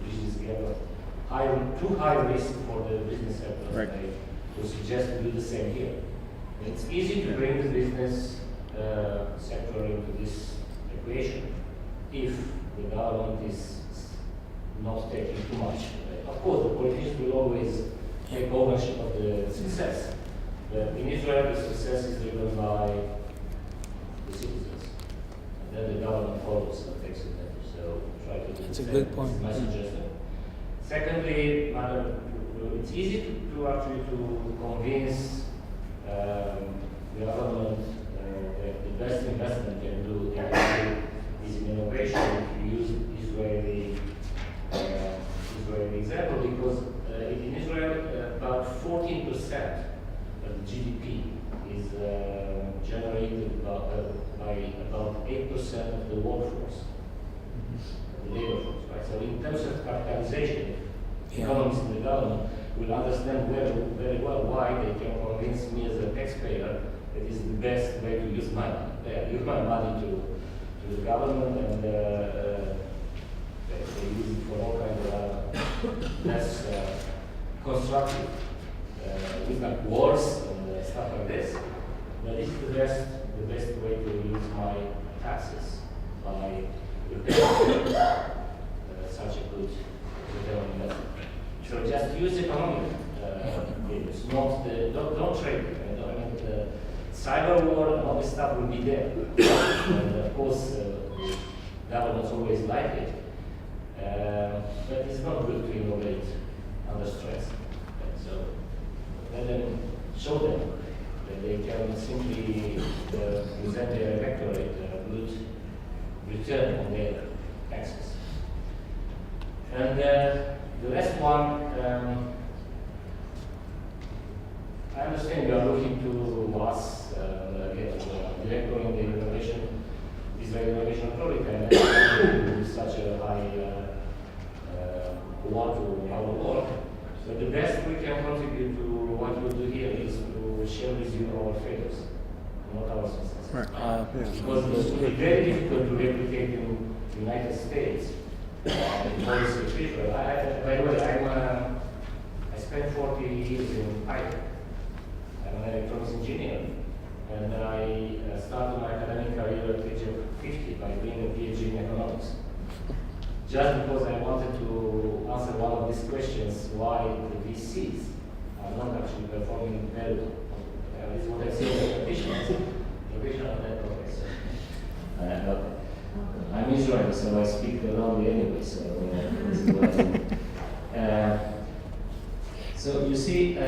bridge this gap of too high risk for the business sector. Right. I would suggest to do the same here. It's easy to bring the business sector into this equation if the government is not taking too much. Of course, the politicians will always take ownership of the success. But in Israel, the success is driven by the citizens. And then the government follows and takes advantage. So try to do That's the a same. good point. This is my suggestion. Secondly, it's easy to actually to convince the government that the best investment can do is in innovation. If you use Israeli example, because in Israel about 14% of the GDP is generated by about 8% of the workforce, the labor force, right? So in terms of capitalization, economists in the government will understand very well why they can convince me as a taxpayer that is the best way to use my money. They give my money to the government and they use it for all kinds of less constructive, with like wars and stuff like this. But this is the best way to use my taxes by repaying such a good return on investment. So just use economic gains, not don't trade. I mean, the cyber war and all this stuff will be there. And of course, governments always like it. But it's not good to innovate under stress. And so let them show them that they can simply present their electorate a good return on their taxes. And the last one, I understand you are looking to us, director in the Israeli Innovation Authority, and with such a high want to our work. So the best we can contribute to what you do here is to share with you our failures, not our successes. Right. Because it would be very difficult to replicate in the United States. By the way, I spent 40 years in IT. I'm an electronics engineer. And I started my academic career at the age of 50 by doing a PhD in economics. Just because I wanted to answer one of these questions, why the VCs are not actually performing very well. This is what I see in the traditional networks. I'm Israeli, so I speak loudly anyway, so this is what I do. So you see,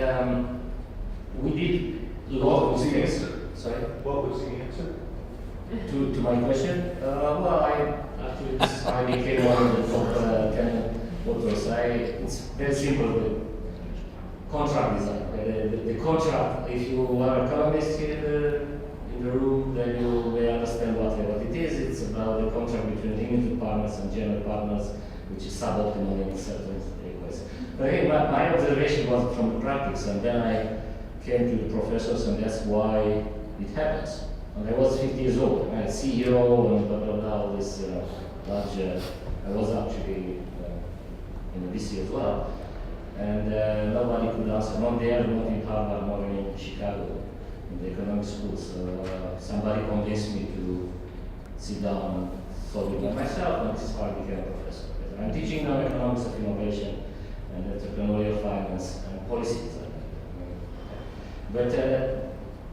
we did a lot of things. Sorry? What was the answer? To my question? Well, I became one of the top 10 authors. It's very simple. The contract design. The contract, if you are an economist here in the room, then you may understand what it is. It's about the contract between limited partners and general partners, which is suboptimal in certain ways. But again, my observation was from the practice, and then I came to the professors and asked why it happens. And I was 50 years old. I had CEO and blah, blah, blah, all this large, I was actually in the BC as well. And nobody could answer, not there, not in Harvard, not in Chicago, in the economic school. So somebody convinced me to sit down and solve it by myself, and this is how I became a professor. I'm teaching now economics of innovation and entrepreneurial finance and policy design. But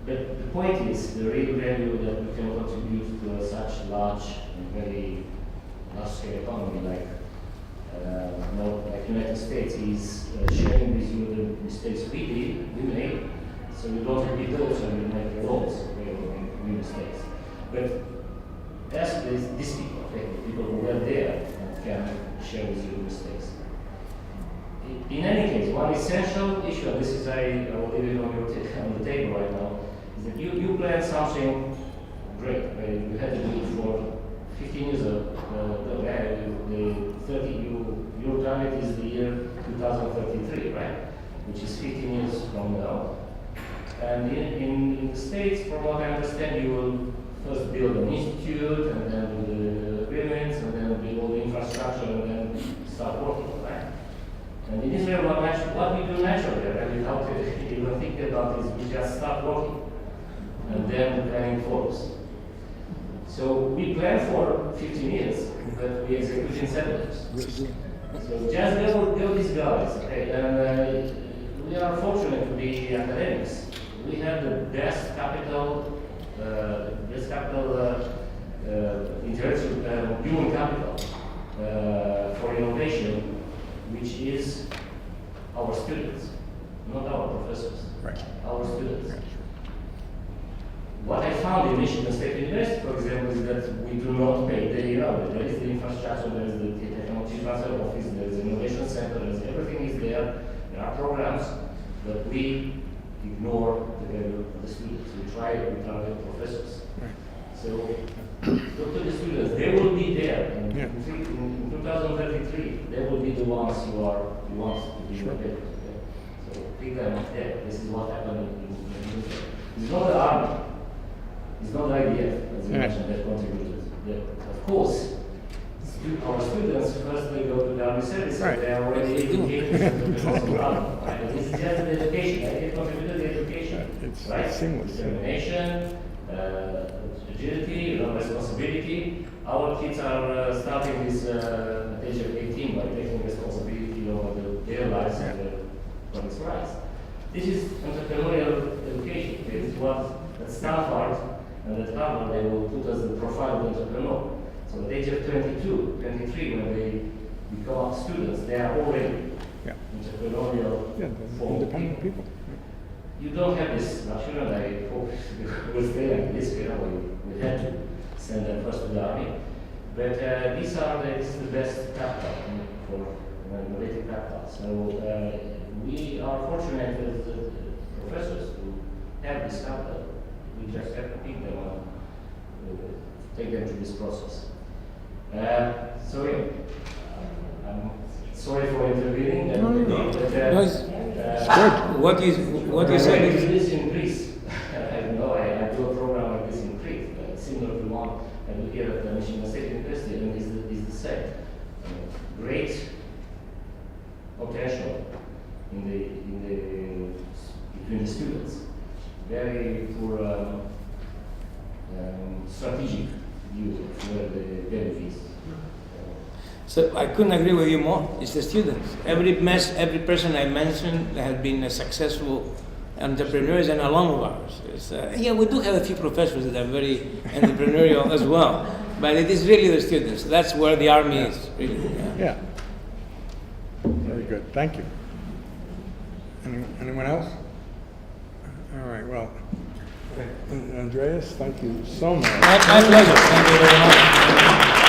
the point is, the real value that we can contribute to such large and very large-scale economy like United States is sharing with you the mistakes we made, so you don't repeat those and you make your own new mistakes. But ask these people, okay, the people who were there and can share with you mistakes. In any case, one essential issue, and this is I will leave it on the table right now, is that you planned something great. You had to do it for 15 years ago. Your target is the year 2033, right? Which is 15 years from now. And in the States, from what I understand, you will first build an institute, and then do the agreements, and then build all the infrastructure, and then start working, right? And in Israel, what we do naturally, and without even thinking about this, we just start working, and then planning follows. So we plan for 15 years, but we execute in 7 years. So just go these guys, okay? And we are fortunate to be academics. We have the best capital, intellectual, human capital for innovation, which is our students, not our professors. Right. Our students. What I found in Michigan State University, for example, is that we do not pay. There is the infrastructure, there is the technology transfer office, there is the innovation center, everything is there. There are programs, but we ignore the value of the students. We try to target professors. So, look to the students. They will be there in 2033. They will be the ones you want to be with. Okay? So pick them up there. This is what happened in Israel. It's not the army. It's not the IDF, as you mentioned, that contributed. Of course, our students first they go to the army service, so they are already educated because of the army. Right? This is just the education. They contributed to the education. Right? Determination, agility, responsibility. Our kids are starting this at the age of 18 by taking responsibility over their lives and their parents' rights. This is entrepreneurial education. This is what at Stanford and at Harvard they will put as the profile of entrepreneur. So at the age of 22, 23, when they become students, they are already entrepreneurial independent people. You don't have this luxury, and I hope we'll stay like this. We had to send them first to the army. But this is the best capital for innovative capital. So we are fortunate as professors to have this capital. We just have to pick them up, take them through this process. I'm sorry for intervening. What you said I do is this in Greece. I do a program like this in Crete, similar to one I do here at the Michigan State University, and is the same. Great potential between the students. Very poor strategic view of where the value is. So I couldn't agree with you more. It's the students. Every person I mentioned has been a successful entrepreneurs and alum of ours. We do have a few professors that are very entrepreneurial as well, but it is really the students. That's where the army is, really. Yeah. Very good. Thank you. Anyone else? All right. Well, Andreas, thank you so much. My pleasure. Thank you very much.